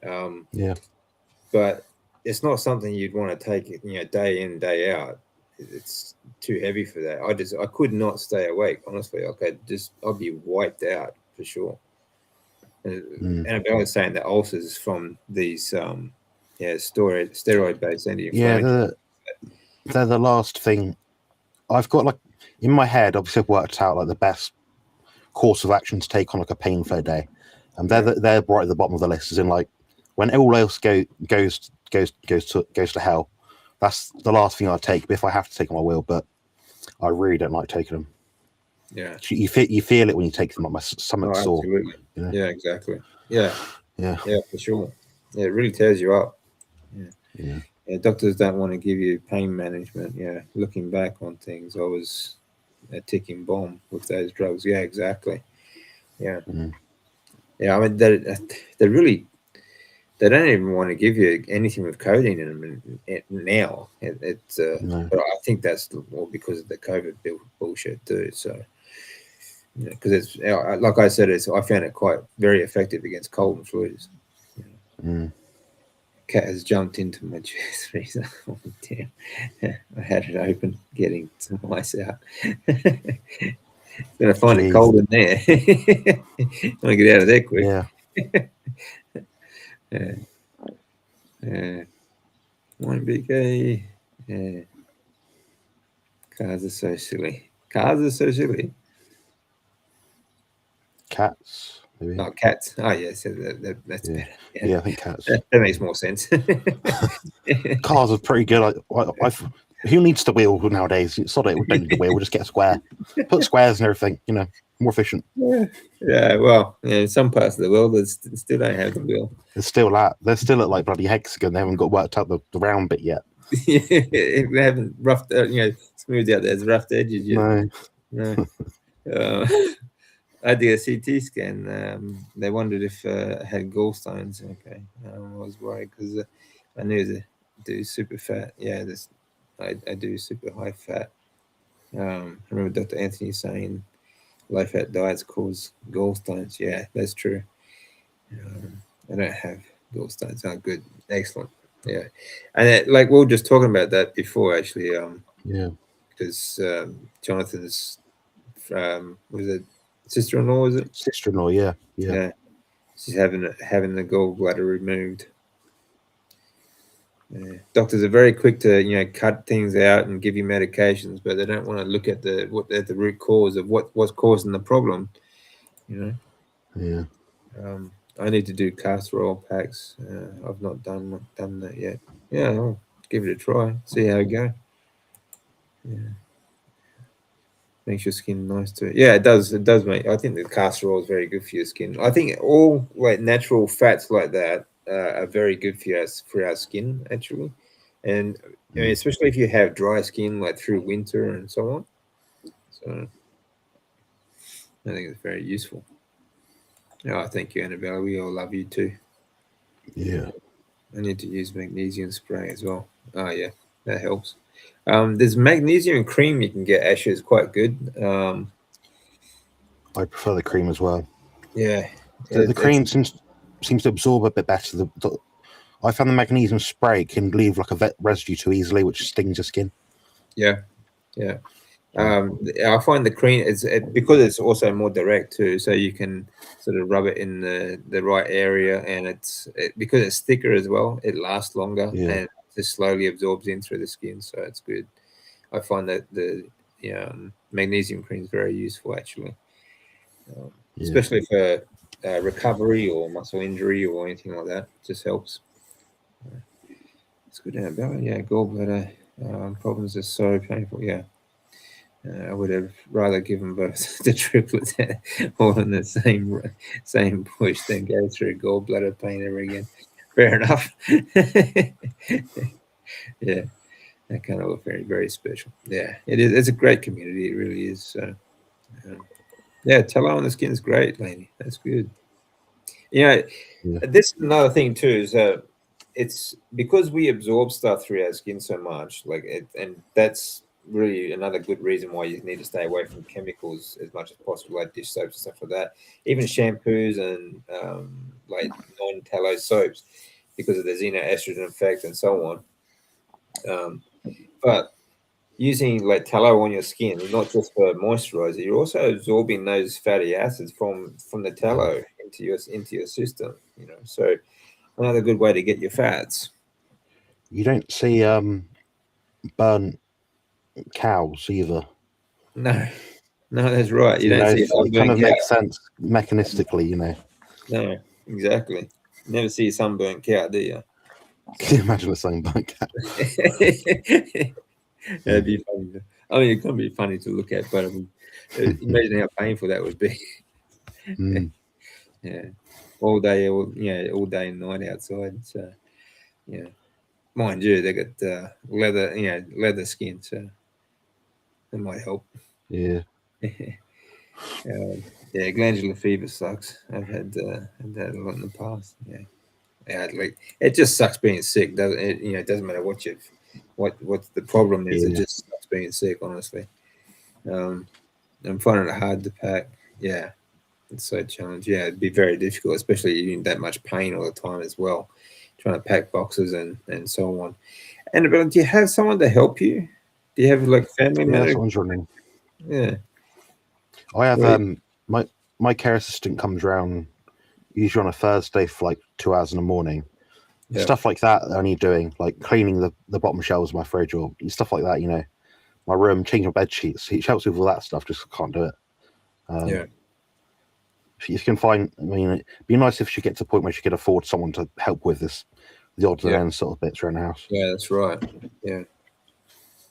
But it's not something you'd want to take, day in, day out. It's too heavy for that. I could not stay awake, honestly. I'd be wiped out for sure. And I was saying that ulcers from these, steroid-based anti-inflammatory.
Yeah, they're the last thing I've got. Like in my head, obviously, I've worked out like the best course of action to take on like a pain for a day, and they're right at the bottom of the list. Is in like when all else goes to hell. That's the last thing I'd take. But if I have to take them, I will. But I really don't like taking them.
Yeah,
you feel it when you take them. Like my stomach's sore.
Yeah, exactly. Yeah, for sure. Yeah, it really tears you up. Yeah. Doctors don't want to give you pain management. Yeah, looking back on things, I was a ticking bomb with those drugs. Yeah, exactly. Yeah, yeah. I mean, they don't even want to give you anything with codeine in them now. But I think that's more because of the COVID bullshit too. So, because it's like I said, I found it very effective against cold and flus. Cat has jumped into my chest freezer. Oh, damn. I had it open, getting some ice out. Gonna find it cold in there. Want to get out of there quick. Yeah. One BK. Yeah. Cars are so silly.
Cats. Maybe.
Oh, cats. Oh, yeah. So that's better.
Yeah, I think cats.
That makes more sense.
Cars are pretty good. Who needs the wheel nowadays? Sorry, we don't need the wheel. We'll just get a square. Put squares and everything. More efficient.
Yeah. Well, in some parts of the world, they still don't have the wheel.
There's still that. They're still at like bloody hexagon. They haven't got worked out the round bit yet.
They haven't smoothed out those rough edges yet. No. I did a CT scan. They wondered if I had gallstones. Okay, I was worried because I knew to do super fat. Yeah, I do super high fat. I remember Dr. Anthony saying low fat diets cause gallstones. Yeah, that's true. I don't have gallstones. Oh, good, excellent. Yeah, and like we were just talking about that before, actually. Because Jonathan's was it sister-in-law? Was it
sister-in-law? Yeah.
She's having the gallbladder removed. Doctors are very quick to cut things out and give you medications, but they don't want to look at the root cause of what's causing the problem.
Yeah.
I need to do castor oil packs. I've not done that yet. Yeah, I'll give it a try. See how it goes. Yeah. Makes your skin nice too. Yeah, it does. It does make. I think the castor oil is very good for your skin. I think all like natural fats like that are very good for our skin actually, and I mean, especially if you have dry skin like through winter and so on. So I think it's very useful. Oh, thank you, Annabella. We all love you too.
Yeah.
I need to use magnesium spray as well. Oh yeah, that helps. There's magnesium cream you can get. Actually, it's quite good.
I prefer the cream as well.
Yeah,
The cream seems to absorb a bit better. I found the magnesium spray can leave like a residue too easily, which stings your skin.
Yeah. I find the cream because it's also more direct too, so you can sort of rub it in the right area, and because it's thicker as well, it lasts longer and just slowly absorbs in through the skin, so it's good. I find that the magnesium cream is very useful actually, especially for recovery or muscle injury or anything like that. It just helps. It's good. Yeah, gallbladder problems are so painful. Yeah. I would have rather given both the triplets all in the same push than go through gallbladder pain ever again. Fair enough. Yeah, that kind of look very, very special. Yeah, it is. It's a great community. It really is. So, yeah, tallow on the skin is great, Laney. That's good. This is another thing too. Is it's because we absorb stuff through our skin so much, and that's really another good reason why you need to stay away from chemicals as much as possible, like dish soaps and stuff like that. Even shampoos and like non-tallow soaps, because of the xenoestrogen effect and so on. But using like tallow on your skin is not just for moisturizer. You're also absorbing those fatty acids from the tallow into your system. So another good way to get your fats.
You don't see burnt cows either.
No, that's right. You don't see
it kind of makes sense mechanistically,
No, exactly. Never see a sunburnt cow, do you?
Can you imagine a sunburnt cow?
That'd be funny. I mean, it can be funny to look at, but imagine how painful that would be. Yeah, all day and night outside. So, yeah, mind you, they got leather skin, so that might help.
Yeah.
Yeah, glandular fever sucks. I've had that a lot in the past. Yeah, it just sucks being sick. Doesn't it? It doesn't matter what the problem is. It just sucks being sick. Honestly, I'm finding it hard to pack. Yeah, it's so challenging. Yeah, it'd be very difficult, especially eating that much pain all the time as well. Trying to pack boxes and so on. And do you have someone to help you? Do you have like family members?
Someone's running.
Yeah.
I have my care assistant comes around usually on a Thursday for like 2 hours in the morning. Yeah. Stuff like that only doing, like cleaning the bottom shelves of my fridge or stuff like that, my room, changing bed sheets. He helps with all that stuff, just can't do it. If you can find, it'd be nice if she gets to a point where she could afford someone to help with the odds and ends sort of bits around the house.
Yeah, that's right. Yeah,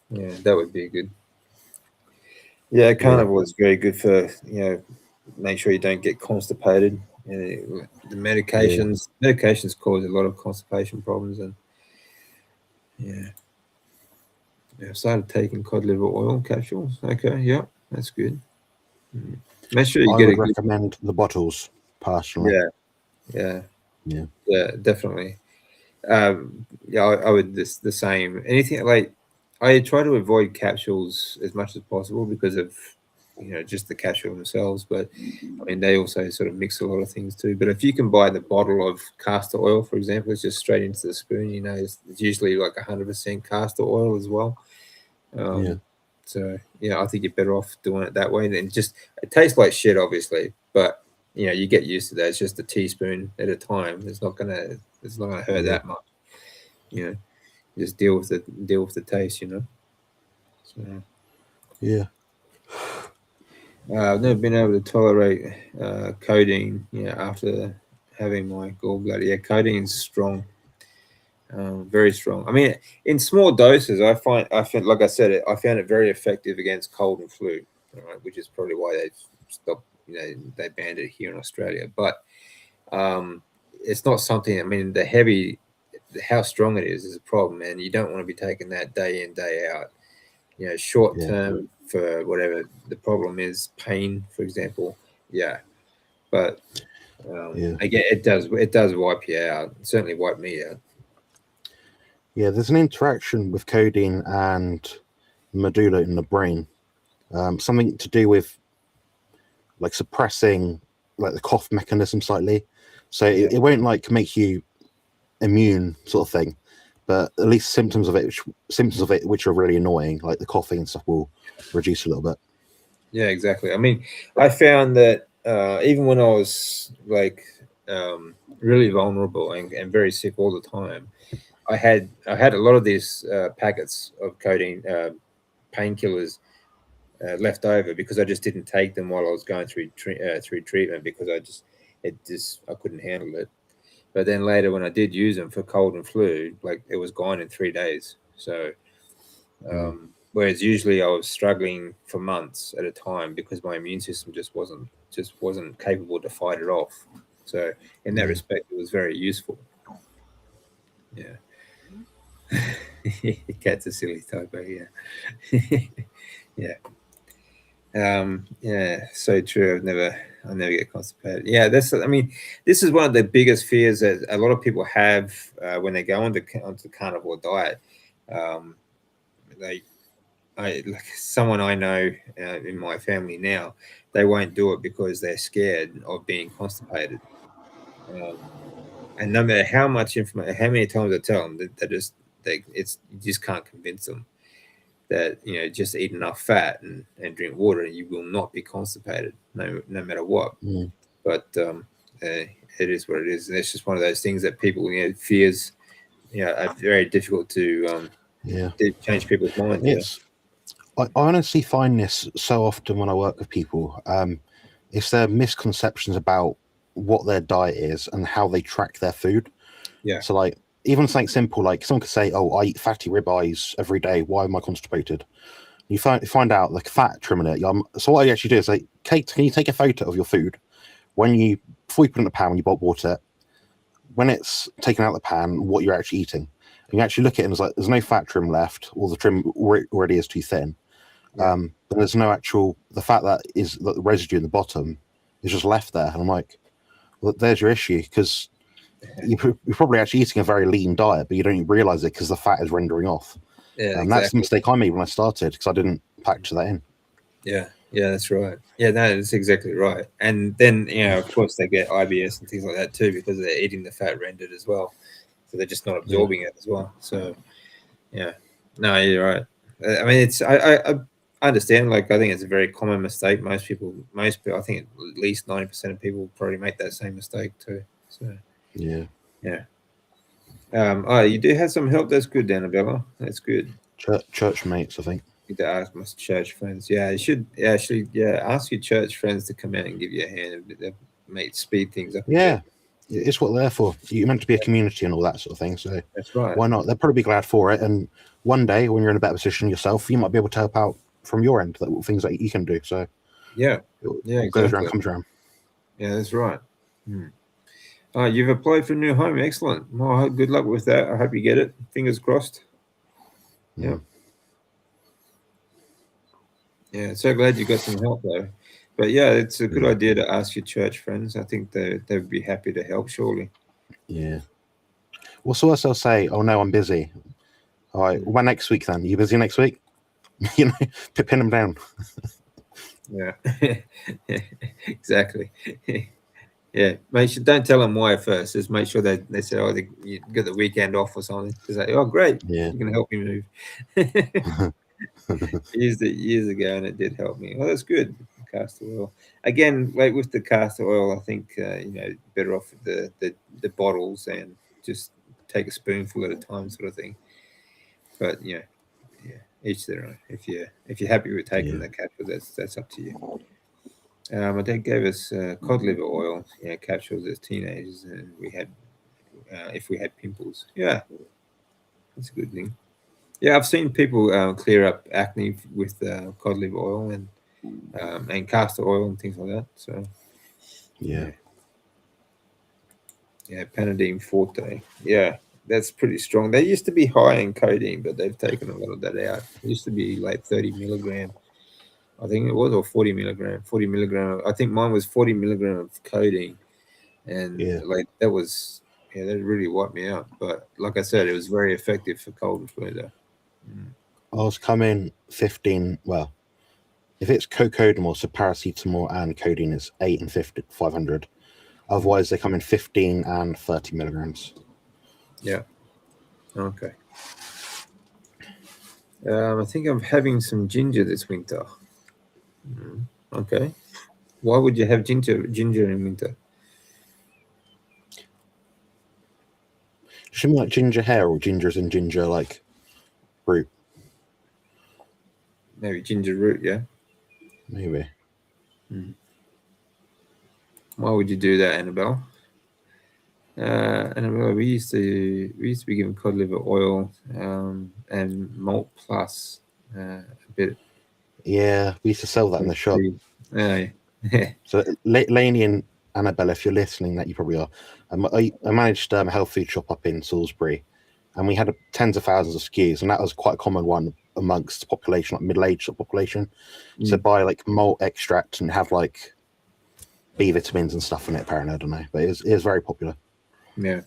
that would be good. Yeah, carnivore is very good for make sure you don't get constipated. The medications cause a lot of constipation problems, and I started taking cod liver oil capsules. Okay, yeah, that's good. Make sure you
I would recommend the bottles personally.
Yeah, definitely. I would the same. Anything like I try to avoid capsules as much as possible because of just the capsule themselves. But I mean, they also sort of mix a lot of things too. But if you can buy the bottle of castor oil, for example, it's just straight into the spoon. It's usually like 100% castor oil as well. So I think you're better off doing it that way. And just it tastes like shit, obviously, but you get used to that. It's just a teaspoon at a time. It's not gonna hurt that much. just deal with the taste, you know. So,
yeah.
I've never been able to tolerate codeine. After having my gallbladder, codeine's strong, very strong. I mean, in small doses, I find, like I said, I found it very effective against cold and flu, right, which is probably why they stopped. They banned it here in Australia, but it's not something. I mean, how strong it is a problem, and you don't want to be taking that day in, day out. Short term for whatever the problem is, pain, for example. But again, it does wipe you out. It certainly wiped me out.
Yeah, there's an interaction with codeine and medulla in the brain, something to do with like suppressing like the cough mechanism slightly. So it won't like make you immune sort of thing, but at least symptoms of it which are really annoying, like the coughing and stuff, will reduce a little bit. Yeah,
exactly. I mean, I found that even when I was like really vulnerable and very sick all the time, I had a lot of these packets of codeine painkillers left over because I just didn't take them while I was going through treatment, because I couldn't handle it. But then later, when I did use them for cold and flu, like, it was gone in 3 days. So whereas usually I was struggling for months at a time because my immune system just wasn't capable to fight it off. So in that respect, it was very useful. Yeah. Cat's a silly typo, yeah. So true. I never get constipated. This is one of the biggest fears that a lot of people have when they go onto the carnivore diet. Like someone I know in my family now, they won't do it because they're scared of being constipated. And no matter how much information, how many times I tell them you just can't convince them that just eat enough fat and drink water and you will not be constipated, no matter what. But it is what it is, and it's just one of those things that people fears are very difficult to change people's minds.
I honestly find this so often when I work with people. It's their misconceptions about what their diet is and how they track their food. So like, even something simple, like someone could say, "Oh, I eat fatty ribeyes every day. Why am I constipated?" You find out like fat trimming it. So what I actually do is like, Kate, can you take a photo of your food before you put it in the pan, when you boil it, when it's taken out of the pan, what you're actually eating? And you actually look at it and it's like, there's no fat trim left, or the trim already is too thin. But there's no the fat that is the residue in the bottom is just left there. And I'm like, well, there's your issue, because you're probably actually eating a very lean diet, but you don't realize it because the fat is rendering off.
Exactly.
That's the mistake I made when I started, because I didn't factor that in.
Yeah, that's right. Yeah, no, that's exactly right. And then, of course, they get IBS and things like that too, because they're eating the fat rendered as well. So they're just not absorbing it as well. So, no, you're right. I mean, I understand. Like, I think it's a very common mistake. Most people, I think at least 90% of people probably make that same mistake too. So, yeah. You do have some help. That's good, Annabella. That's good.
Church mates, I think.
To ask my church friends. You should actually ask your church friends to come out and give you a hand. They might speed things up.
It's what they're for. You're meant to be a community and all that sort of thing. So
that's right.
Why not? They'll probably be glad for it. And one day, when you're in a better position yourself, you might be able to help out from your end, things that you can do. So
exactly.
Goes around, comes around.
Yeah, that's right. You've applied for a new home. Excellent. Well, good luck with that. I hope you get it. Fingers crossed. Yeah. So glad you got some help though. But it's a good idea to ask your church friends. I think they'd be happy to help, surely.
Yeah. Well, so else they'll say, "Oh no, I'm busy." All right. Well, next week then. Are you busy next week? Pin them down.
Exactly. Make sure, don't tell them why first. Just make sure they say, "Oh, you get the weekend off or something." Just say, "Oh, great. You can help me move." Used it years ago and it did help me. Well, that's good. Castor oil. Again, like with the castor oil, I think better off with the bottles and just take a spoonful at a time, sort of thing. But each their own. If you're happy with taking the capsule, that's up to you. My dad gave us cod liver oil, capsules as teenagers, and we had if we had pimples. Yeah, that's a good thing. Yeah, I've seen people clear up acne with cod liver oil and castor oil and things like that. So yeah, Panadeine Forte. Yeah, that's pretty strong. They used to be high in codeine, but they've taken a lot of that out. It used to be like 30 milligram, I think it was, or 40 milligram. 40 milligram. I think mine was 40 milligram of codeine, and like that really wiped me out. But like I said, it was very effective for cold and flu though.
I was coming 15. Well, if it's cocodamol, so paracetamol and codeine, it's 8 and 500. Otherwise, they come in 15 and 30 milligrams.
Yeah. Okay. I think I'm having some ginger this winter. Okay. Why would you have ginger in winter?
Should be like ginger hair or gingers and ginger like root.
Maybe ginger root, yeah.
Maybe.
Why would you do that, Annabelle? Annabelle, we used to be given cod liver oil and malt plus a bit.
Yeah, we used to sell that in the shop.
Yeah.
So Lainey and Annabelle, if you're listening, that you probably are. I managed a health food shop up in Salisbury, and we had tens of thousands of SKUs, and that was quite a common one amongst the population, like middle-aged population. So buy like malt extract and have like B vitamins and stuff in it. Apparently, I don't know, but it was very popular.
Yeah.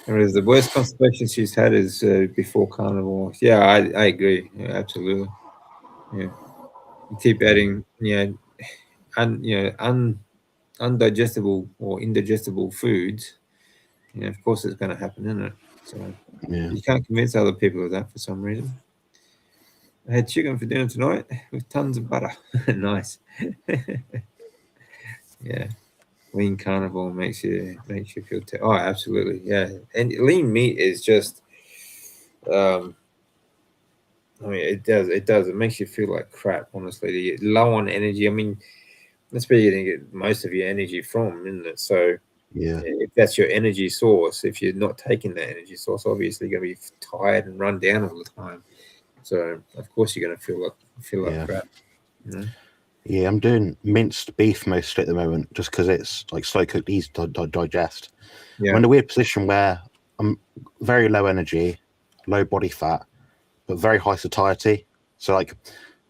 Whereas the worst constipation she's had is before carnival. Yeah, I agree. Yeah, absolutely. Yeah, you keep adding, undigestible or indigestible foods. Of course it's going to happen, isn't it? So you can't convince other people of that for some reason. I had chicken for dinner tonight with tons of butter. Nice. Yeah. Lean carnivore makes you feel oh, absolutely, yeah. And lean meat is just it makes you feel like crap, honestly. You're low on energy. I mean, that's where you're gonna get most of your energy from, isn't it? So if that's your energy source, if you're not taking that energy source, obviously you're gonna be tired and run down all the time. So of course you're gonna feel like crap.
Yeah, I'm doing minced beef mostly at the moment, just because it's like slow cooked, easy to digest. Yeah. I'm in a weird position where I'm very low energy, low body fat, but very high satiety. So like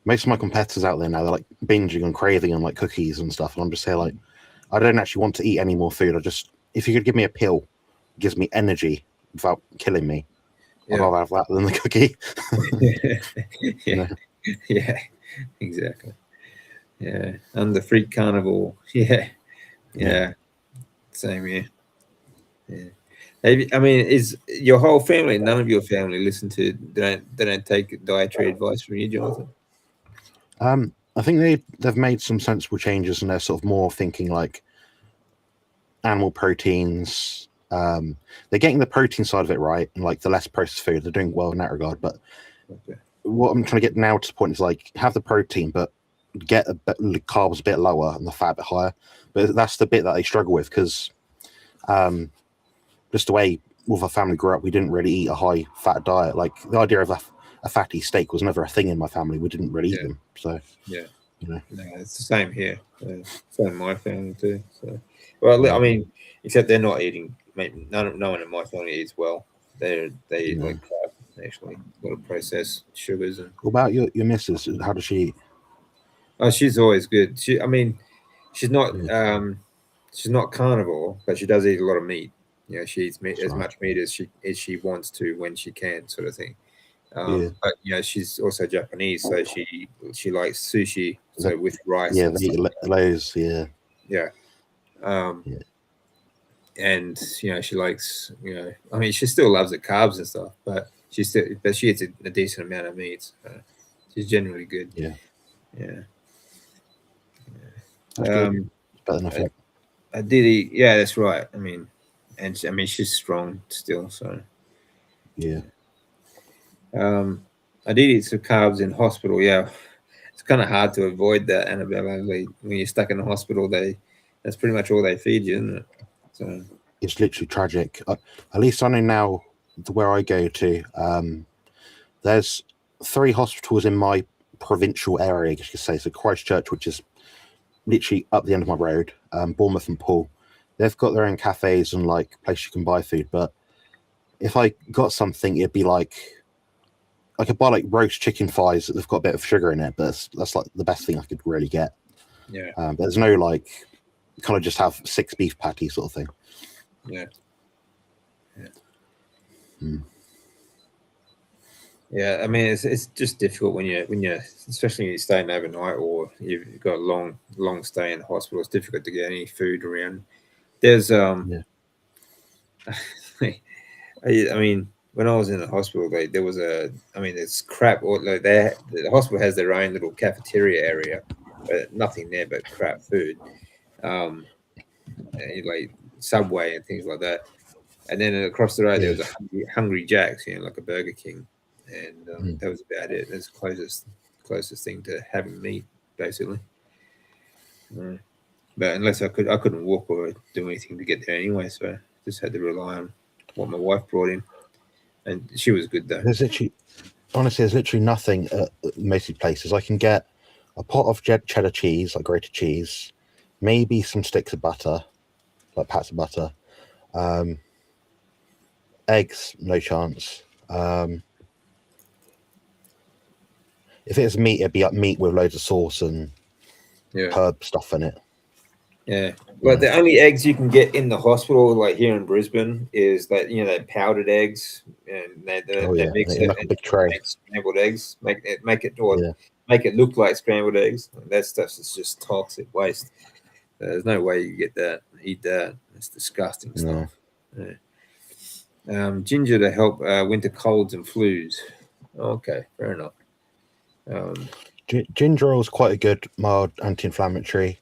most of my competitors out there now, they're like binging and craving on like cookies and stuff, and I'm just here like, I don't actually want to eat any more food. If you could give me a pill, that gives me energy without killing me, I'd rather have that than the cookie.
Yeah, exactly. Yeah, I'm the freak carnivore. Yeah. Same here. Yeah. I mean, is your whole family? None of your family listen to? They don't take dietary advice from you, Jonathan?
I think they've made some sensible changes, and they're sort of more thinking like animal proteins. They're getting the protein side of it right, and like the less processed food. They're doing well in that regard. But what I'm trying to get now to the point is like have the protein, but get the carbs a bit lower and the fat a bit higher. But that's the bit that they struggle with, because just the way with our family grew up, we didn't really eat a high fat diet. Like the idea of a fatty steak was never a thing in my family. We didn't really eat them. So
no, it's the same here. Same in my family too. So I mean, except they're not eating. No one in my family eats well. They eat like crap, actually. A lot of processed sugars. And
what about your missus? How does she eat?
Oh, she's always good. She's not carnivore, but she does eat a lot of meat. She eats meat, as much meat as she wants to when she can, sort of thing. But she's also Japanese, so she likes sushi, so with rice.
Yeah, they eat loads.
And she likes I mean, she still loves the carbs and stuff, but she eats a decent amount of meat. She's generally good.
Yeah.
Better
than I think.
I did eat. Yeah, that's right. I mean, she's strong still. So,
Yeah.
I did eat some carbs in hospital. Yeah, it's kind of hard to avoid that, Annabelle. When you're stuck in the hospital, that's pretty much all they feed you, isn't it? So
it's literally tragic. At least I know now where I go to. There's 3 hospitals in my provincial area, I guess you could say. So Christchurch, which is literally up the end of my road, Bournemouth and Poole. They've got their own cafes and like places you can buy food. But if I got something, it'd be like I could buy like roast chicken thighs that have got a bit of sugar in it, but that's like the best thing I could really get.
yeah.
But there's no like kind of just have 6 beef patties sort of thing.
Yeah.
Mm.
Yeah, I mean it's just difficult when you're especially when you're staying overnight or you've got a long stay in the hospital. It's difficult to get any food around. There's I mean when I was in the hospital, there was there's crap or like the hospital has their own little cafeteria area, but nothing there but crap food, like Subway and things like that. And then across the road there was a Hungry Jack's, like a Burger King. And that was about it. That's the closest thing to having meat, basically. But unless I couldn't walk or do anything to get there anyway, so I just had to rely on what my wife brought in, and she was good though.
Honestly, there's literally nothing at most places. I can get a pot of cheddar cheese, like grated cheese, maybe some sticks of butter, like pats of butter, eggs, no chance. If it's meat, it'd be like meat with loads of sauce and herb stuff in it.
Yeah. Like the only eggs you can get in the hospital, like here in Brisbane, is that that powdered eggs, and they mix it
like a big tray.
Make scrambled eggs, make it look like scrambled eggs. That stuff is just toxic waste. There's no way you get that, eat that. It's disgusting stuff. Yeah. Ginger to help winter colds and flus. Okay, fair enough.
Ginger ale is quite a good mild anti-inflammatory.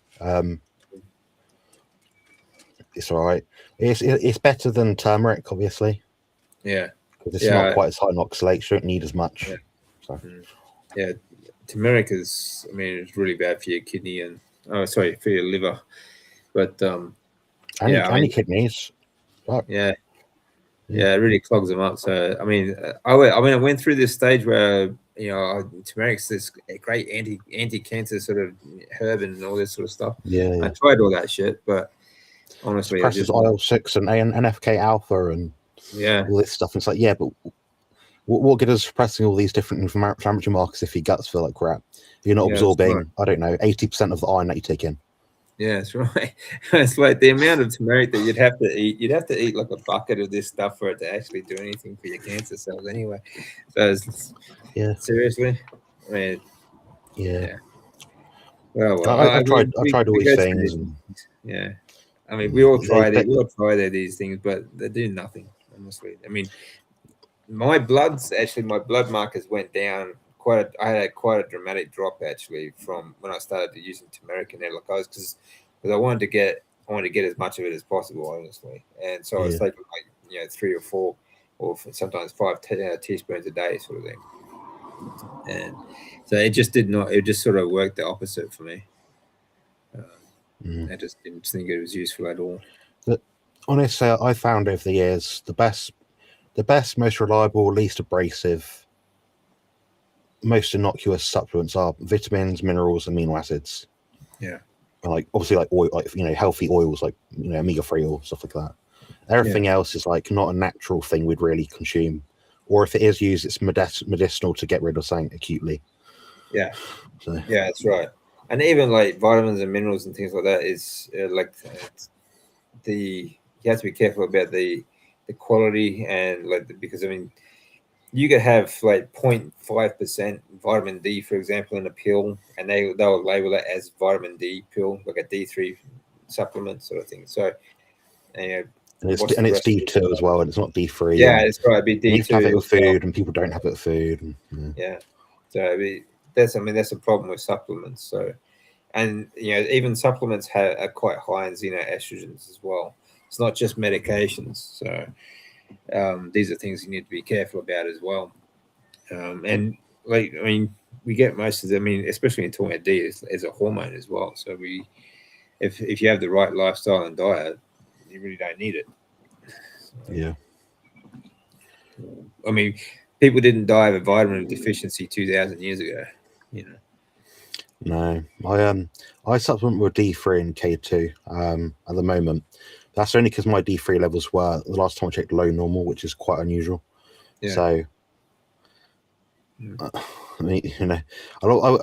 It's all right. It's better than turmeric, obviously.
Yeah,
because it's not quite as high in oxalates. You don't need as much.
Yeah.
So.
Yeah, turmeric is. I mean, it's really bad for your kidney and for your liver. But
and kidneys.
Fuck. Yeah, it really clogs them up. So I mean, I went through this stage where turmeric's this great anti-cancer sort of herb and all this sort of stuff.
Yeah.
I tried all that shit, but honestly,
suppresses IL-6 and NFK alpha and
all
this stuff. And it's like, but what good is suppressing all these different inflammatory markers if your guts feel like crap? You're not absorbing, right. I don't know, 80% of the iron that you take in.
Yeah, that's right. It's like the amount of turmeric that you'd have to eat. You'd have to eat like a bucket of this stuff for it to actually do anything for your cancer cells anyway. So seriously, I mean, Well,
I tried all these things.
I mean, we all try these things, but they do nothing. Honestly, I mean, my blood markers went down I had quite a dramatic drop actually from when I started using turmeric and because I wanted to get as much of it as possible, honestly, and so I was taking 3 or 4 or sometimes 5 teaspoons a day, sort of thing, and so it just sort of worked the opposite for me. I just didn't think it was useful at all.
But honestly, I found over the years the best, most reliable, least abrasive, most innocuous supplements are vitamins, minerals, amino acids.
Yeah.
And obviously oil, healthy oils like omega-3 oil, stuff like that. Everything else is not a natural thing we'd really consume, or if it is used, it's medicinal to get rid of something acutely.
Yeah. So. Yeah, that's right. And even vitamins and minerals and things like that is you have to be careful about the quality and because I mean you could have 0.5% vitamin D, for example, in a pill, and they'll label it as vitamin D pill, like a D3 supplement sort of thing. So
and it's D2 as well, and it's not D3.
Yeah, it's right. It'd be D2.
You can have it with food, and people don't have it with food.
So that's a problem with supplements. So, and even supplements are quite high in xenoestrogens as well. It's not just medications. So, these are things you need to be careful about as well. And like, I mean, we get most of them, I mean, especially in talking about D as a hormone as well. So if you have the right lifestyle and diet, you really don't need it. So,
yeah.
I mean, people didn't die of a vitamin deficiency 2,000 years ago, you know.
No, I supplement with D3 and K2 at the moment. That's only because my D3 levels were, the last time I checked, low normal, which is quite unusual.
Yeah.
So, I mean, you know,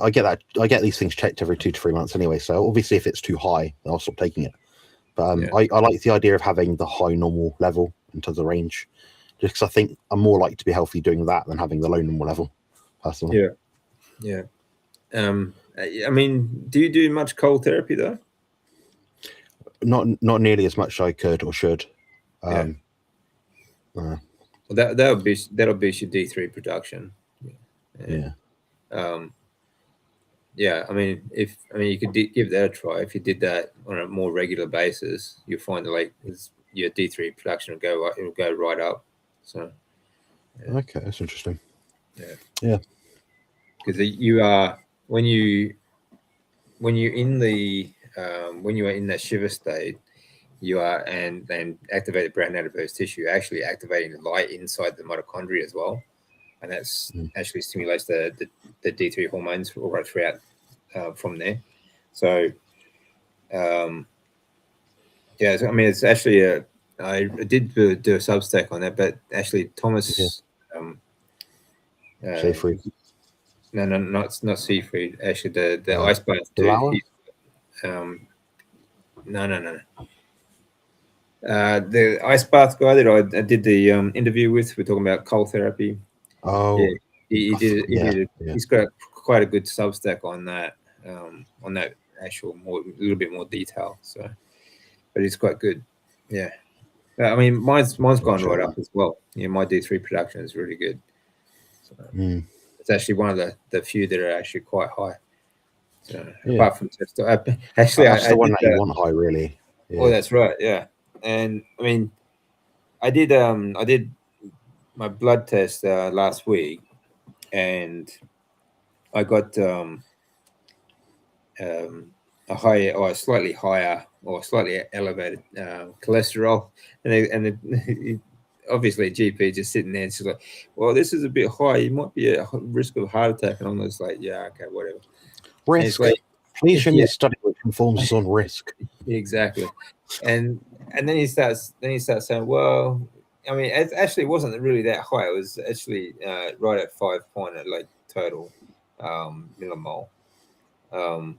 I get that. I get these things checked every 2 to 3 months anyway. So obviously, if it's too high, I'll stop taking it. But I like the idea of having the high normal level in terms of range, just because I think I'm more likely to be healthy doing that than having the low normal level, personally.
Yeah. I mean, do you do much cold therapy though?
Not nearly as much as I could or should.
Well, that'll boost your D3 production.
Yeah.
I mean, you could give that a try. If you did that on a more regular basis, you'll find that like your D3 production will go right up. So. Yeah.
Okay, that's interesting.
Yeah. Because you are when you're in the when you are in that shiver state, you are and activate the brown adipose tissue, actually activating the light inside the mitochondria as well, and that's actually stimulates the D3 hormones all right throughout from there. So, so, I mean, it's actually I did do a Substack on that, but actually Thomas.
Seafood.
No, not seafood. Actually, the ice bath
dude.
No. The ice bath guy that I did the interview with, we're talking about cold therapy.
Oh,
yeah, he's got quite a good Substack on that actual a little bit more detail. So, but it's quite good. Yeah, I mean, mine's gone right up as well. Yeah, my D3 production is really good. So, it's actually one of the few that are actually quite high. So, apart from testosterone, actually,
that's the one that you want high, really.
Yeah. Oh, that's right. Yeah, and I mean, I did my blood test last week, and I got a high or a slightly higher or slightly elevated cholesterol, and obviously GP just sitting there and she's like, well, this is a bit high, you might be at risk of heart attack. And I'm just like, yeah, okay, whatever.
Risk. Like, please show me a study which informs us on risk.
Exactly. And then he starts saying, well, I mean, it actually wasn't really that high. It was actually right at 5 like total millimole,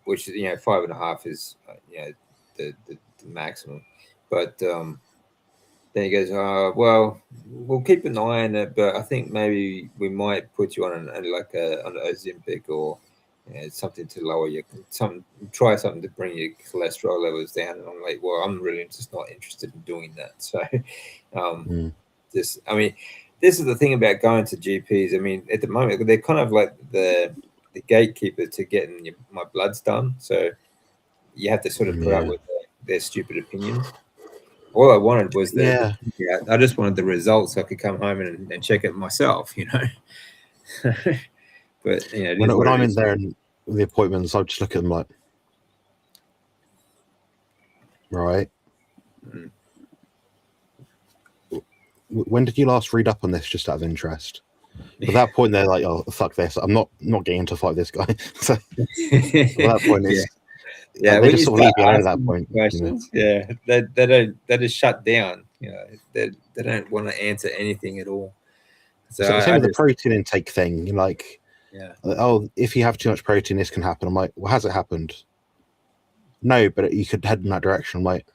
which 5.5 is the maximum. But then he goes, well, we'll keep an eye on it, but I think maybe we might put you on an Ozempic or something to lower try something to bring your cholesterol levels down. And I'm like, well, I'm really just not interested in doing that. So, this is the thing about going to GPs. I mean, at the moment, they're kind of like the gatekeeper to getting my bloods done. So you have to sort of put up with their stupid opinions. All I wanted was I just wanted the results so I could come home and check it myself, But
when I'm in there and the appointments, I just look at them like, right. When did you last read up on this? Just out of interest. At that point, they're like, "Oh, fuck this! I'm not getting to fight this guy." So at that point, they just sort of leave you alone at that point.
Questions, they just shut down. They don't want to answer anything at all.
So same with the protein intake thing. You're like, oh, if you have too much protein, this can happen. I'm like, well, has it happened? No, but you could head in that direction. I'm like,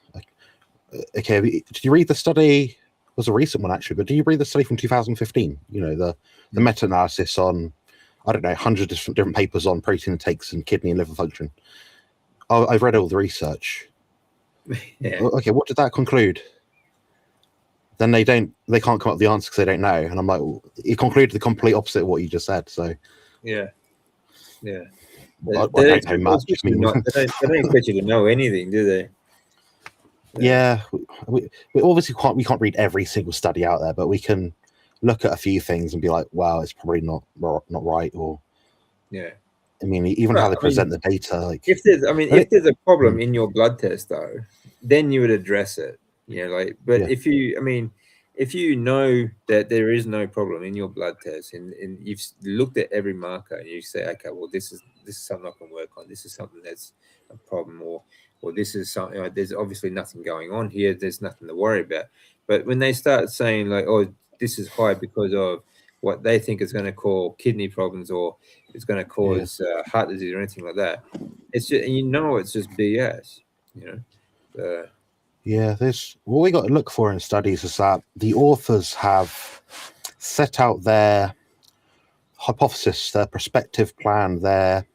okay, did you read the study? It was a recent one actually, but did you read the study from 2015? The meta-analysis on, I don't know, 100 different papers on protein intakes and kidney and liver function. Oh, I've read all the research. Okay, what did that conclude? Then they can't come up with the answer because they don't know. And I'm like, well, you concluded the complete opposite of what you just said. So
I
don't know much.
They don't expect you to know anything, do they?
Yeah, we obviously can't read every single study out there, but we can look at a few things and be like, wow, it's probably not right. Or I mean, even how they present the data. Like,
if there's a problem in your blood test, though, then you would address it. But if you know that there is no problem in your blood test, and you've looked at every marker, and you say, okay, well, this is something I can work on. This is something that's a problem, or this is something. There's obviously nothing going on here. There's nothing to worry about. But when they start saying like, oh, this is high because of what they think is going to cause kidney problems, or it's going to cause heart disease or anything like that, it's just, it's just BS.
There's what we got to look for in studies is that the authors have set out their hypothesis, their prospective plan, their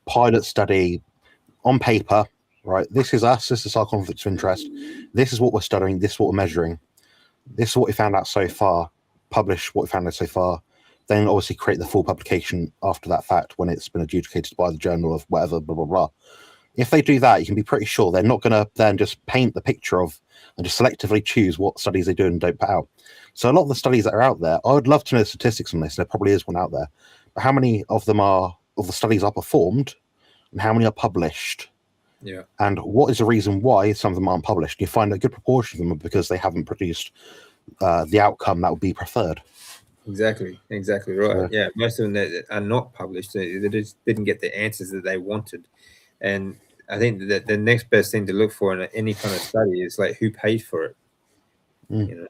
pilot study on paper. Right, this is us. This is our conflicts of interest. This is what we're studying. This is what we're measuring. This is what we found out so far. Publish what we found out so far. Then obviously create the full publication after that fact when it's been adjudicated by the journal of whatever, blah, blah, blah. If they do that, you can be pretty sure they're not going to then just paint the picture of and just selectively choose what studies they do and don't put out. So a lot of the studies that are out there, I would love to know the statistics on this. There probably is one out there. But how many of them of the studies are performed and how many are published?
Yeah.
And what is the reason why some of them aren't published? You find a good proportion of them are because they haven't produced the outcome that would be preferred.
Exactly right. Yeah, most of them that are not published, they just didn't get the answers that they wanted. And I think that the next best thing to look for in any kind of study is like who paid for it.
Do you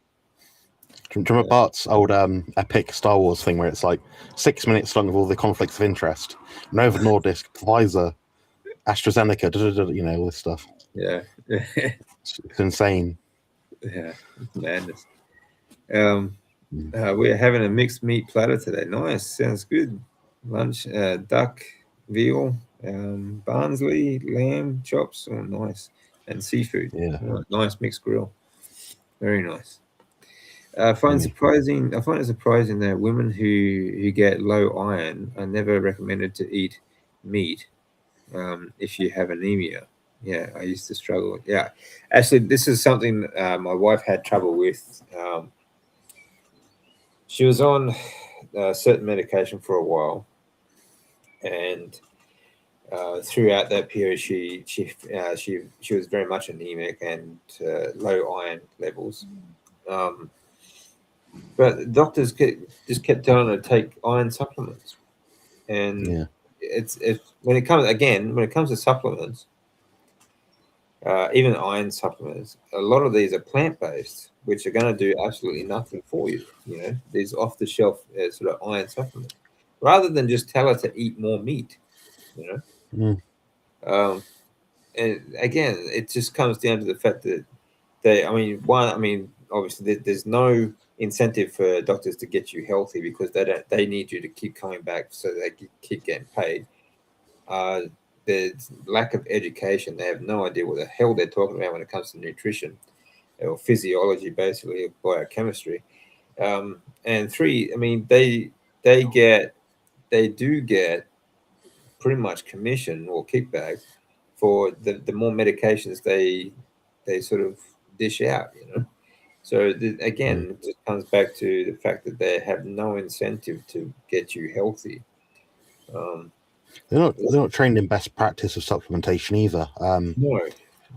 remember Bart's old epic Star Wars thing where it's like 6 minutes long of all the conflicts of interest? Novo Nordisk, Pfizer, AstraZeneca, all this stuff.
Yeah.
It's insane.
Yeah, it's madness. We're having a mixed meat platter today. Nice, sounds good. Lunch, duck, veal, Barnsley, lamb chops. Oh, nice. And seafood.
Yeah.
Nice mixed grill. Very nice. I find it surprising that women who get low iron are never recommended to eat meat if you have anemia. Yeah, I used to struggle. Yeah, actually, this is something my wife had trouble with. She was on certain medication for a while, and throughout that period, she was very much anemic and low iron levels. But doctors just kept telling her to take iron supplements, and it's when it comes to supplements, even iron supplements, a lot of these are plant-based, which are going to do absolutely nothing for you. These off-the-shelf sort of iron supplements, rather than just tell her to eat more meat. And again, it just comes down to the fact that obviously there's no incentive for doctors to get you healthy because they need you to keep coming back so they keep getting paid. There's lack of education. They have no idea what the hell they're talking about when it comes to nutrition or physiology, basically, or biochemistry. And three, they do get pretty much commission or kickback for the more medications they sort of dish out, So again, it just comes back to the fact that they have no incentive to get you healthy.
They're not trained in best practice of supplementation either.
No.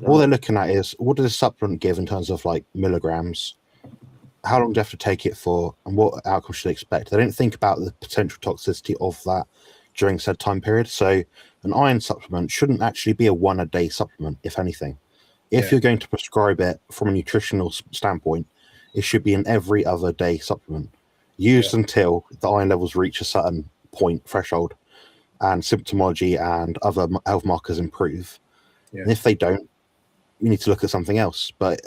All they're looking at is what does a supplement give in terms of like milligrams, how long do you have to take it for, and what outcome should they expect. They don't think about the potential toxicity of that during said time period. So an iron supplement shouldn't actually be a 1-a-day supplement, if anything. If you're going to prescribe it from a nutritional standpoint, it should be an every other day supplement used until the iron levels reach a certain point threshold and symptomology and other health markers improve. And if they don't, you need to look at something else. But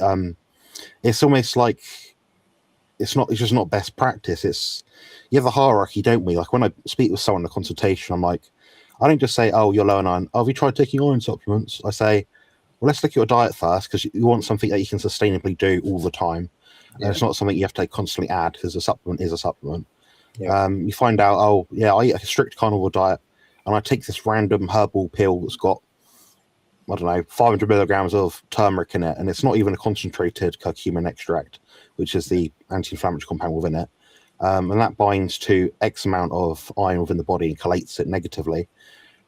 it's almost like it's just not best practice. You have a hierarchy, don't we? Like when I speak with someone in a consultation, I'm like, I don't just say, oh, you're low on iron. Oh, have you tried taking iron supplements? I say, well, let's look at your diet first, because you want something that you can sustainably do all the time. And it's not something you have to constantly add, because a supplement is a supplement. You find out, oh, yeah, I eat a strict carnivore diet, and I take this random herbal pill that's got I don't know, 500 milligrams of turmeric in it, and it's not even a concentrated curcumin extract, which is the anti-inflammatory compound within it. And that binds to X amount of iron within the body and collates it negatively,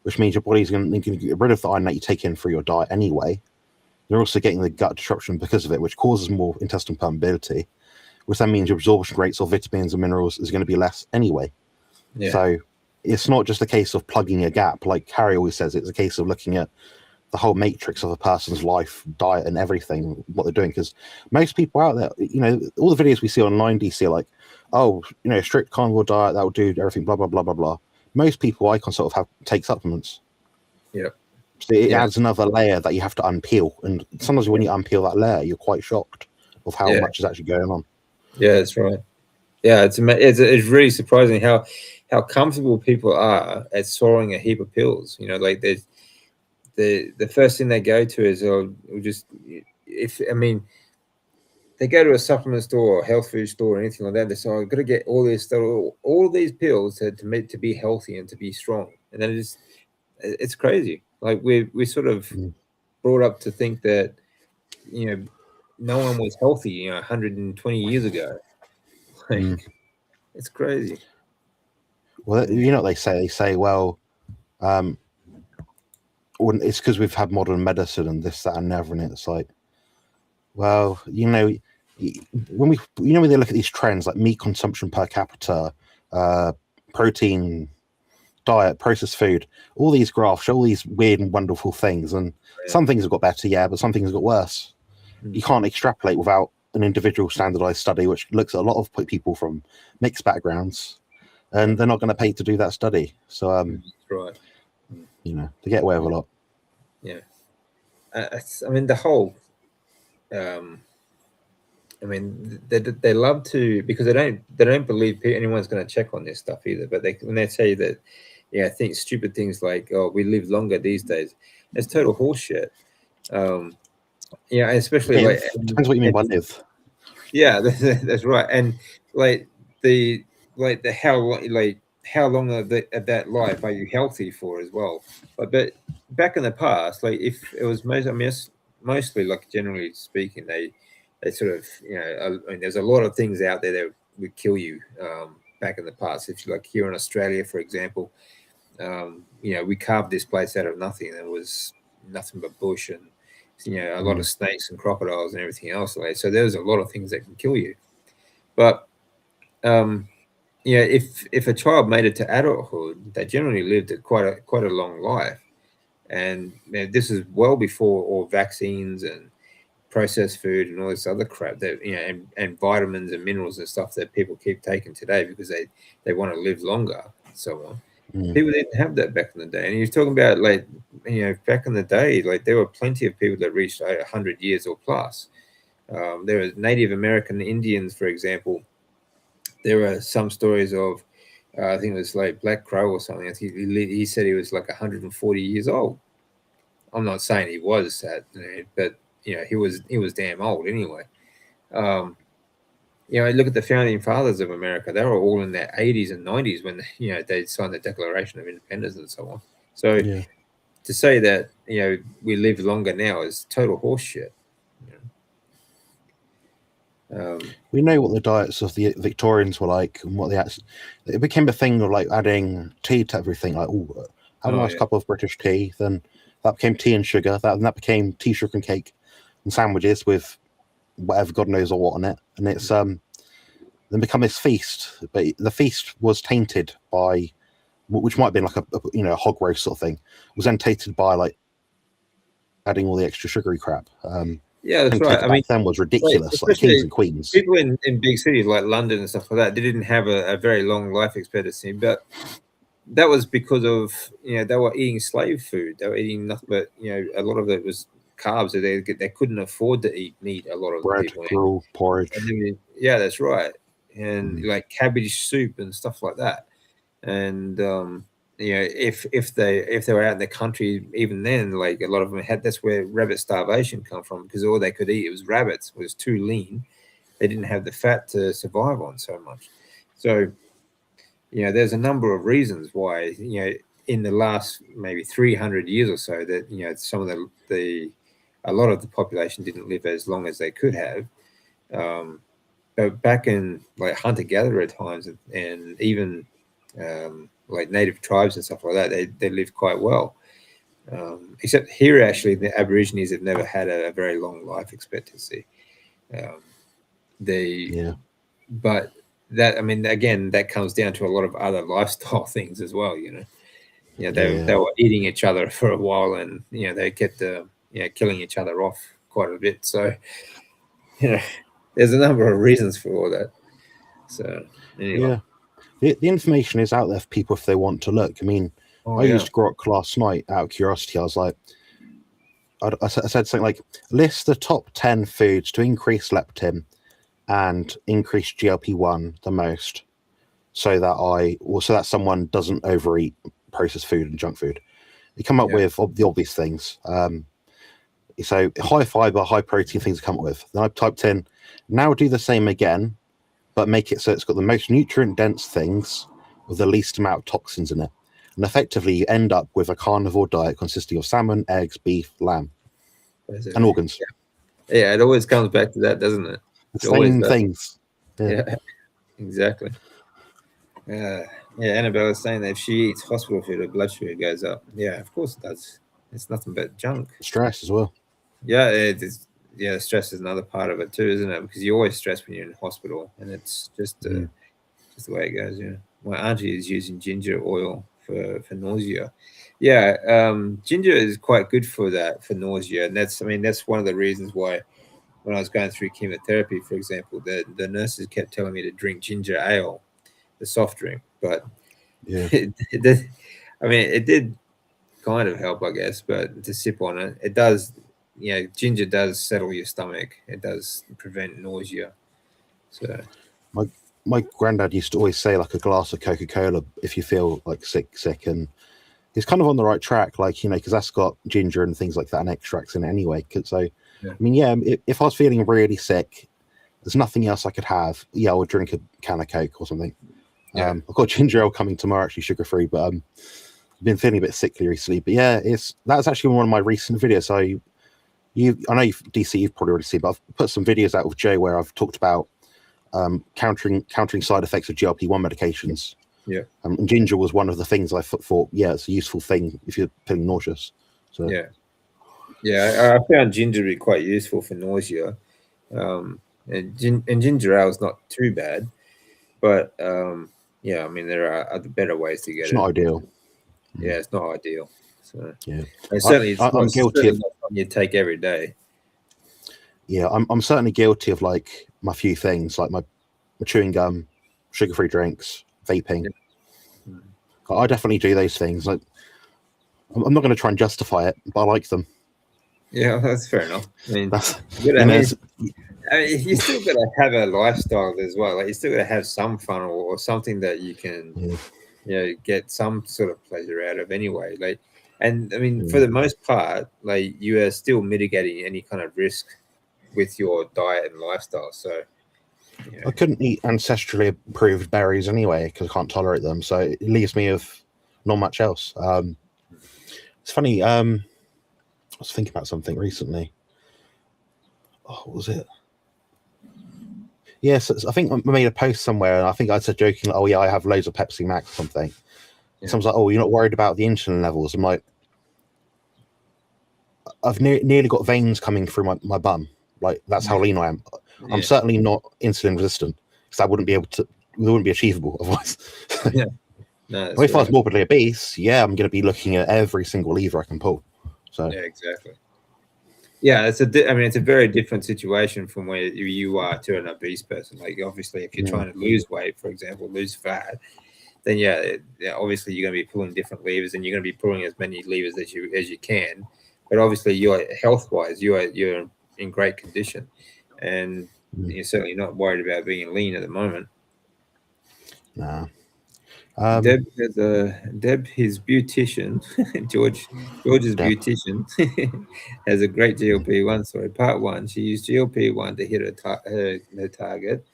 which means your body's going to get rid of the iron that you take in through your diet anyway. You're also getting the gut disruption because of it, which causes more intestinal permeability, which then means your absorption rates of vitamins and minerals is going to be less anyway. Yeah. So it's not just a case of plugging a gap. Like Harry always says, it's a case of looking at the whole matrix of a person's life, diet, and everything, what they're doing. Because most people out there, all the videos we see online, DC, are like, oh, strict carnivore diet, that will do everything, blah, blah, blah, blah, blah. Most people I can sort of take supplements.
Yeah.
So it adds another layer that you have to unpeel. And sometimes when you unpeel that layer, you're quite shocked of how much is actually going on.
Yeah, that's right. Yeah, it's really surprising how comfortable people are at swallowing a heap of pills. Like the first thing they go to is they go to a supplement store or health food store or anything like that. They say, I've got to get all this stuff, all these pills to be healthy and to be strong. And then it's crazy. Like we sort of brought up to think that, no one was healthy, 120 years ago. Like, it's crazy.
Well, what they say? They say, well, it's because we've had modern medicine and this, that, and never. And it's like, well, when they look at these trends like meat consumption per capita, protein diet, processed food, all these graphs show all these weird and wonderful things, and some things have got better, but some things have got worse. You can't extrapolate without an individual standardized study, which looks at a lot of people from mixed backgrounds, and they're not going to pay to do that study. So,
right,
they get away with a lot.
Yeah, the whole. They love to, because they don't believe anyone's going to check on this stuff either. But when they say that, think stupid things like, "Oh, we live longer these days," it's total horseshit. Especially
depends what you mean by live.
Yeah, that's right. And how long of that life are you healthy for as well? But back in the past, like if it was mostly, like generally speaking, they sort of there's a lot of things out there that would kill you back in the past. If you like here in Australia, for example, we carved this place out of nothing. There was nothing but bush and a lot of snakes and crocodiles and everything else. So there's a lot of things that can kill you. But if a child made it to adulthood, they generally lived quite a long life. And this is well before all vaccines and processed food and all this other crap that and vitamins and minerals and stuff that people keep taking today because they want to live longer and so on. People didn't have that back in the day. And you're talking about back in the day, like there were plenty of people that reached 100 years or plus. There were Native American Indians, for example. There are some stories of I think it was like Black Crow or something. He said he was like 140 years old. I'm not saying he was that, but he was damn old anyway. Look at the founding fathers of America. They were all in their 80s and 90s when they signed the Declaration of Independence and so on. So to say that we live longer now is total horseshit.
We know what the diets of the Victorians were like and what it became a thing of like adding tea to everything. Like, have a nice cup of British tea. Then that became tea and sugar. That became tea, sugar, and cake and sandwiches with whatever God knows or what on it. And it's then become this feast. But the feast was tainted by, which might have been like a hog roast sort of thing, was then tainted by like adding all the extra sugary crap.
Yeah, that's right.
Then was ridiculous, like kings and queens.
People in big cities like London and stuff like that, they didn't have a very long life expectancy, but that was because of they were eating slave food. They were eating nothing but a lot of it was carbs that they couldn't afford to eat meat. A lot of
bread,
people,
gruel, porridge.
Yeah, that's right, and like cabbage soup and stuff like that. And if they were out in the country, even then, like a lot of them that's where rabbit starvation come from, because all they could eat was rabbits. It was too lean. They didn't have the fat to survive on so much. So there's a number of reasons why in the last maybe 300 years or so, that some of a lot of the population didn't live as long as they could have. But back in like hunter-gatherer times, and even like native tribes and stuff like that, they lived quite well. Except here, actually, the Aborigines have never had a very long life expectancy. But that, I mean, again, that comes down to a lot of other lifestyle things as well. They were eating each other for a while, and they kept killing each other off quite a bit. So there's a number of reasons for all that. So anyway.
The information is out there for people if they want to look. I mean, I used Grok last night out of curiosity. I was like, I said something like, list the top 10 foods to increase leptin and increase GLP-1 the most, so that someone doesn't overeat processed food and junk food. You come up with the obvious things. So high fiber, high protein things to come up with. Then I typed in, now do the same again, but make it so it's got the most nutrient dense things with the least amount of toxins in it. And effectively you end up with a carnivore diet consisting of salmon, eggs, beef, lamb, and organs.
Yeah, it always comes back to that, doesn't it?
Same things.
Yeah, exactly. Annabelle is saying that if she eats hospital food, her blood sugar goes up. Yeah, of course it does. It's nothing but junk.
Stress as well.
Yeah, it is. Yeah, stress is another part of it too, isn't it? Because you always stress when you're in hospital, and it's just the way it goes. Yeah, my auntie is using ginger oil for nausea. Yeah, ginger is quite good for that, for nausea, and that's one of the reasons why when I was going through chemotherapy, for example, the nurses kept telling me to drink ginger ale, the soft drink, but it did kind of help, I guess, but to sip on it, it does. Ginger does settle your stomach. It does prevent nausea. So
my granddad used to always say, like, a glass of Coca-Cola if you feel like sick, and he's kind of on the right track, like, because that's got ginger and things like that and extracts in it anyway. So, I mean, if I was feeling really sick, there's nothing else I could have. I would drink a can of Coke or something. I've got ginger ale coming tomorrow, actually sugar-free, but I've been feeling a bit sickly recently. But that's actually one of my recent videos. I know DC, you've probably already seen, but I've put some videos out with Joe where I've talked about countering side effects of GLP-1 medications.
Yeah.
And ginger was one of the things I thought, it's a useful thing if you're feeling nauseous. So
I found ginger to be quite useful for nausea. And ginger ale is not too bad, but I mean, there are other better ways to get it.
It's not ideal.
Yeah, it's not ideal. So
and
certainly
I'm guilty of
something you take every day.
Yeah, I'm certainly guilty of like my few things, like my chewing gum, sugar-free drinks, vaping. I definitely do those things. Like, I'm not going to try and justify it, but I like them.
Yeah, that's fair enough. I mean, you still got to have a lifestyle as well. Like, you still got to have some fun or something that you can, get some sort of pleasure out of anyway. Like, and I mean, for the most part, like, you are still mitigating any kind of risk with your diet and lifestyle. So,
I couldn't eat ancestrally approved berries anyway because I can't tolerate them. So it leaves me with not much else. It's funny. I was thinking about something recently. Oh, what was it? Yes, I think I made a post somewhere, and I think I said joking, "Oh yeah, I have loads of Pepsi Max or something." Yeah. Someone's like, "Oh, you're not worried about the insulin levels?" I'm like, I've nearly got veins coming through my bum. Like, that's how lean I am. Yeah. I'm certainly not insulin resistant, because that wouldn't be achievable otherwise.
Yeah. No,
if I was morbidly obese, I'm going to be looking at every single lever I can pull. So
yeah, exactly. Yeah, it's a very different situation from where you are to an obese person. Like, obviously, if you're trying to lose weight, for example, lose fat, then obviously you're going to be pulling different levers, and you're going to be pulling as many levers as you can. But obviously, you're health-wise, you're in great condition, and you're certainly not worried about being lean at the moment.
Nah.
Deb, his beautician, George's beautician, has a great GLP-1 story. Part 1, she used GLP-1 to hit her target.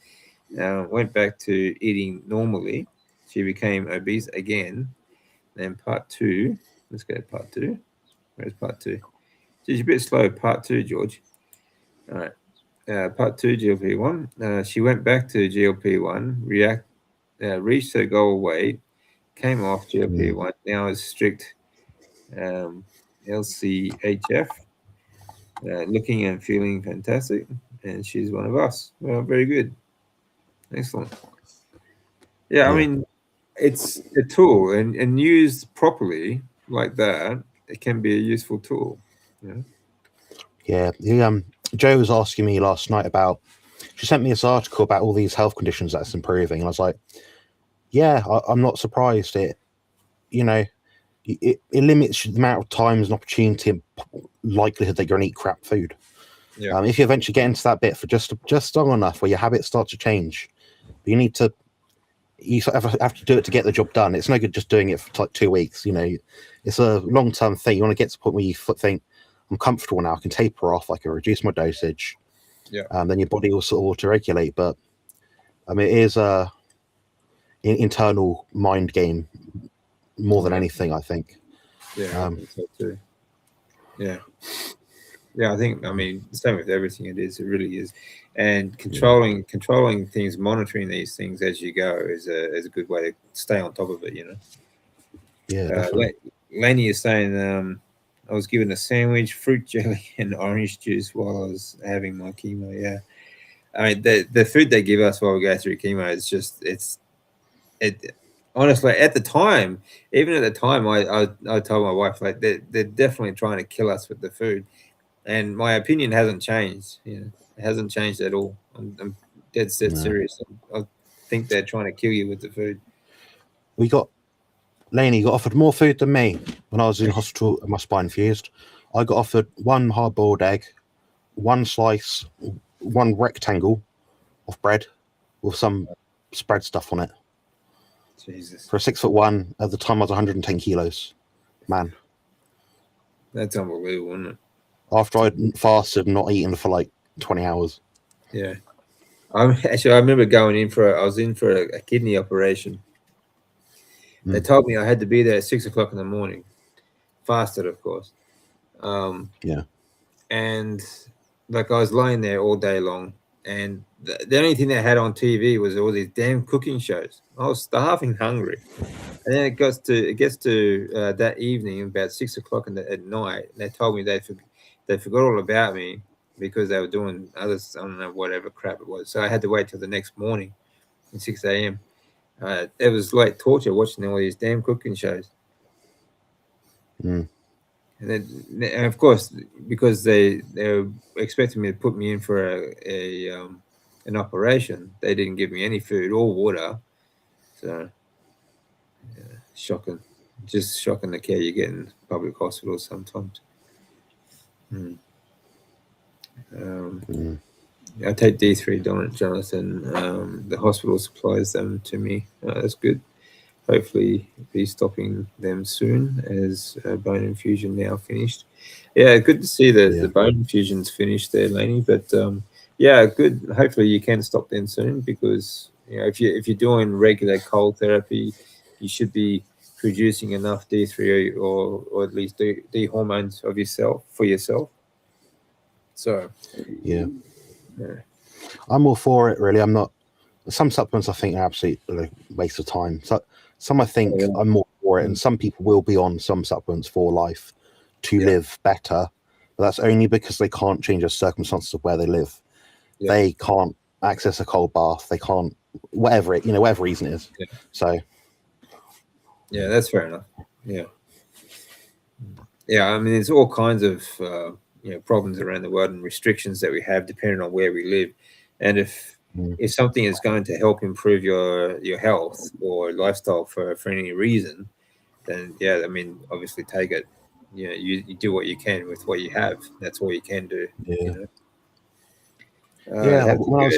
Went back to eating normally. She became obese again. and part 2. Let's go to part 2. Where's part 2? She's a bit slow. Part 2, George. All right. Part 2, GLP-1. She went back to GLP-1, reached her goal weight, came off GLP-1. Now is strict LCHF, looking and feeling fantastic, and she's one of us. Well, very good. Excellent. Yeah, I mean, it's a tool, and used properly like that, it can be a useful tool.
Yeah. Joe was asking me last night about. She sent me this article about all these health conditions that's improving, and I was like, "Yeah, I'm not surprised. It limits the amount of times and opportunity and likelihood that you're going to eat crap food.
Yeah.
If you eventually get into that bit for just long enough where your habits start to change, but you have to do it to get the job done. It's no good just doing it for like 2 weeks. It's a long-term thing. You want to get to the point where you think, I'm comfortable now, I can taper off, I can reduce my dosage.
Yeah.
Then your body will sort of auto-regulate. But I mean, it is a internal mind game more than anything, I think.
Yeah, I think so too. Yeah. Yeah, I think, I mean, same with everything it really is. And controlling things, monitoring these things as you go is a good way to stay on top of it,
Yeah.
Lenny is saying, I was given a sandwich, fruit jelly, and orange juice while I was having my chemo. Yeah. I mean, the food they give us while we go through chemo is just, honestly, at the time, I told my wife, like, they're definitely trying to kill us with the food. And my opinion hasn't changed. It hasn't changed at all. I'm dead set serious. I think they're trying to kill you with the food.
Laney got offered more food than me when I was in hospital and my spine fused. I got offered 1 hard-boiled egg, 1 slice, 1 rectangle of bread with some spread stuff on it.
Jesus.
For a 6'1", at the time I was 110 kilos. Man.
That's unbelievable, isn't it?
After I'd fasted and not eaten for like 20 hours.
Yeah. I remember I was in for a kidney operation. They told me I had to be there at 6 o'clock in the morning. Fasted, of course. And like I was lying there all day long, and the only thing they had on TV was all these damn cooking shows. I was starving, hungry. And then it gets to that evening, about 6 o'clock at night, and they told me they forgot all about me because they were doing others, I don't know, whatever crap it was. So I had to wait till the next morning at 6 a.m. It was like torture watching all these damn cooking shows. And of course, because they were expecting me to put me in for an operation, they didn't give me any food or water. So, shocking. Just shocking the care you get in public hospitals sometimes. I take D3, Jonathan. The hospital supplies them to me. That's good. Hopefully be stopping them soon as bone infusion now finished. Yeah, good to see that the bone infusion's finished there, Laney. But good. Hopefully you can stop them soon, because if you're doing regular cold therapy, you should be producing enough D3 or at least D hormones for yourself. So
I'm all for it, really. I'm not. Some supplements I think are absolute waste of time. So some I think I'm more for it, and some people will be on some supplements for life to live better, but that's only because they can't change the circumstances of where they live. They can't access a cold bath. They can't, whatever reason it is. So
that's fair enough. I mean, there's all kinds of problems around the world and restrictions that we have depending on where we live, and if something is going to help improve your health or lifestyle for any reason, then I mean, obviously take it. You do what you can with what you have. That's all you can do.
When I was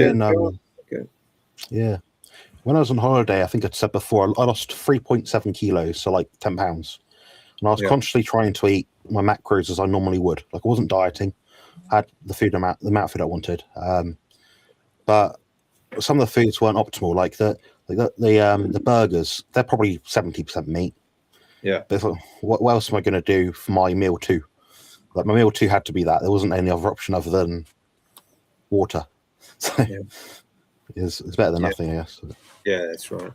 when I was on holiday, I think I'd said before, I lost 3.7 kilos, so like 10 pounds. And I was consciously trying to eat my macros as I normally would. Like, I wasn't dieting. I had the amount of food I wanted. But some of the foods weren't optimal. Like the burgers, they're probably 70% meat.
Yeah.
But it's like, what else am I going to do for my meal 2? Like my meal 2 had to be that. There wasn't any other option other than water. So it's better than nothing, I guess.
Yeah, that's right.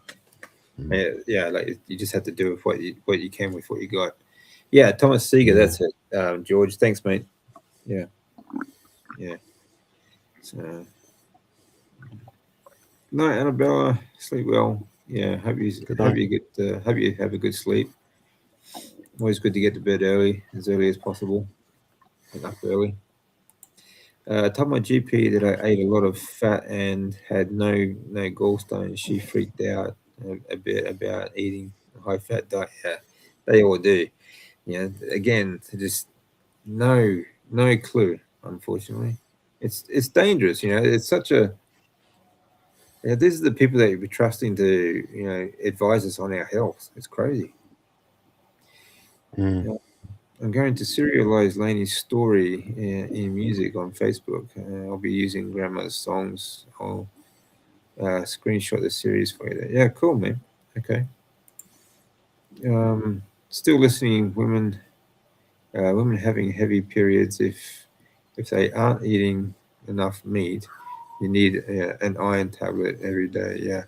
Yeah, like you just have to do with what you can with what you got. Yeah, Thomas Seeger, that's it. George, thanks, mate. Yeah. So, no, Annabella, sleep well. Yeah, hope you have a good sleep. Always good to get to bed early as possible, and up early. I told my GP that I ate a lot of fat and had no gallstones. She freaked out a bit about eating a high fat diet. Yeah, they all do. Yeah, again, just no clue. Unfortunately, it's dangerous. It's such a. Yeah, these are the people that you're trusting to advise us on our health. It's crazy. Yeah. I'm going to serialize Laney's story in music on Facebook. I'll be using Grandma's songs. I'll screenshot the series for you there. Yeah, cool, man. Okay. Still listening. Women having heavy periods. If they aren't eating enough meat, you need an iron tablet every day. Yeah,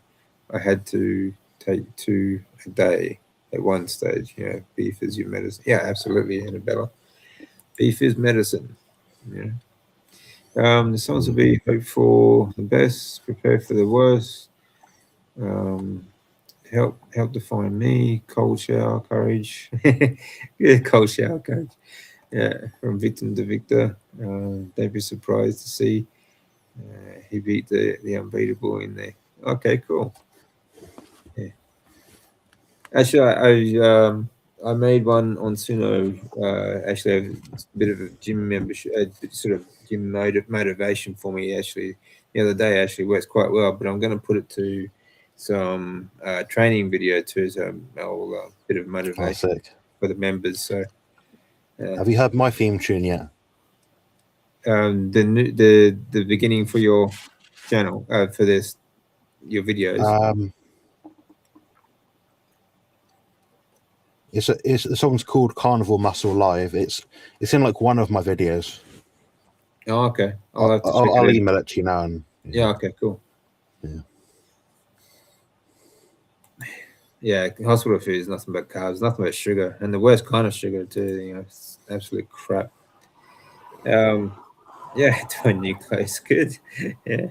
I had to take 2 a day at one stage. Beef is your medicine. Yeah, absolutely, Annabella. Beef is medicine. Yeah. The songs will be hope for the best, prepare for the worst. Help define me. Cold shower, courage. Yeah, cold shower, courage. Yeah, from victim to victor. Don't be surprised to see he beat the unbeatable in there. Okay, cool. Yeah. Actually, I made one on Suno. Actually, a bit of a gym membership, sort of gym motivation for me. Actually, the other day actually works quite well. But I'm going to put it to some training video too, so a bit of motivation for the members. So,
have you heard my theme tune yet?
The beginning for your channel for your videos.
The song's called Carnival Muscle Live. It's in like one of my videos.
Oh, okay.
I'll email it to you now. And
yeah. Okay. Cool.
Yeah.
Yeah. Hospital food is nothing but carbs, nothing but sugar, and the worst kind of sugar too. It's absolute crap. Yeah. Doing new clothes, good. Yeah.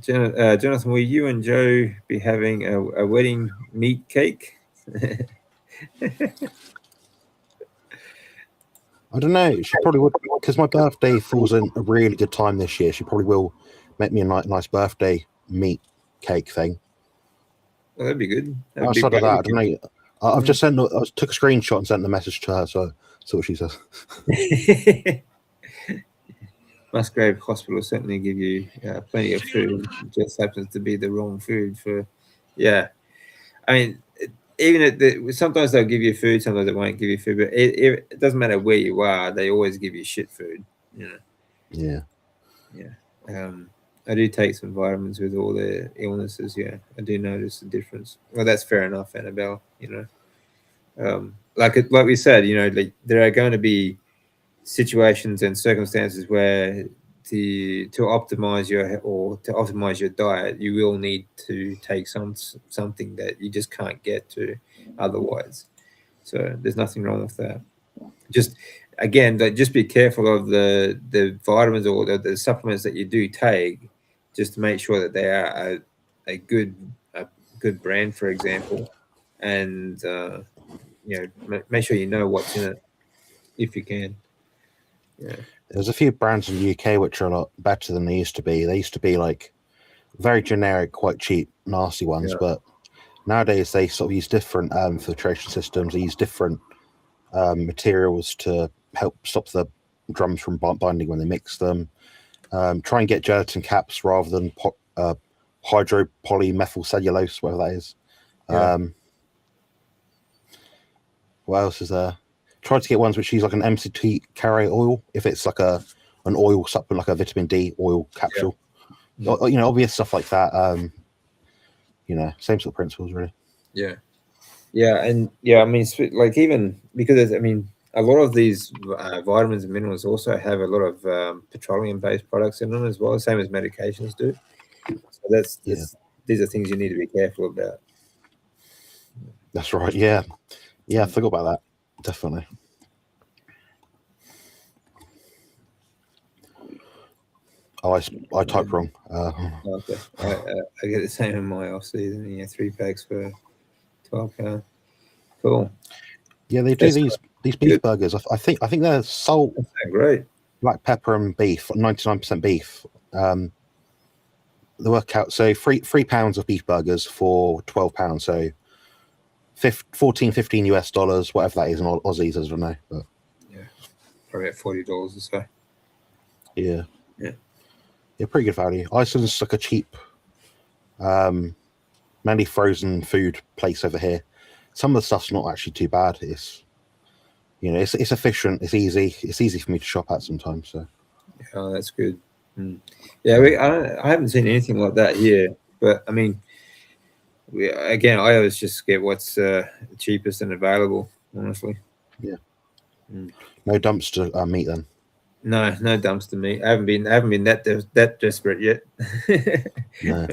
Jonathan, will you and Joe be having a wedding meat cake?
I don't know. She probably would, because my birthday falls in a really good time this year. She probably will make me a nice birthday meat cake thing.
Well, that'd be good.
Outside of that, I don't know. I've just took a screenshot and sent the message to her, so that's what she says.
Musgrave Hospital certainly give you plenty of food. It just happens to be the wrong food for. Yeah, I mean, even sometimes they'll give you food, sometimes they won't give you food, but it doesn't matter where you are. They always give you shit food.
Yeah.
I do take some vitamins with all the illnesses. Yeah, I do notice the difference. Well, that's fair enough, Annabelle. Like we said, like there are going to be situations and circumstances where to optimize your diet, you will need to take something that you just can't get to otherwise. So there's nothing wrong with that. Just again, just be careful of the vitamins or the supplements that you do take, just to make sure that they are a good brand, for example, and make sure you know what's in it if you can. Yeah.
There's a few brands in the UK which are a lot better than they used to be. They used to be like very generic, quite cheap, nasty ones, but nowadays they sort of use different filtration systems. They use different materials to help stop the drums from binding when they mix them. Try and get gelatin caps rather than hydropolymethylcellulose, whatever that is. What else is there? Try to get ones which use like an MCT carrier oil, if it's like an oil supplement, like a vitamin D oil capsule. Obvious stuff like that. Same sort of principles, really.
Yeah. Yeah, and yeah, I mean, like even because I mean, a lot of these vitamins and minerals also have a lot of petroleum-based products in them as well, same as medications do. So these are things you need to be careful about.
That's right. Yeah, I forgot about that. Definitely. Oh, I typed wrong.
Okay, I get the same in my off season. Yeah, 3 packs for £12. Cool.
Yeah, they do these beef burgers. I think they're salt,
great,
black pepper, and beef. 99% beef. They work out so £3 of beef burgers for £12. So 15 US, whatever that is in Aussies, I don't know. But
yeah, probably at $40 or so.
Yeah,
yeah,
pretty good value. Iceland's like a cheap, mainly frozen food place over here. Some of the stuff's not actually too bad. It's it's efficient. It's easy. It's easy for me to shop at sometimes. So
oh, that's good. Yeah, I haven't seen anything like that here. But I mean, I always just get what's cheapest and available. Honestly.
Yeah. No dumpster meat then.
No dumpster meat. I haven't been that desperate yet.
No.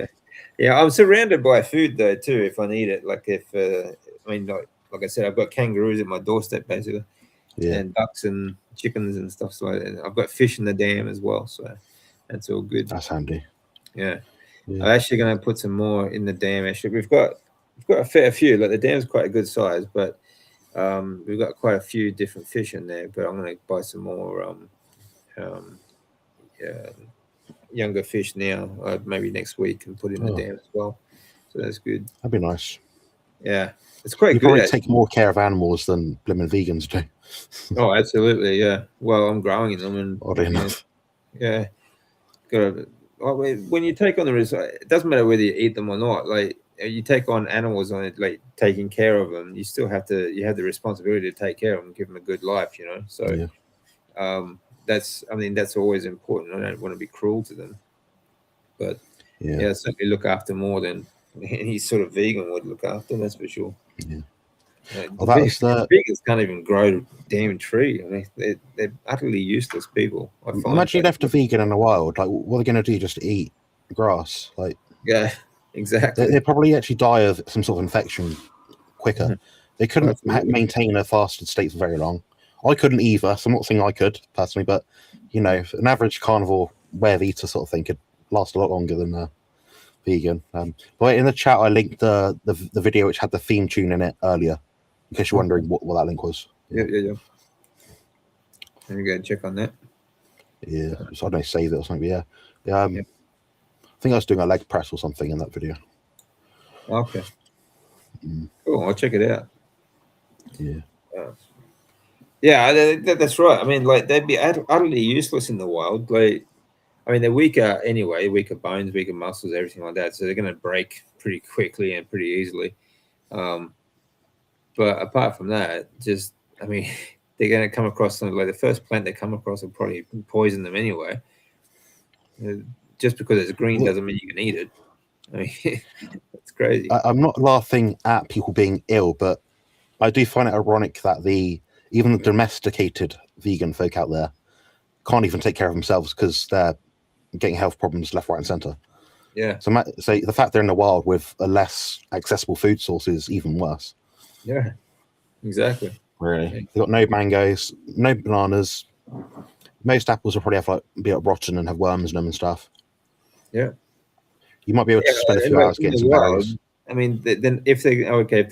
Yeah, I'm surrounded by food though too. If I need it, like like I said, I've got kangaroos at my doorstep basically, and ducks and chickens and stuff like that. I've got fish in the dam as well, so that's all good.
That's handy.
Yeah. I'm actually going to put some more in the dam. Actually, we've got a fair few. Like the dam's quite a good size, but we've got quite a few different fish in there. But I'm going to buy some more younger fish now, maybe next week, and put in the dam as well. So that's good.
That'd be nice.
Yeah, it's quite good.
You probably take more care of animals than blimmin' vegans do.
Oh, absolutely. Yeah. Well, I'm growing them, and
oddly enough.
Yeah. When you take on the risk, it doesn't matter whether you eat them or not. Like you take on animals on it, like taking care of them, you still have the responsibility to take care of them, give them a good life, So, that's always important. I don't want to be cruel to them, but certainly look after more than any sort of vegan would look after. That's for sure.
Yeah.
Vegans can't even grow a damn tree. I mean, they're utterly useless people.
Imagine you left a vegan in the wild. Like, what are they going to do? Just eat grass? Like,
yeah, exactly.
They probably actually die of some sort of infection quicker. Mm-hmm. They couldn't maintain a fasted state for very long. I couldn't either. So I'm not saying I could personally, but an average carnivore way of eater sort of thing could last a lot longer than vegan. But in the chat, I linked the video which had the theme tune in it earlier. In case you're wondering what that link was.
Yeah. Let me go and check on that.
Yeah, so I don't know, save it or something. Yeah. I think I was doing a leg press or something in that video.
Okay. Cool. I'll check it out.
Yeah.
That's right. I mean, like they'd be utterly useless in the wild. Like, I mean, they're weaker anyway, weaker bones, weaker muscles, everything like that. So they're going to break pretty quickly and pretty easily. But apart from that, they're going to come across something like the first plant they come across will probably poison them anyway. Just because it's green doesn't mean you can eat it. I mean, it's crazy.
I'm not laughing at people being ill, but I do find it ironic that even the domesticated vegan folk out there can't even take care of themselves because they're getting health problems left, right, and center.
Yeah.
So the fact they're in the wild with a less accessible food source is even worse.
Yeah, exactly.
Really, they've got no mangoes, no bananas. Most apples will probably have be rotten and have worms in them and stuff.
Yeah,
you might be able to spend a few hours getting some berries.
I mean, then if they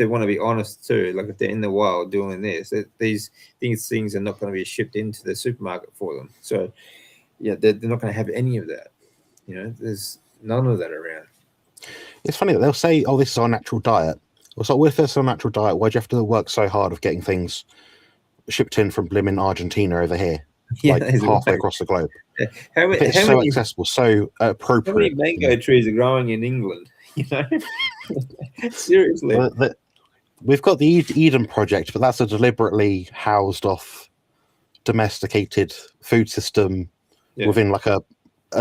want to be honest too, like if they're in the wild doing this, these things are not going to be shipped into the supermarket for them. So, yeah, they're not going to have any of that. There's none of that around.
It's funny that they'll say, "Oh, this is our natural diet." So, what if there's a natural diet? Why do you have to work so hard of getting things shipped in from blimmin' Argentina over here, halfway across the globe? It's so accessible, so appropriate.
How many mango trees are growing in England? Seriously.
We've got the Eden Project, but that's a deliberately housed off, domesticated food system within like a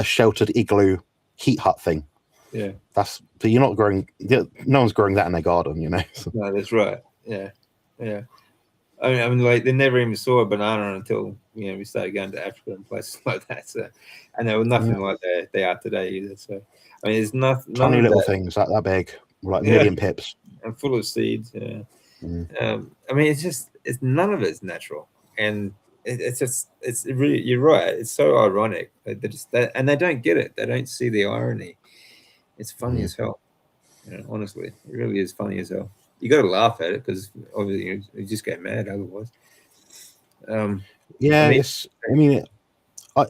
sheltered igloo heat hut thing.
Yeah,
but you're not growing. No one's growing that in their garden,
No, that's right. Yeah, yeah. I mean, like they never even saw a banana until we started going to Africa and places like that. So, and they were nothing like they are today either. So, I mean, it's none
tiny
of
little
that,
things that big, like a million pips,
and full of seeds. Yeah. I mean, it's none of it's natural, and it's really, you're right. It's so ironic. And they don't get it. They don't see the irony. It's funny as hell. Honestly, it really is funny as hell. You got to laugh at it because obviously you just get mad otherwise.
Yeah, do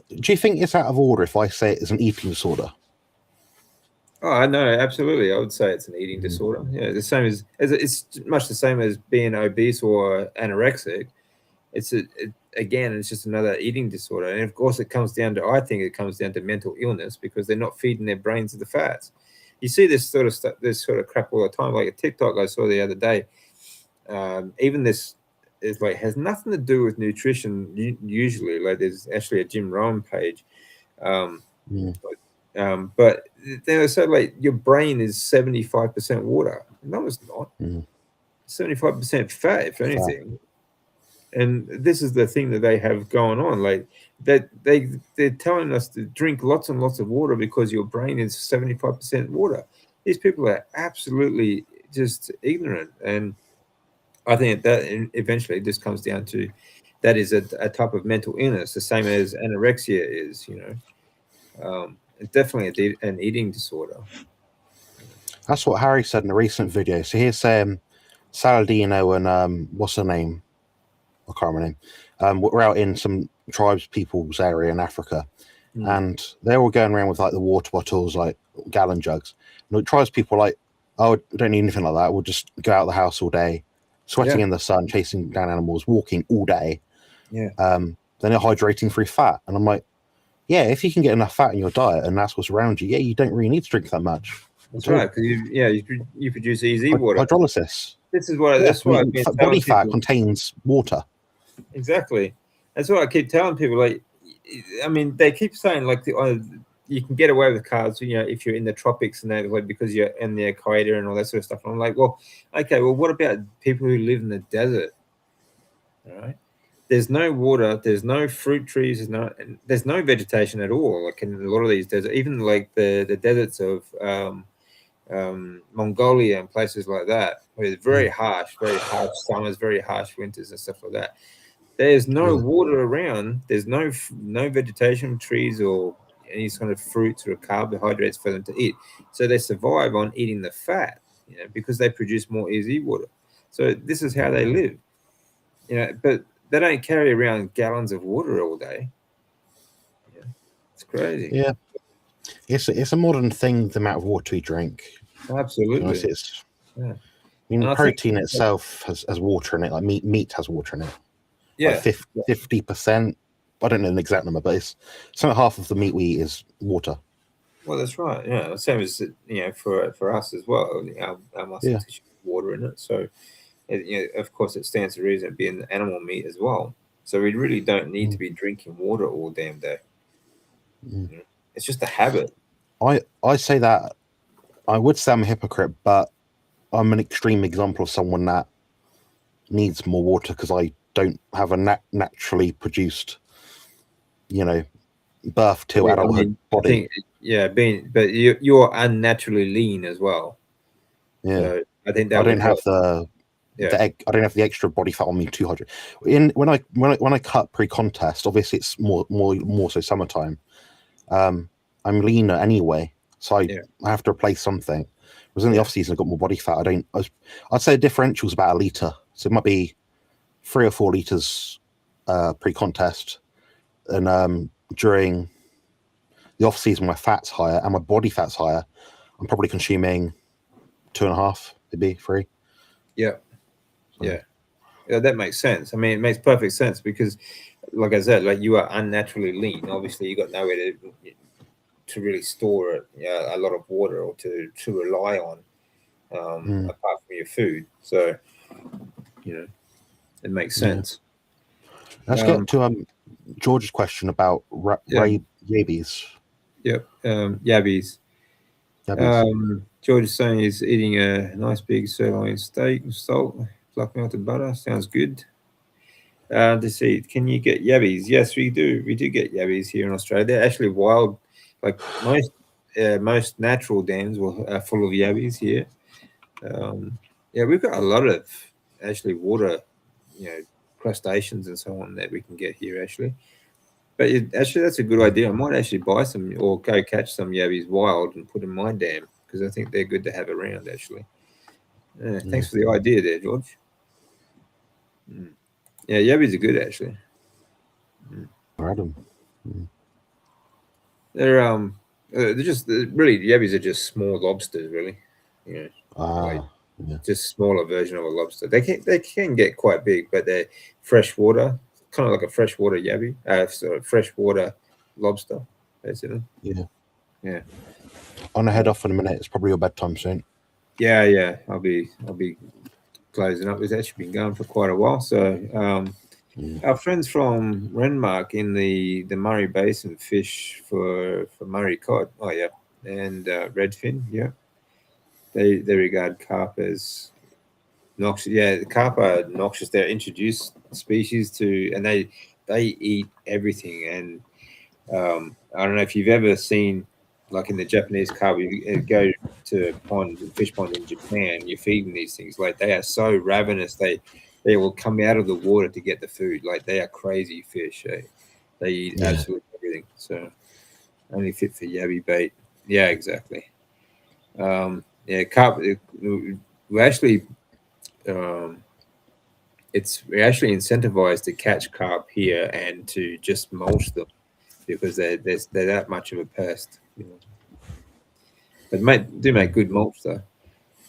you think it's out of order if I say it's an eating disorder?
Oh, I know, absolutely. I would say it's an eating disorder. Yeah, the same as it's much the same as being obese or anorexic. Again, it's just another eating disorder, and of course, I think it comes down to mental illness because they're not feeding their brains the fats. You see this sort of stuff, this sort of crap all the time. Like a TikTok I saw the other day. Even this is like has nothing to do with nutrition. Usually, like there's actually a Jim Rohn page. But they were so like your brain is 75% water. No, it's not. 75% fat, if anything. And this is the thing that they have going on. Like that they're telling us to drink lots and lots of water because your brain is 75% water. These people are absolutely just ignorant. And I think that eventually this comes down to that is a type of mental illness, the same as anorexia is, It's definitely an eating disorder.
That's what Harry said in a recent video. So here's Saladino and what's her name? I can't remember her name. We're out in some tribes people's area in Africa, and they're all going around with like the water bottles, like gallon jugs. And the tribes people are like, oh, I don't need anything like that. We'll just go out of the house all day, sweating in the sun, chasing down animals, walking all day.
Yeah.
Then they're hydrating through fat, and I'm like, yeah, if you can get enough fat in your diet and that's what's around you, yeah, you don't really need to drink that much.
That's right, because you produce easy water.
Hydrolysis.
This is what that's why
body fat contains water.
Exactly. That's what I keep telling people. Like, I mean, they keep saying like you can get away with carbs, if you're in the tropics and that, like because you're in the equator and all that sort of stuff. And I'm like, well, okay, well, what about people who live in the desert? All right. There's no water, there's no fruit trees, there's no vegetation at all. Like in a lot of these deserts, even like the deserts of Mongolia and places like that, where it's very harsh summers, very harsh winters and stuff like that. There's no water around. There's no vegetation, trees, or any sort of fruits or carbohydrates for them to eat. So they survive on eating the fat, because they produce more easy water. So this is how they live, but they don't carry around gallons of water all day. It's crazy.
Yeah, it's a modern thing. The amount of water we drink.
Absolutely.
I mean, protein itself has water in it. Like meat has water in it.
Yeah,
like 50%. I don't know the exact number, but it's something half of the meat we eat is water.
Well, that's right. Yeah, same as for us as well. Our muscle tissue has water in it, so. Of course, it stands to reason being animal meat as well. So we really don't need to be drinking water all damn day. It's just a habit.
I say that I would say I'm a hypocrite, but I'm an extreme example of someone that needs more water because I don't have a naturally produced, birth to adulthood body.
But you're unnaturally lean as well.
Yeah,
so I think that
I don't have I don't have the extra body fat on me 200. When I cut pre-contest, obviously it's more so summertime. I'm leaner anyway, so I have to replace something. Whereas in the off season, I got more body fat. I'd say the differential is about a liter, so it might be 3 or 4 liters pre-contest, and during the off season, my fat's higher and my body fat's higher. I'm probably consuming 2.5, maybe 3.
Yeah. Yeah, that makes sense. I mean, it makes perfect sense because, like I said, like you are unnaturally lean. Obviously, you got nowhere to really store a lot of water or to rely on apart from your food. So, it makes sense.
Let's get to George's question about rabies.
Yep, yabbies. George is saying he's eating a nice big sirloin steak with salt, like melted butter. Sounds good. To see, can you get yabbies? Yes, we do. We do get yabbies here in Australia. They're actually wild. Like most natural dams are full of yabbies here. Yeah, we've got a lot of actually water, crustaceans and so on that we can get here actually. But actually, that's a good idea. I might actually buy some or go catch some yabbies wild and put in my dam because I think they're good to have around actually. Thanks for the idea there, George. Yeah, yabbies are good actually.
Random.
They're just really yabbies are just small lobsters, really. Just smaller version of a lobster. They can get quite big, but they're freshwater, kind of like a freshwater yabby, freshwater lobster, basically. Yeah.
I'm gonna head off in a minute. It's probably your bedtime soon.
Yeah. I'll be closing up. It's actually been going for quite a while. So our friends from Renmark in the Murray Basin fish for Murray cod. Oh yeah, and redfin. Yeah, they regard carp as noxious. Yeah, the carp are noxious. They're introduced species and they eat everything. And I don't know if you've ever seen, like in the Japanese carp, you go to fish pond in Japan, you're feeding these things. Like they are so ravenous, they will come out of the water to get the food. Like they are crazy fish. They eat absolutely everything. So only fit for yabby bait. Yeah, exactly. Carp. We're actually incentivized to catch carp here and to just mulch them because they're that much of a pest. But do make good mulch though.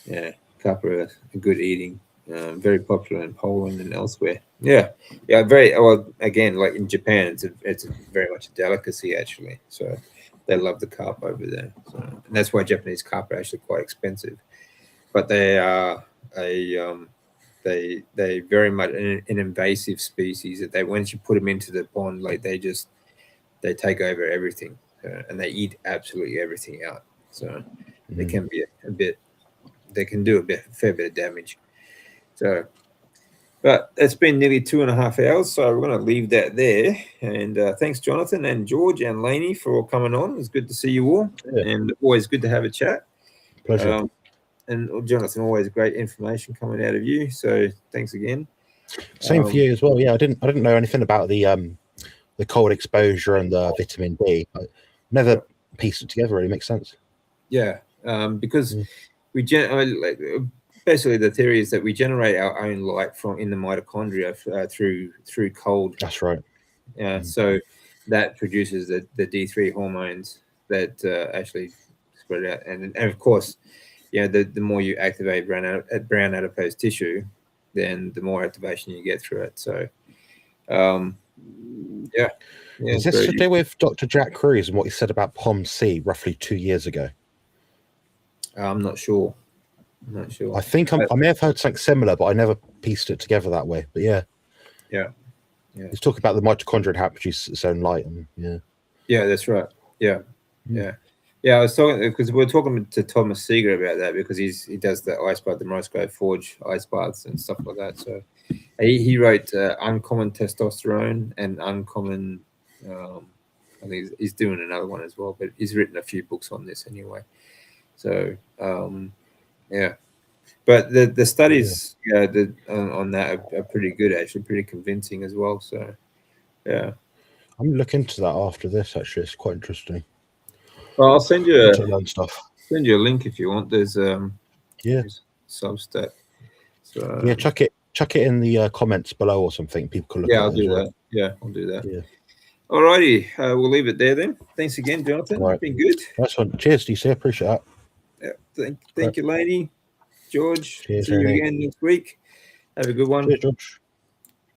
Yeah, carp are good eating. Very popular in Poland and elsewhere. Yeah. Very well. Again, like in Japan, it's very much a delicacy actually. So they love the carp over there. So, and that's why Japanese carp are actually quite expensive. But they are they very much an invasive species that once you put them into the pond, like they take over everything and they eat absolutely everything out. So they can be they can do a fair bit of damage. So, but it's been nearly 2.5 hours, so we're going to leave that there. And thanks, Jonathan and George and Lainey for coming on. It's good to see you all, and always good to have a chat.
Pleasure.
And Jonathan, always great information coming out of you. So thanks again.
Same for you as well. Yeah, I didn't know anything about the cold exposure and the vitamin D. I never pieced it together. It makes sense.
Yeah, because we basically the theory is that we generate our own light in the mitochondria through cold.
That's right.
Yeah, so that produces the D3 hormones that actually spread out, and of course, the more you activate brown adipose tissue, then the more activation you get through it. So,
Is this to do with Dr. Jack Cruz and what he said about POM-C roughly 2 years ago?
I'm not sure.
I think I may have heard something similar, but I never pieced it together that way. But yeah. He's talking about the mitochondria and how it produces its own light, and
yeah, that's right. Yeah. I was talking because we're talking to Thomas Seeger about that because he does the ice bath, the Moscow Forge ice baths and stuff like that. So he wrote Uncommon Testosterone and Uncommon. I think he's doing another one as well, but he's written a few books on this anyway. So but the studies on that are pretty good actually, pretty convincing as well. So I'm
gonna look into that after this. Actually, it's quite interesting.
Well, I'll send you
send
you a link if you want. There's Substack. So
chuck it in the comments below or something. People can look.
I'll do that. Yeah, I'll do that. Yeah. Alrighty, we'll leave it there then. Thanks again, Jonathan. Right. It's been good.
Nice one. Cheers, DC. I appreciate that.
Yeah, thank you, Lainey. George.
Cheers,
see you again next week. Have a good one.
Cheers, George.